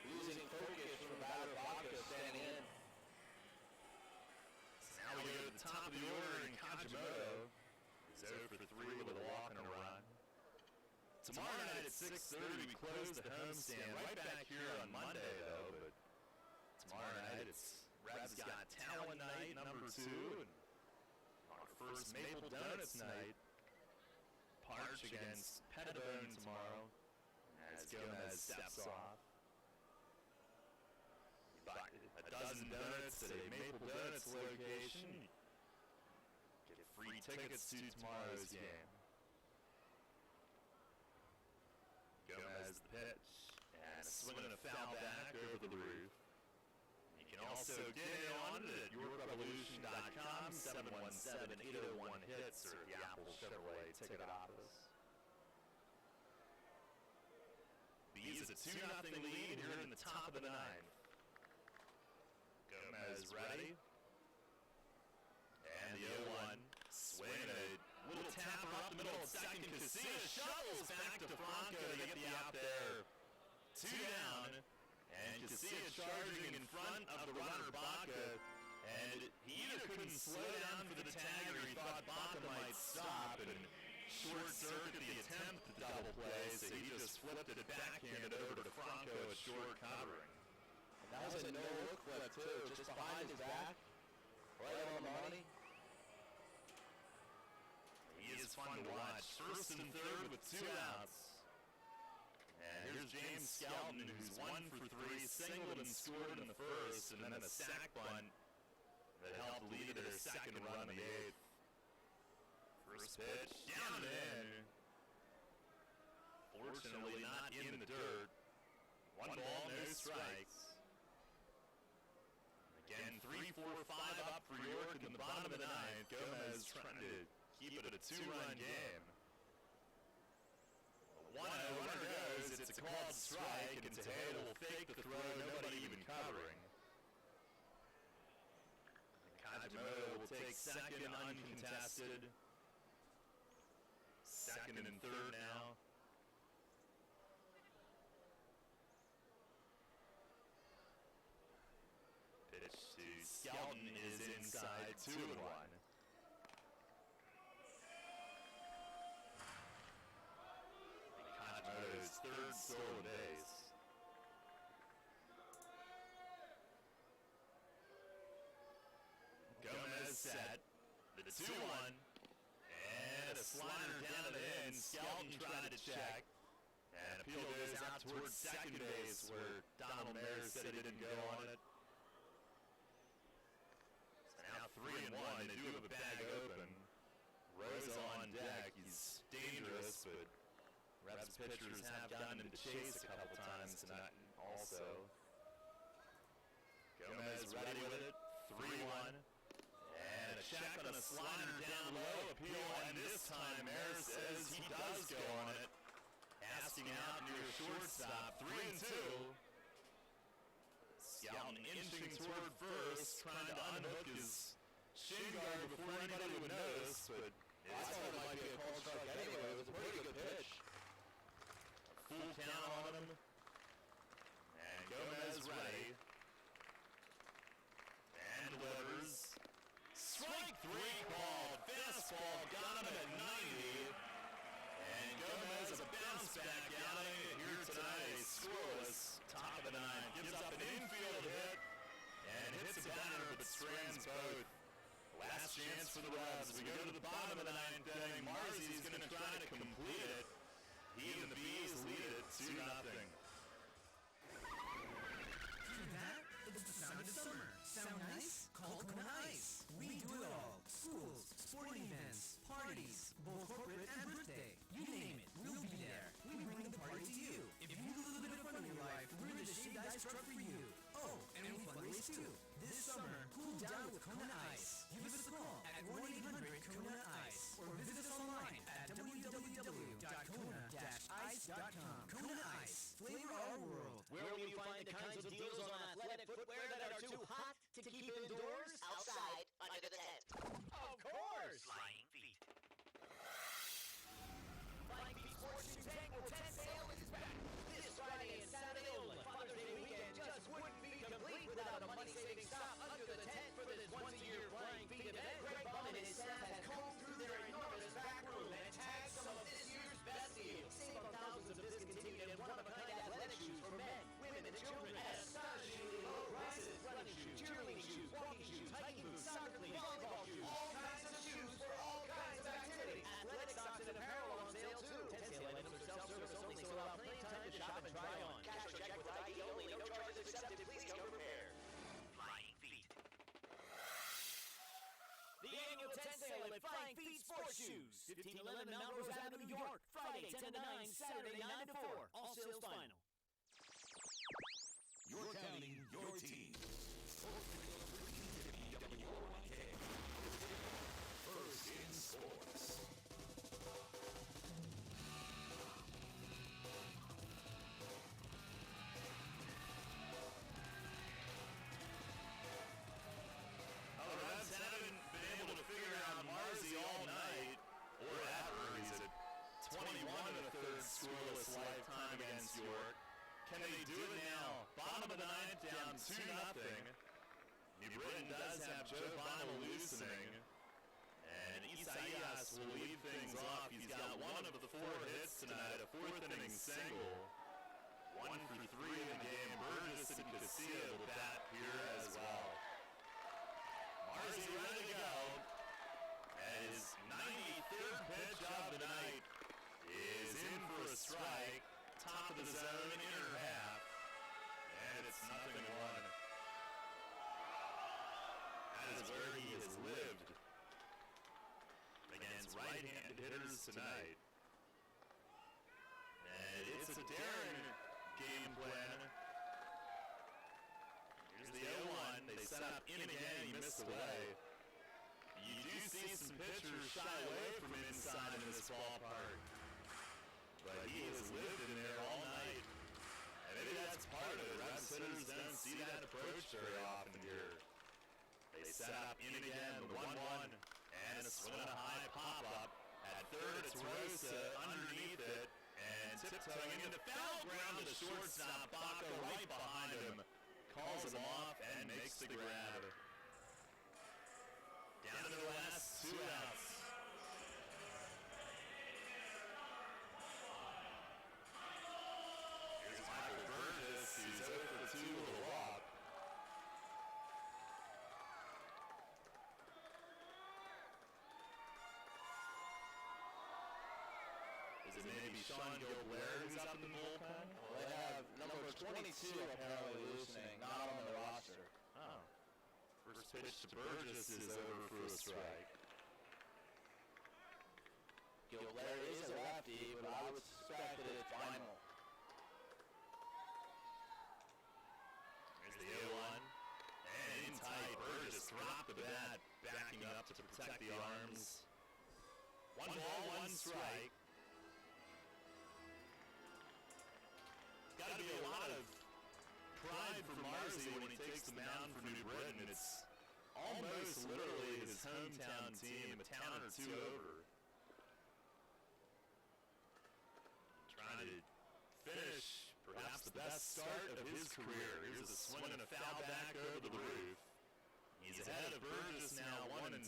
[SPEAKER 2] losing focus from the batter Baca standing in.
[SPEAKER 1] Now we go to the top of the order in Kajimoto. He's 0 for 3 with a walk and a run. Tomorrow night at 6:30 we close the homestand. Right back here on Monday though, but tomorrow night it's Revs Got Talent Night, number 2, and our first Maple Donuts night march against Pettibone tomorrow as Gomez steps off. Buy a dozen donuts at a Maple Donuts location. Get free tickets to tomorrow's game. Gomez the pitch, and a swing and a foul back over the roof. You can also get in on it at YorkRevolution.com, 717-801-HITS, or the Apple Chevrolet ticket office. Bees a 2-0 lead here in the top of the ninth. Gomez ready. And the 0-1. Swing a little tapper up the middle of second. Casillas shovels back to Franco to get the out there. 2 down. And Casillas charging in front of the runner Baca. And he either couldn't slow down for the tag or he thought Baca might stop and short circuit the attempt at the double play, so he just flipped it backhanded over to Franco at short covering.
[SPEAKER 2] That was a no-look flip too, just behind his back, right on the money.
[SPEAKER 1] He is fun to watch. First and third with 2 outs. And here's James Skelton, who's 1 for 3, singled and scored in the first, and then a sac bunt that helped lead their second run in the 8th. First pitch, down and in. Fortunately, not in the dirt. 1 ball, no strikes. Again, 3-4-5 up for York in the bottom of the ninth. Gomez trying to keep it a 2-run game. 1-0, runner goes, it's a called strike, and Tejeda will fake the throw, nobody even covering. Kajimoto will take second uncontested. Second and third now. Pitch to Skelton is inside, 2-1. Kajimoto's third stolen base. Gomez set. The 2-1. And a slider down to the end. Skelton tried to check. And appeal goes out towards second base where Donald Mayer said he didn't go on it. So now 3-1. They do have a bag open. Rosa on deck. He's dangerous, but Rebs pitchers have gotten him to chase a couple times tonight also. Gomez ready with it. 3-1. And a check on a slider down low, appeal, and this time Mayer says he does go on it. Asking out near shortstop, 3-2. Skelton inching toward first, trying to unhook his shin guard before anybody would notice, but
[SPEAKER 2] I thought it might be a called strike anyway. It was a pretty good pitch.
[SPEAKER 1] A full count on him. And Gomez ready. And delivers. Strike 3 called. Fastball got him at 90. And Gomez a bounce back outing here tonight. A scoreless top of the ninth. Gives up an infield hit and hits a batter but strands both. Last chance for the Rebs. We go to the bottom of the ninth inning. Marzy's going to try to complete it. He and the Bees lead it 2-0.
[SPEAKER 9] Hear that? It's the sound of summer. Sound nice? Call Kona Ice. We do it all. Schools, sporting events, parties, both corporate and birthday. You name it, we'll be there. We bring the party to you. If you need a little bit of fun in your life, we're the shaved ice truck for you. Oh, and we fundraise too. This summer, cool down with Kona Ice. Give us a call at 1-800-KONA-ICE or visit us online at www.kona-ice.com. Kona Ice, flavor our world.
[SPEAKER 6] Where will you find the kinds of deals on athletic footwear that are too hot to keep indoors?
[SPEAKER 7] Outside, under the tent.
[SPEAKER 6] Of course!
[SPEAKER 7] Flying Feet.
[SPEAKER 6] Flying Feet Sports Shoes Annual Tent Sale is back. This Friday and Saturday only. Father's Day weekend just wouldn't be complete without a money-saving stop under the tent for this once-a-year Flying Feet event. Greg Bum and his staff have combed through their enormous back room and tagged some of this year's best deals. Save on thousands of discounts 1511 Melrose Avenue, York. Friday 10 to 9, Saturday 9 to 4. All sales final.
[SPEAKER 5] You're counting your team. WOYK. First in sports.
[SPEAKER 1] The Reds haven't been able to figure out Marzi all night, or ever. He's at 21 and a third scoreless lifetime against York. Can they do it now? Bottom of the ninth, down 2-0. New Britain does have Joe Bonner loosening, and Isaias will lead things off. He's got one of the 4 hits tonight, a 4th inning single. 1 for 3 in the game. Burgess and Casilla will bat here as well. Marzi ready to go. And his 93rd pitch of the night is in for a strike. Top of the zone, inner half. And it's 0-1. That is where he has lived against right-handed hitters tonight. And it's a daring game plan. Here's the 0-1. They set up in again. He missed away. You do see some pitchers shy away from inside in this ballpark. But he has lived in there all night. And maybe that's part of it. Reds hitters don't see that approach very often here. They set up in again with 1-1. And a swing and a high pop-up. At third, it's Rosa underneath it. And tiptoeing into the foul ground to the shortstop. Baca right behind him. Calls him off and makes the grab. Down to the last 2 outs. Here's Michael Burgess, who's 0 for 2 with a walk. Is it maybe Sean Gilbert who's up in the bullpen?
[SPEAKER 2] Well, they have number 22 apparently loosening, not on the roster.
[SPEAKER 1] Oh. First pitch to Burgess is over for a strike.
[SPEAKER 2] Gilbert is a lefty, but I would suspect that it's final.
[SPEAKER 1] Here's the 0-1. And in tight, Burgess dropped the bat, backing up to protect the arms. 1 ball, 1 strike. Got to be a lot of pride for Marzi when he takes the mound for New Britain. It's almost literally his hometown team, a town or two over. Trying to finish perhaps the best start of his career. Here's a swing and a foul back over the roof. He's ahead of Burgess now, 1-2.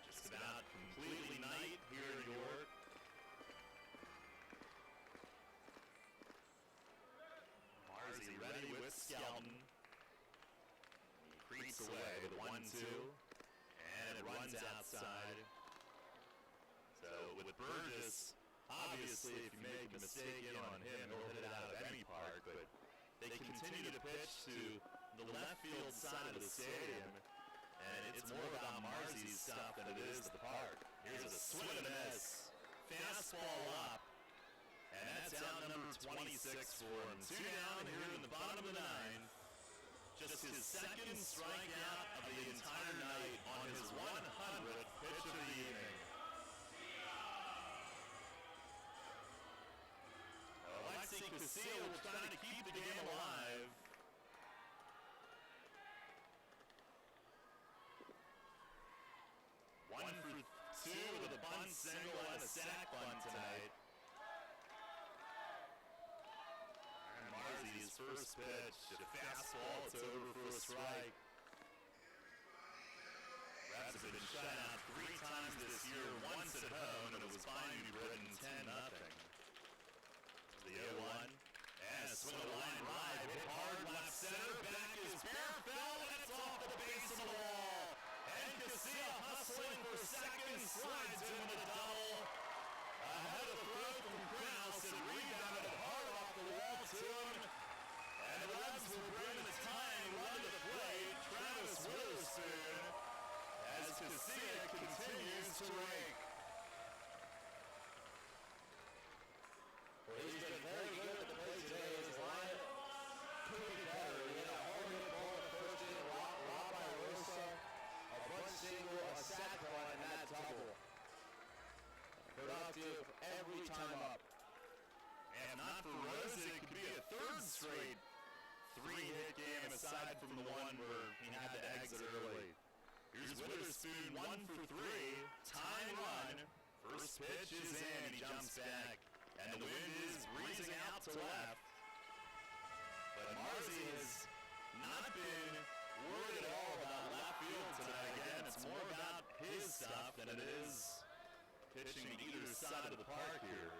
[SPEAKER 1] Just about completely night here in York. Marzi ready with Skelton. He creeps away with 1-2. And it runs outside. So with Burgess, obviously if you make a mistake in on him, he'll hit it out of any park. But they continue to pitch to the left field side of the stadium. And it's more about Marzi's stuff than it is the park. Here's a swing and a miss. Fastball up. And that's out number 26 for him. 2 down here in the bottom of the 9th. Just his second strikeout of the entire night on his 100th pitch of the evening. Alexi Casilla will try to keep the game alive. One for 2 with a bunt single and a sac bunt tonight. Marzi's first pitch, a fastball, it's over for a strike. Reds have been shut out 3 times this year, once at home, and it was by New Britain 10-0. The 0-1, and a swing of a line ride, hit hard left center, back is Bearfeld, and it's off the base of the wall. And Casilla hustling for second, slides in with a double. Ahead of the throw from Krause, and rebounded hard off the wall to him. And the Reds will bring the tying run to the plate. Travis Witherspoon 3-hit game aside from the one where he had to exit early. Here's Witherspoon, 1 for 3, tying run. First pitch is in, he jumps back, and the wind is breezing out to left. But Marzi has not been worried at all about left field today. Again, it's more about his stuff than it is pitching to either side of the park here.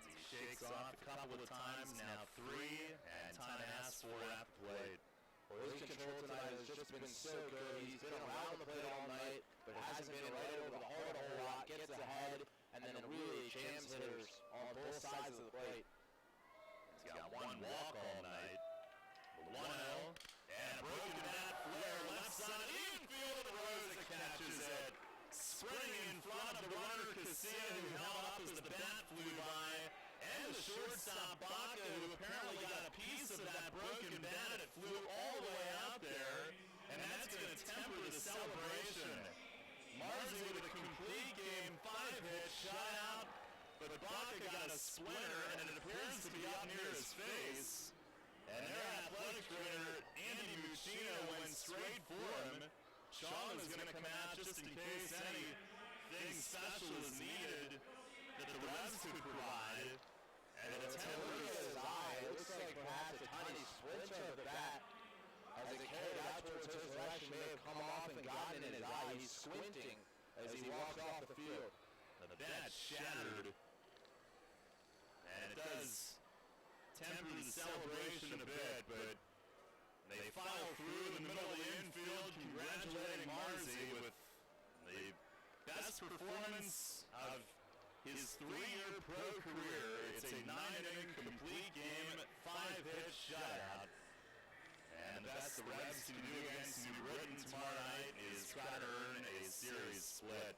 [SPEAKER 1] He shakes off a couple of times, now 3, and time has 4 at the plate.
[SPEAKER 2] Well, his control tonight has just been so good. He's been around the plate all night, but hasn't been right over the heart a whole lot. Gets ahead, and then really jams hitters on both sides of the plate.
[SPEAKER 1] He's got 1 walk all night. 1-0, and a broken bat flare left side infield. Rosa catches it. Sprinting in front of the runner, Casilla, who held up as the bat flew by. And the shortstop, Baca, who apparently got a piece of that broken bat. It flew all the way out there, and that's going to temper the celebration. Marzi with a complete game, 5-hit shutout, but Baca got a splinter, and it appears to be up near his face. And their athletic trainer, Andy Muccino, went straight for him. Sean was going to come out just in case anything special is needed that the Revs could provide. And it's
[SPEAKER 2] look at his eye. It looks like perhaps a tiny splinter of the bat as it carried out towards his direction may have come off and gotten in his eye. He's squinting as he walks off the field.
[SPEAKER 1] The bat shattered, and it does temper the celebration a bit, but they file through the middle of the infield, congratulating Marzi with the best performance of his 3-year pro career. It's a 9-inning complete game, 5-hit shutout. And the best the Revs can do against New Britain tomorrow night is try to earn a series split.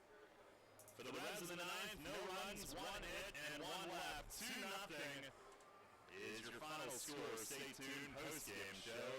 [SPEAKER 1] For the Revs in the 9th, no runs, 1 hit, and 1 left. 2-0 is your final score. Stay tuned, post-game show